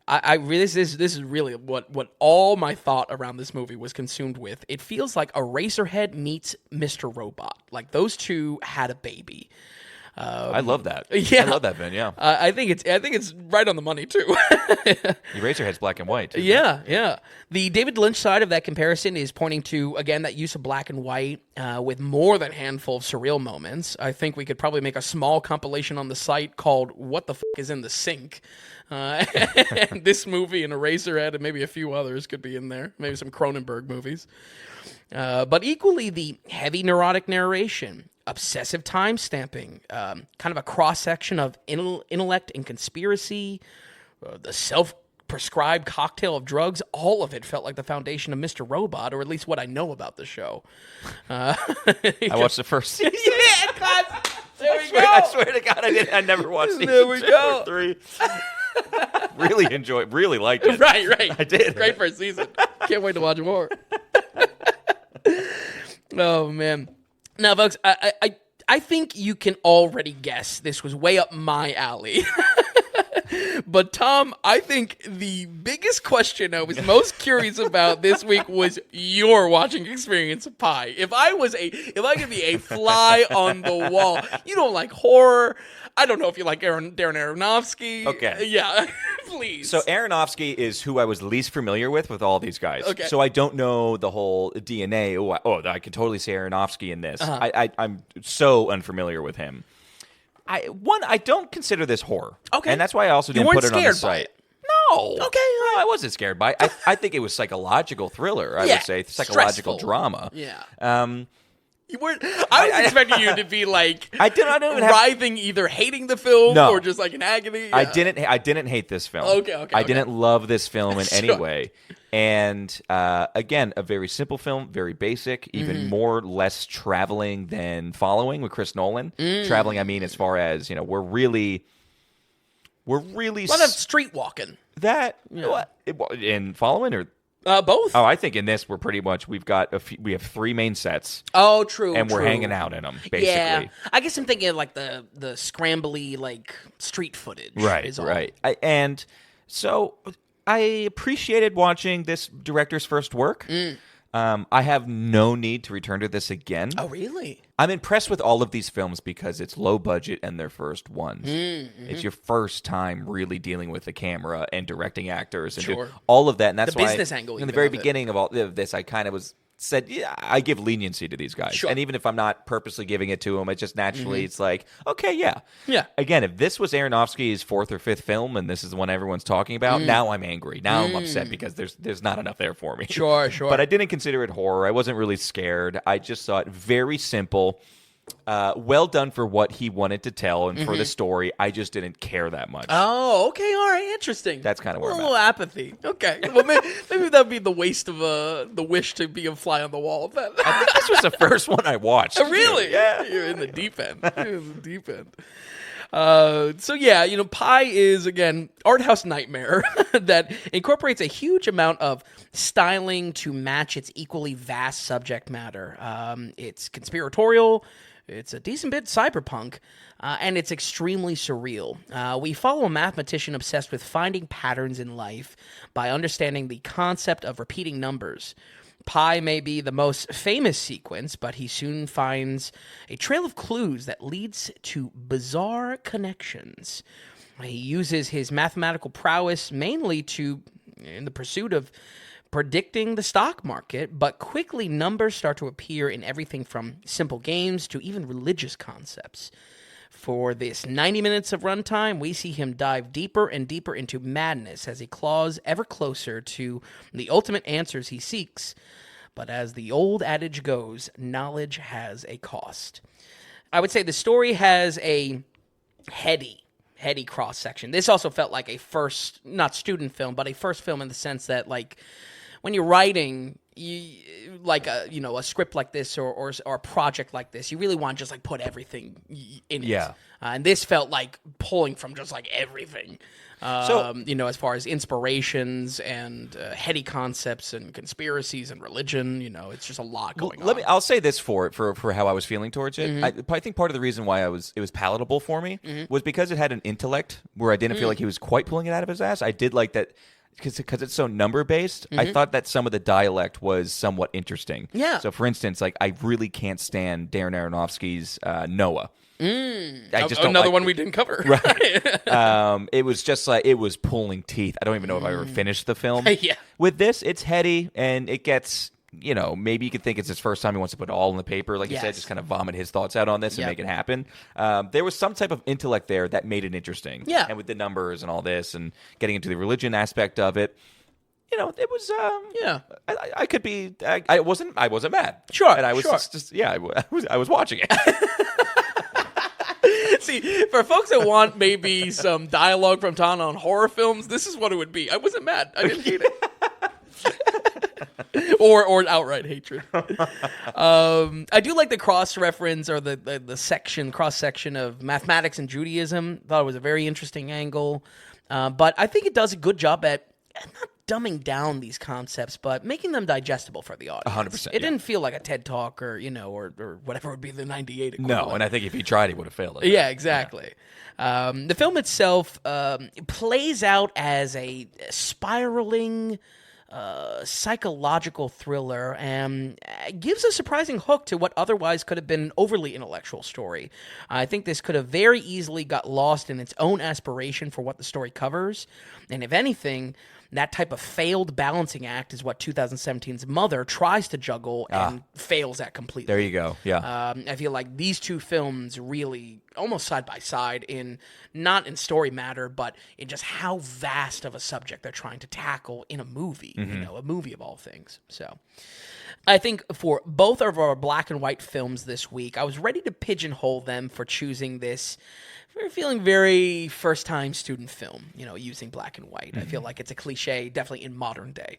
Speaker 2: this is really what all my thought around this movie was consumed with. It feels like Eraserhead meets Mr. Robot. Like those two had a baby.
Speaker 1: I love that.
Speaker 2: Yeah.
Speaker 1: I love that, Vin. Yeah.
Speaker 2: I think it's right on the money too.
Speaker 1: Eraserhead's black and white. Too.
Speaker 2: Yeah. The David Lynch side of that comparison is pointing to, again, that use of black and white with more than a handful of surreal moments. I think we could probably make a small compilation on the site called "What the F is in the Sink." And this movie and Eraserhead and maybe a few others could be in there. Maybe some Cronenberg movies. But equally, the heavy neurotic narration, obsessive time stamping, kind of a cross-section of intellect and conspiracy, the self-prescribed cocktail of drugs, all of it felt like the foundation of Mr. Robot, or at least what I know about the show.
Speaker 1: I watched the first season.
Speaker 2: Yeah, God. There we go.
Speaker 1: I swear to God, I never watched season
Speaker 2: There we
Speaker 1: 2
Speaker 2: go.
Speaker 1: or 3. Really liked it.
Speaker 2: Right.
Speaker 1: I did.
Speaker 2: Great first season. Can't wait to watch more. Oh, man. Now, folks, I think you can already guess this was way up my alley. But, Tom, I think the biggest question I was most curious about this week was your watching experience of Pi. If I could be a fly on the wall, you don't like horror. I don't know if you like Darren Aronofsky.
Speaker 1: Okay.
Speaker 2: Yeah, please.
Speaker 1: So Aronofsky is who I was least familiar with all these guys.
Speaker 2: Okay.
Speaker 1: So I don't know the whole DNA. I can totally say Aronofsky in this. I'm so unfamiliar with him. I don't consider this horror.
Speaker 2: Okay.
Speaker 1: And that's why I also didn't put it on the site. No.
Speaker 2: Okay.
Speaker 1: No, I wasn't scared by it. I think it was psychological thriller, I would say. Psychological
Speaker 2: stressful.
Speaker 1: drama.
Speaker 2: Yeah. You weren't. I was expecting you to be like
Speaker 1: I don't even
Speaker 2: writhing, either hating the film
Speaker 1: No.
Speaker 2: or just like in agony. Yeah.
Speaker 1: I didn't hate this film.
Speaker 2: Okay.
Speaker 1: I didn't love this film in any
Speaker 2: Sure.
Speaker 1: way. And again, a very simple film, very basic, even more less traveling than Following with Chris Nolan. Traveling, I mean, as far as, we're really
Speaker 2: a lot of street walking.
Speaker 1: that in Following or
Speaker 2: Both.
Speaker 1: I think in this we have 3 main sets.
Speaker 2: Oh, true.
Speaker 1: And we're hanging out in them, basically.
Speaker 2: Yeah, I guess I'm thinking of like the scrambly like street footage.
Speaker 1: Right. And so I appreciated watching this director's first work. I have no need to return to this again.
Speaker 2: Oh, really?
Speaker 1: I'm impressed with all of these films because it's low budget and their first ones. It's your first time really dealing with the camera and directing actors and all of that. And that's
Speaker 2: the
Speaker 1: why
Speaker 2: business angle.
Speaker 1: In the very beginning of all of this, I kind of said, yeah, I give leniency to these guys.
Speaker 2: Sure.
Speaker 1: And even if I'm not purposely giving it to them, it's just naturally, it's like, okay, yeah.
Speaker 2: Yeah.
Speaker 1: Again, if this was Aronofsky's 4th or 5th film and this is the one everyone's talking about, now I'm angry. Now I'm upset because there's not enough there for me.
Speaker 2: Sure.
Speaker 1: But I didn't consider it horror. I wasn't really scared. I just saw it very simple. Well done for what he wanted to tell and for the story. I just didn't care that much.
Speaker 2: Oh, okay, all right, interesting.
Speaker 1: That's kind of where
Speaker 2: a
Speaker 1: I'm
Speaker 2: little
Speaker 1: at.
Speaker 2: apathy. Okay, well maybe that'd be the waste of the wish to be a fly on the wall. Then.
Speaker 1: I think this was the first one I watched.
Speaker 2: Really?
Speaker 1: Yeah.
Speaker 2: You're in the deep end. So yeah, Pi is, again, art house nightmare that incorporates a huge amount of styling to match its equally vast subject matter. It's conspiratorial, it's a decent bit cyberpunk, and it's extremely surreal. We follow a mathematician obsessed with finding patterns in life by understanding the concept of repeating numbers. Pi may be the most famous sequence, but he soon finds a trail of clues that leads to bizarre connections. He uses his mathematical prowess mainly in the pursuit of predicting the stock market, but quickly numbers start to appear in everything from simple games to even religious concepts. For this 90 minutes of runtime, we see him dive deeper and deeper into madness as he claws ever closer to the ultimate answers he seeks. But as the old adage goes, knowledge has a cost. I would say the story has a heady cross-section. This also felt like a first, not student film, but a first film in the sense that, like, when you're writing, a script like this or a project like this, you really want to just like put everything in it.
Speaker 1: Yeah.
Speaker 2: And this felt like pulling from just like everything. As far as inspirations and heady concepts and conspiracies and religion, it's just a lot going on.
Speaker 1: I'll say this for how I was feeling towards it. I think part of the reason why it was palatable for me was because it had an intellect where I didn't feel like he was quite pulling it out of his ass. I did like that. because it's so number based, I thought that some of the dialect was somewhat interesting.
Speaker 2: Yeah.
Speaker 1: So, for instance, like I really can't stand Darren Aronofsky's Noah. I just don't
Speaker 2: Another
Speaker 1: like
Speaker 2: one we didn't cover.
Speaker 1: Right. It was just like it was pulling teeth. I don't even know if I ever finished the film.
Speaker 2: Yeah.
Speaker 1: With this, it's heady and it gets. Maybe you could think it's his first time he wants to put it all on the paper, like you said, just kind of vomit his thoughts out on this and make it happen. There was some type of intellect there that made it interesting.
Speaker 2: Yeah.
Speaker 1: And with the numbers and all this and getting into the religion aspect of it, it was. I could be. I wasn't mad.
Speaker 2: Sure.
Speaker 1: And I was I was watching it.
Speaker 2: See, for folks that want maybe some dialogue from Ton on horror films, this is what it would be. I wasn't mad. I didn't hate it. or outright hatred. I do like the cross reference or the cross section of mathematics and Judaism. Thought it was a very interesting angle, but I think it does a good job at not dumbing down these concepts, but making them digestible for the audience.
Speaker 1: 100%.
Speaker 2: It didn't feel like a TED Talk or or whatever would be the 98 equivalent.
Speaker 1: No, and I think if he tried, he would have failed at that.
Speaker 2: Yeah, exactly. The film itself plays out as a spiraling psychological thriller and gives a surprising hook to what otherwise could have been an overly intellectual story. I think this could have very easily got lost in its own aspiration for what the story covers, and if anything, that type of failed balancing act is what 2017's Mother tries to juggle and fails at completely.
Speaker 1: There you go. Yeah.
Speaker 2: I feel like these two films really almost side by side not in story matter, but in just how vast of a subject they're trying to tackle in a movie, a movie of all things. So I think for both of our black and white films this week, I was ready to pigeonhole them for choosing this feeling very first-time student film, using black and white. I feel like it's a cliche, definitely in modern day.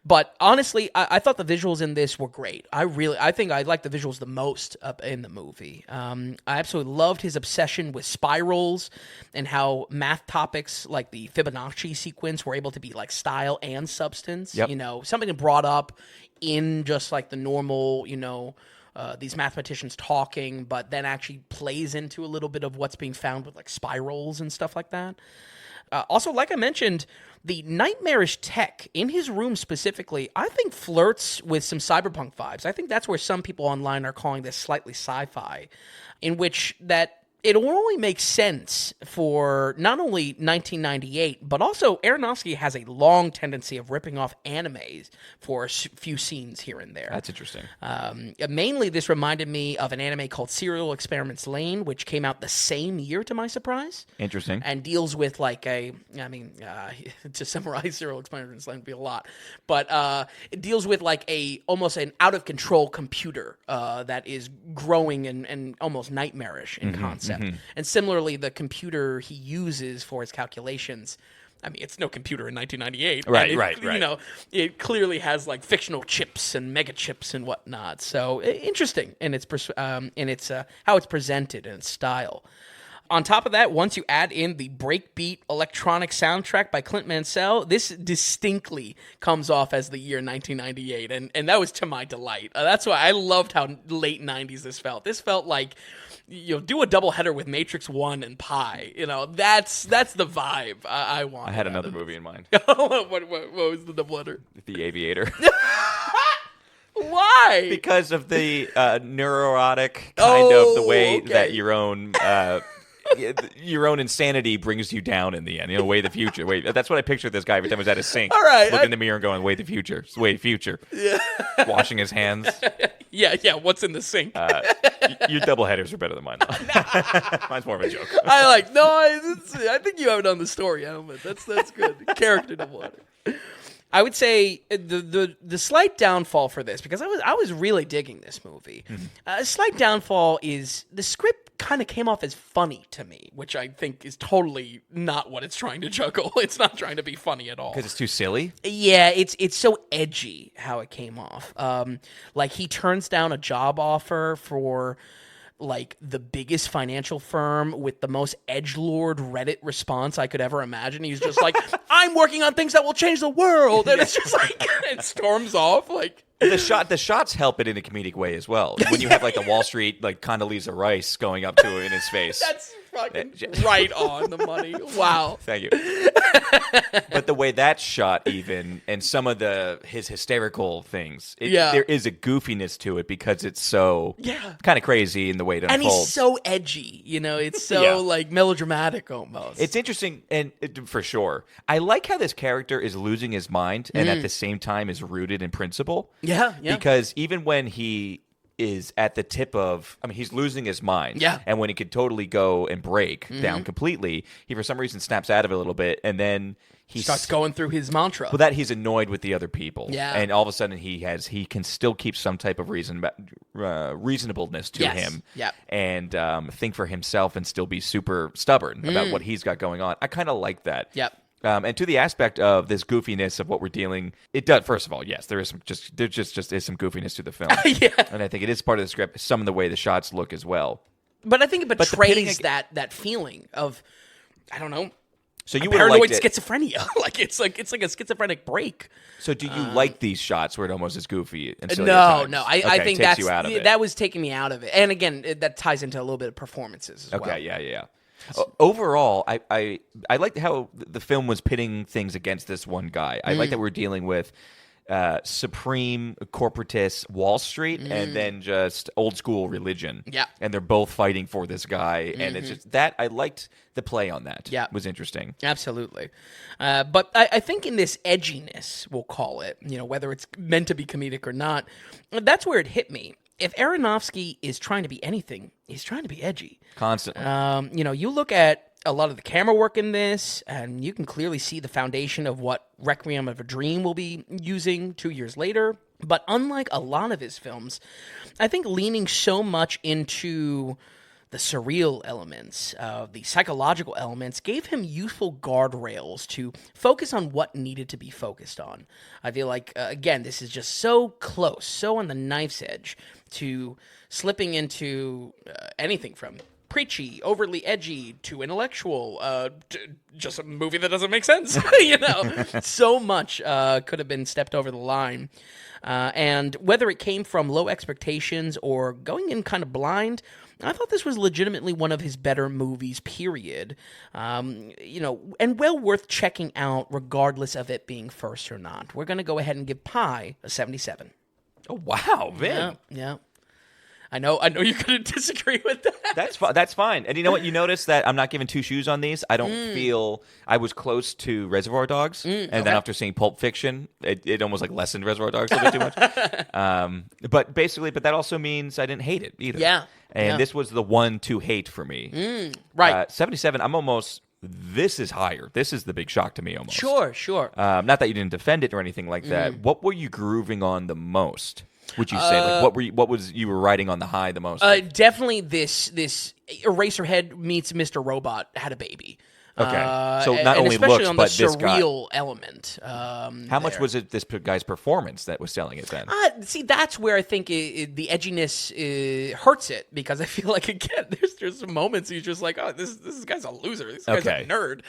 Speaker 2: But honestly, I thought the visuals in this were great. I think I liked the visuals the most in the movie. I absolutely loved his obsession with spirals and how math topics like the Fibonacci sequence were able to be like style and substance.
Speaker 1: Yep.
Speaker 2: Something brought up in just like the normal, these mathematicians talking, but then actually plays into a little bit of what's being found with like spirals and stuff like that. Also, like I mentioned, the nightmarish tech in his room specifically, I think flirts with some cyberpunk vibes. I think that's where some people online are calling this slightly sci-fi, in which that it only makes sense for not only 1998, but also Aronofsky has a long tendency of ripping off animes for a few scenes here and there.
Speaker 1: That's interesting.
Speaker 2: Mainly, this reminded me of an anime called Serial Experiments Lane, which came out the same year, to my surprise.
Speaker 1: Interesting.
Speaker 2: And deals with like to summarize Serial Experiments Lane would be a lot, but it deals with like almost an out-of-control computer that is growing and almost nightmarish in concept. And similarly, the computer he uses for his calculations, it's no computer in 1998. Right. It clearly has like fictional chips and mega chips and whatnot. So interesting in its how it's presented and its style. On top of that, once you add in the breakbeat electronic soundtrack by Clint Mansell, this distinctly comes off as the year 1998, and that was to my delight. That's why I loved how late 90s this felt. This felt like do a doubleheader with Matrix 1 and Pi. That's the vibe I want.
Speaker 1: I had another movie in mind.
Speaker 2: what was the doubleheader?
Speaker 1: The Aviator.
Speaker 2: Why?
Speaker 1: Because of the neurotic kind of the way that your own insanity brings you down in the end. Way the future. Wait, that's what I pictured this guy every time he was at his sink.
Speaker 2: All right,
Speaker 1: looking in the mirror and going, "Way the future, way future." Yeah. Washing his hands.
Speaker 2: Yeah. What's in the sink?
Speaker 1: Your double headers are better than mine. Mine's more of a joke.
Speaker 2: I think you have it on the story element. That's good. Character double header. I would say the slight downfall for this, because I was really digging this movie. A slight downfall is the script kind of came off as funny to me, which I think is totally not what it's trying to juggle. It's not trying to be funny at all.
Speaker 1: Because it's too silly?
Speaker 2: Yeah, it's so edgy how it came off. Like he turns down a job offer for like the biggest financial firm with the most edgelord Reddit response I could ever imagine. He's just like, I'm working on things that will change the world. And it's just like, it storms off. Like
Speaker 1: the shots help it in a comedic way as well. When you have like the Wall Street, like Condoleezza Rice going up to it in his face.
Speaker 2: That's fucking right on the money. Wow.
Speaker 1: Thank you. But the way that's shot, even, and some of his hysterical things, there is a goofiness to it because it's so kind of crazy in the way it unfolds.
Speaker 2: And he's so edgy, it's so like melodramatic almost.
Speaker 1: It's interesting, and for sure. I like how this character is losing his mind and at the same time is rooted in principle.
Speaker 2: Yeah.
Speaker 1: Because even when he is at the tip of, he's losing his mind.
Speaker 2: Yeah.
Speaker 1: And when he could totally go and break down completely, he for some reason snaps out of it a little bit, and then he
Speaker 2: starts going through his mantra.
Speaker 1: Well, that he's annoyed with the other people.
Speaker 2: Yeah.
Speaker 1: And all of a sudden he can still keep some type of reasonableness to him.
Speaker 2: Yeah.
Speaker 1: And think for himself and still be super stubborn about what he's got going on. I kind of like that.
Speaker 2: Yep.
Speaker 1: And to the aspect of this goofiness of what we're dealing, it does. First of all, yes, there is some is some goofiness to the film, and I think it is part of the script. Some of the way the shots look as well,
Speaker 2: but I think it betrays that feeling of, I don't know.
Speaker 1: So you
Speaker 2: paranoid schizophrenia, like it's like a schizophrenic break.
Speaker 1: So do you like these shots where it almost is goofy? And silly
Speaker 2: no,
Speaker 1: at times?
Speaker 2: I think
Speaker 1: takes you out of it.
Speaker 2: That was taking me out of it, and again, that ties into a little bit of performances as well.
Speaker 1: Okay, yeah. Overall, I liked how the film was pitting things against this one guy. I like that we're dealing with supreme corporatist Wall Street and then just old school religion.
Speaker 2: Yeah.
Speaker 1: And they're both fighting for this guy. And it's just that I liked the play on that.
Speaker 2: Yeah.
Speaker 1: It was interesting.
Speaker 2: Absolutely. But I think in this edginess, we'll call it, whether it's meant to be comedic or not, that's where it hit me. If Aronofsky is trying to be anything, he's trying to be edgy.
Speaker 1: Constantly.
Speaker 2: You look at a lot of the camera work in this, and you can clearly see the foundation of what Requiem of a Dream will be using 2 years later. But unlike a lot of his films, I think leaning so much into the surreal elements, the psychological elements, gave him useful guardrails to focus on what needed to be focused on. I feel like, again, this is just so close, so on the knife's edge to slipping into anything from preachy, overly edgy, to intellectual, just a movie that doesn't make sense. So much could have been stepped over the line. And whether it came from low expectations or going in kind of blind, I thought this was legitimately one of his better movies, period. And well worth checking out regardless of it being first or not. We're going to go ahead and give Pi a 77.
Speaker 1: Oh, wow, Vin.
Speaker 2: Yeah. I know you're going to disagree with that.
Speaker 1: That's fine. And you know what? You notice that I'm not giving two shoes on these. I don't feel I was close to Reservoir Dogs, and then after seeing Pulp Fiction, it almost like lessened Reservoir Dogs a little bit too much. But that also means I didn't hate it either.
Speaker 2: Yeah.
Speaker 1: And this was the one to hate for me.
Speaker 2: Right.
Speaker 1: 77. I'm almost. This is higher. This is the big shock to me almost.
Speaker 2: Sure.
Speaker 1: Not that you didn't defend it or anything like that. What were you grooving on the most? Would you say what was you were riding on the high the most?
Speaker 2: Definitely this Eraserhead meets Mr. Robot had a baby.
Speaker 1: Okay, so not only
Speaker 2: especially
Speaker 1: looks,
Speaker 2: on
Speaker 1: but
Speaker 2: the
Speaker 1: this guy.
Speaker 2: surreal element.
Speaker 1: How much was it this guy's performance that was selling it then?
Speaker 2: See, that's where I think the edginess hurts it, because I feel like, again, there's some moments you're just like, oh, this guy's a loser. This guy's a nerd.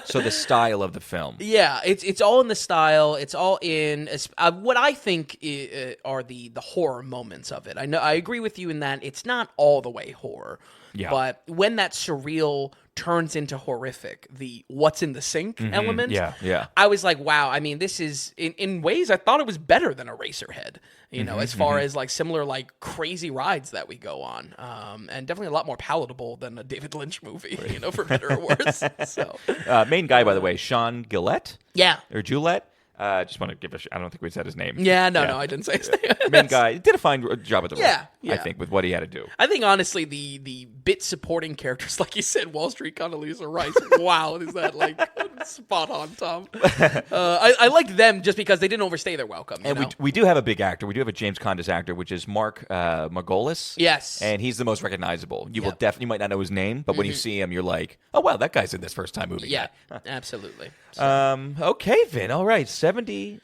Speaker 1: So the style of the film.
Speaker 2: Yeah, it's all in the style. It's all in what I think are the horror moments of it. I agree with you in that it's not all the way horror.
Speaker 1: Yeah.
Speaker 2: But when that surreal turns into horrific, the what's in the sink element, I was like, wow, I mean, this is, in ways, I thought it was better than Eraserhead, as far as like similar like crazy rides that we go on. And definitely a lot more palatable than a David Lynch movie, for better or worse. So,
Speaker 1: main guy, by the way, Sean Gillette?
Speaker 2: Yeah.
Speaker 1: Or Gillette? Just want to give I don't think we said his name.
Speaker 2: Yeah, no, I didn't say his name.
Speaker 1: Main guy did a fine job at the role.
Speaker 2: Yeah.
Speaker 1: I think, with what he had to do.
Speaker 2: I think, honestly, the bit supporting characters, like you said, Wall Street, Condoleezza Rice, wow, is that like spot on, Tom? I liked them just because they didn't overstay their welcome.
Speaker 1: And we do have a big actor. We do have a James Condas actor, which is Mark Margolis.
Speaker 2: Yes.
Speaker 1: And he's the most recognizable. You you might not know his name, but when you see him, you're like, oh, wow, that guy's in this first-time movie.
Speaker 2: Yeah, absolutely.
Speaker 1: So. Okay, Vin, all right, 77%.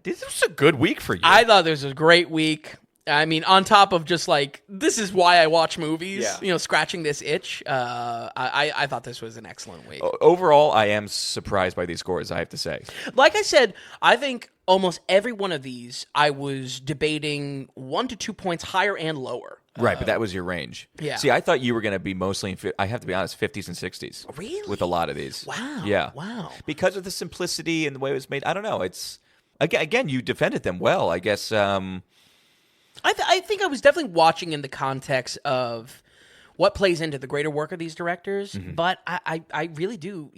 Speaker 1: This was a good week for you.
Speaker 2: I thought this was a great week. I mean, on top of just like, this is why I watch movies, scratching this itch, I thought this was an excellent week.
Speaker 1: Overall, I am surprised by these scores, I have to say.
Speaker 2: Like I said, I think almost every one of these, I was debating 1 to 2 points higher and lower.
Speaker 1: Right, but that was your range.
Speaker 2: Yeah.
Speaker 1: See, I thought you were going to be mostly, I have to be honest, 50s and 60s.
Speaker 2: Really?
Speaker 1: With a lot of these.
Speaker 2: Wow.
Speaker 1: Yeah.
Speaker 2: Wow.
Speaker 1: Because of the simplicity and the way it was made. I don't know. It's, again, you defended them well. I guess.
Speaker 2: I think I was definitely watching in the context of what plays into the greater work of these directors, but I really do,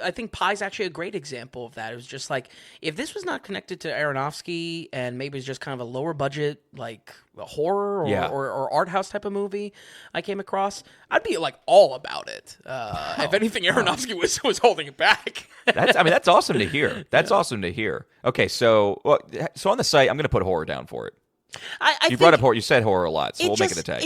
Speaker 2: I think Pie's actually a great example of that. It was just like, if this was not connected to Aronofsky and maybe it's just kind of a lower budget, like a horror or art house type of movie I came across, I'd be like all about it. If anything, Aronofsky was holding it back.
Speaker 1: That's awesome to hear. That's awesome to hear. Okay, so on the site, I'm going to put horror down for it. You brought up horror. You said horror a lot, so we'll make it a tag.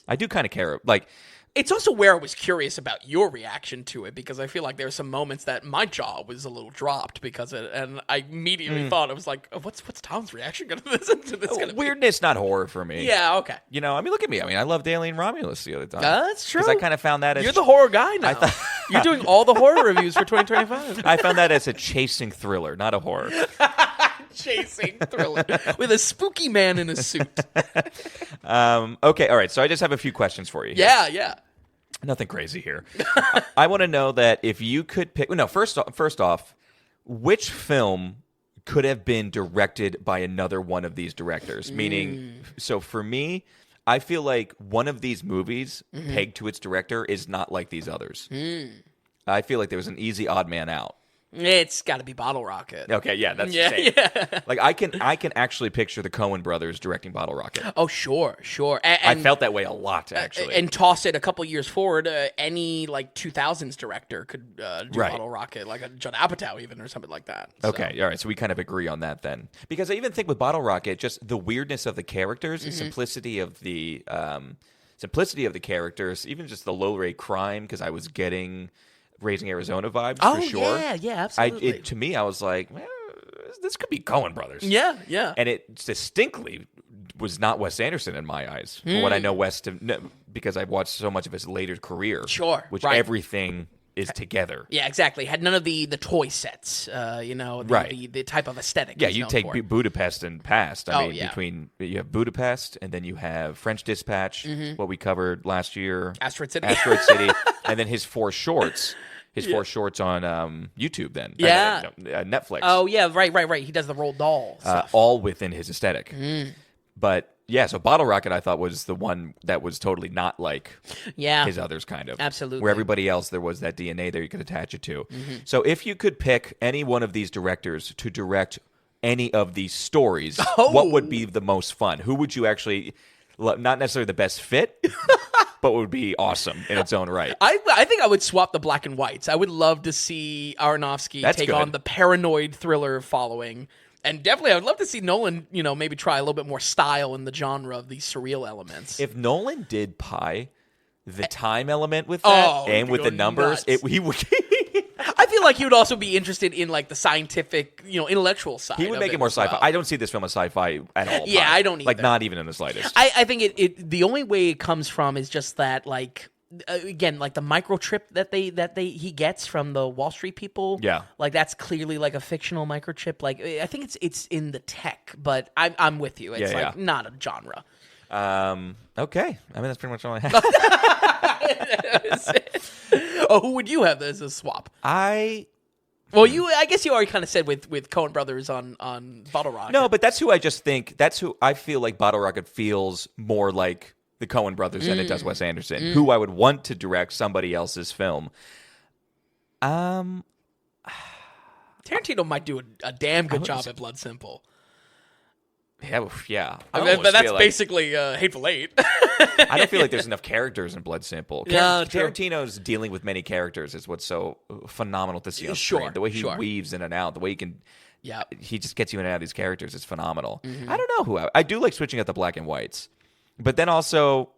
Speaker 1: I do kind of care. Like,
Speaker 2: it's also where I was curious about your reaction to it, because I feel like there were some moments that my jaw was a little dropped because of it, and I immediately thought, I was like, what's Tom's reaction going to listen to this?
Speaker 1: Weirdness, not horror for me.
Speaker 2: Yeah, okay.
Speaker 1: Look at me. I loved Alien Romulus the other time.
Speaker 2: That's true.
Speaker 1: Because I kind of found that as...
Speaker 2: You're the horror guy now. You're doing all the horror reviews for 2025.
Speaker 1: I found that as a chasing thriller, not a horror.
Speaker 2: Chasing thriller with a spooky man in a suit.
Speaker 1: Okay, all right. So I just have a few questions for you.
Speaker 2: Yeah.
Speaker 1: Nothing crazy here. I want to know that if you could pick... No, first off, which film could have been directed by another one of these directors? Meaning, so for me, I feel like one of these movies, pegged to its director, is not like these others. I feel like there was an easy odd man out.
Speaker 2: It's got to be Bottle Rocket.
Speaker 1: Okay, yeah, that's the same.
Speaker 2: Yeah.
Speaker 1: Like I can actually picture the Coen brothers directing Bottle Rocket.
Speaker 2: Oh, sure. And
Speaker 1: I felt that way a lot, actually.
Speaker 2: And toss it a couple years forward, any like 2000s director could do Bottle Rocket, like a Judd Apatow even or something like that. So.
Speaker 1: Okay, all right. So we kind of agree on that then, because I even think with Bottle Rocket, just the weirdness of the characters, the simplicity of the characters, even just the low rate crime, because I was getting Raising Arizona vibes for sure.
Speaker 2: Yeah, absolutely.
Speaker 1: To me, I was like, well, this could be Coen brothers.
Speaker 2: Yeah.
Speaker 1: And it distinctly was not Wes Anderson in my eyes. From what I know because I've watched so much of his later career.
Speaker 2: Sure,
Speaker 1: which
Speaker 2: right.
Speaker 1: everything is together.
Speaker 2: Yeah, exactly. Had none of the toy sets, the type of aesthetic.
Speaker 1: Yeah, you take Budapest and Past.
Speaker 2: Between
Speaker 1: you have Budapest and then you have French Dispatch, what we covered last year.
Speaker 2: Asteroid City.
Speaker 1: And then his four shorts. Four shorts on YouTube then.
Speaker 2: Yeah.
Speaker 1: Netflix.
Speaker 2: Oh, yeah, right. He does the Roald Dahl stuff.
Speaker 1: All within his aesthetic. But, yeah, so Bottle Rocket I thought was the one that was totally not like his others kind of.
Speaker 2: Absolutely.
Speaker 1: Where everybody else, there was that DNA there you could attach it to. So if you could pick any one of these directors to direct any of these stories, what would be the most fun? Who would you actually... Not necessarily the best fit, but would be awesome in its own right.
Speaker 2: I think I would swap the black and whites. I would love to see Aronofsky take on the paranoid thriller following. And definitely I would love to see Nolan, maybe try a little bit more style in the genre of these surreal elements.
Speaker 1: If Nolan did Pie, the time element with that and with the numbers, he would...
Speaker 2: I feel like he would also be interested in like the scientific, intellectual side.
Speaker 1: He would make it more sci-fi. I don't see this film as sci-fi at all.
Speaker 2: Yeah, I don't either.
Speaker 1: Like not even in the slightest.
Speaker 2: I think it the only way it comes from is just that like again like the microchip that he gets from the Wall Street people.
Speaker 1: Yeah,
Speaker 2: like that's clearly like a fictional microchip. Like I think it's in the tech, but I'm with you. It's not a genre.
Speaker 1: Okay, that's pretty much all I have.
Speaker 2: Who would you have as a swap? I guess you already kind of said with Coen Brothers on Bottle Rocket.
Speaker 1: No, but that's who I just think. That's who I feel like Bottle Rocket feels more like the Coen Brothers than it does Wes Anderson. Who I would want to direct somebody else's film.
Speaker 2: Tarantino might do a damn good job at Blood Simple.
Speaker 1: Yeah.
Speaker 2: But that's basically Hateful Eight.
Speaker 1: I don't feel like there's enough characters in Blood Simple. Tarantino's dealing with many characters is what's so phenomenal to see on screen. The way he weaves in and out, the way he can... Yeah, he just gets you in and out of these characters. It's phenomenal. I don't know who... I do like switching out the black and whites. But then also...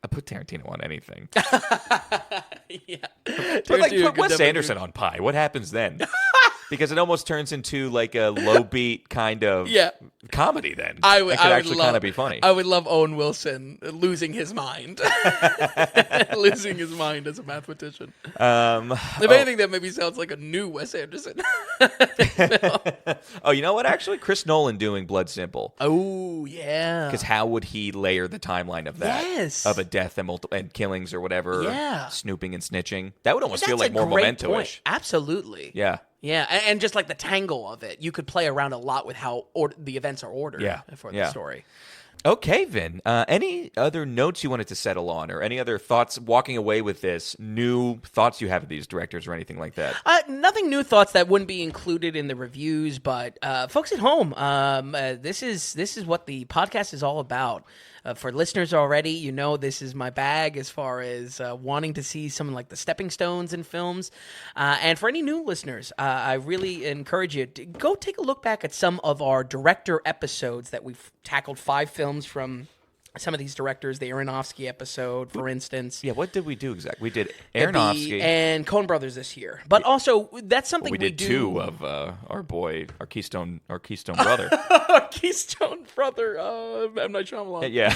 Speaker 1: I put Tarantino on anything.
Speaker 2: Yeah.
Speaker 1: But put Wes Anderson on Pie. What happens then? Because it almost turns into like a low beat kind of comedy then.
Speaker 2: It could
Speaker 1: actually kind of be funny.
Speaker 2: I would love Owen Wilson losing his mind. Losing his mind as a mathematician. If anything, that maybe sounds like a new Wes Anderson.
Speaker 1: Oh, you know what? Actually, Chris Nolan doing Blood Simple.
Speaker 2: Oh, yeah.
Speaker 1: Because how would he layer the timeline of that?
Speaker 2: Yes.
Speaker 1: Of a death and killings or whatever.
Speaker 2: Yeah.
Speaker 1: Snooping and snitching. That would almost feel
Speaker 2: That's
Speaker 1: like more
Speaker 2: a great
Speaker 1: Memento-ish.
Speaker 2: point. Absolutely.
Speaker 1: Yeah.
Speaker 2: Yeah, and just like the tangle of it, you could play around a lot with how the events are ordered for the story.
Speaker 1: Okay, Vin. Any other notes you wanted to settle on, or any other thoughts walking away with this? New thoughts you have of these directors, or anything like that?
Speaker 2: Nothing new thoughts that wouldn't be included in the reviews, but folks at home, this is what the podcast is all about. For listeners already, you know this is my bag as far as wanting to see some like the stepping stones in films. And for any new listeners, I really encourage you to go take a look back at some of our director episodes that we've tackled 5 films from some of these directors, the Aronofsky episode, for instance.
Speaker 1: Yeah, what did we do exactly? We did Aronofsky
Speaker 2: and Coen Brothers this year, but also that's something we
Speaker 1: did
Speaker 2: do.
Speaker 1: 2 of our Keystone brother.
Speaker 2: Keystone brother, M. Night Shyamalan.
Speaker 1: Yeah,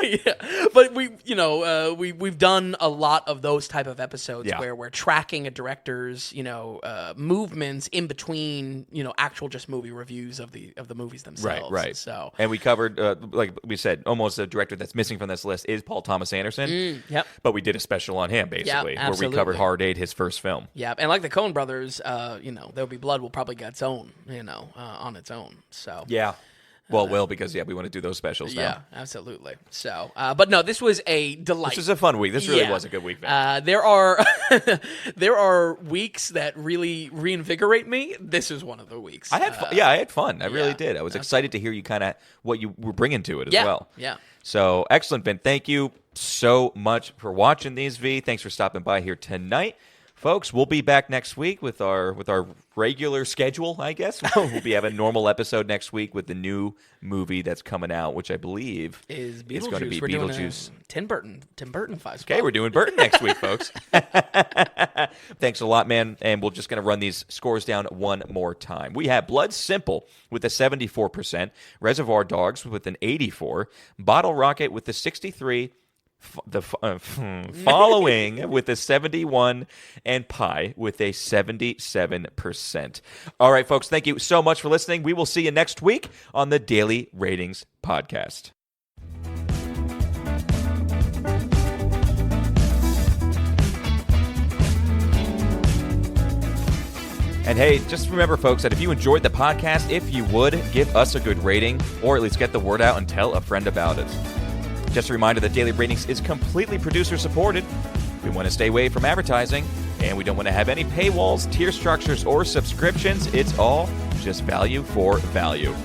Speaker 2: yeah. But we've done a lot of those type of episodes where we're tracking a director's movements in between actual just movie reviews of the movies themselves.
Speaker 1: Right.
Speaker 2: So
Speaker 1: and we covered like we said, almost a director that's missing from this list is Paul Thomas Anderson.
Speaker 2: Yep.
Speaker 1: But we did a special on him basically, where we
Speaker 2: absolutely.
Speaker 1: covered Hard Eight, his first film.
Speaker 2: Yeah, and like the Coen Brothers, There'll Be Blood will probably get its own, on its own. So
Speaker 1: yeah. Well, because we want to do those specials now.
Speaker 2: Yeah, absolutely. So, but no, this was a delight.
Speaker 1: This was a fun week. This really was a good week, man.
Speaker 2: There are weeks that really reinvigorate me. This is one of the weeks.
Speaker 1: I had fun. I had fun. I really did. I was excited to hear you kind of what you were bringing to it as well.
Speaker 2: Yeah.
Speaker 1: So excellent, Ben. Thank you so much for watching these, V. Thanks for stopping by here tonight. Folks, we'll be back next week with our regular schedule, I guess. We'll be having a normal episode next week with the new movie that's coming out, which I believe
Speaker 2: is Beetlejuice.
Speaker 1: It's going to be
Speaker 2: we're
Speaker 1: Beetlejuice.
Speaker 2: Doing Tim Burton 5.
Speaker 1: Okay, we're doing Burton next week, folks. Thanks a lot, man. And we're just going to run these scores down one more time. We have Blood Simple with a 74%, Reservoir Dogs with an 84%, Bottle Rocket with a 63%, following with a 71, and Pie with a 77%. All right, folks, thank you so much for listening. We will see you next week on the Daily Ratings Podcast. And hey, just remember, folks, that if you enjoyed the podcast, if you would, give us a good rating, or at least get the word out and tell a friend about it. Just a reminder that Daily Ratings is completely producer-supported. We want to stay away from advertising, and we don't want to have any paywalls, tier structures, or subscriptions. It's all just value for value.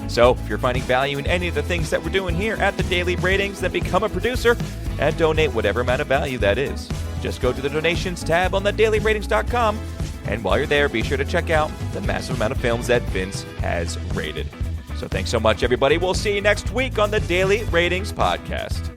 Speaker 1: So if you're finding value in any of the things that we're doing here at the Daily Ratings, then become a producer and donate whatever amount of value that is. Just go to the donations tab on thedailyratings.com, and while you're there, be sure to check out the massive amount of films that Vince has rated. So thanks so much, everybody. We'll see you next week on the Daily Ratings Podcast.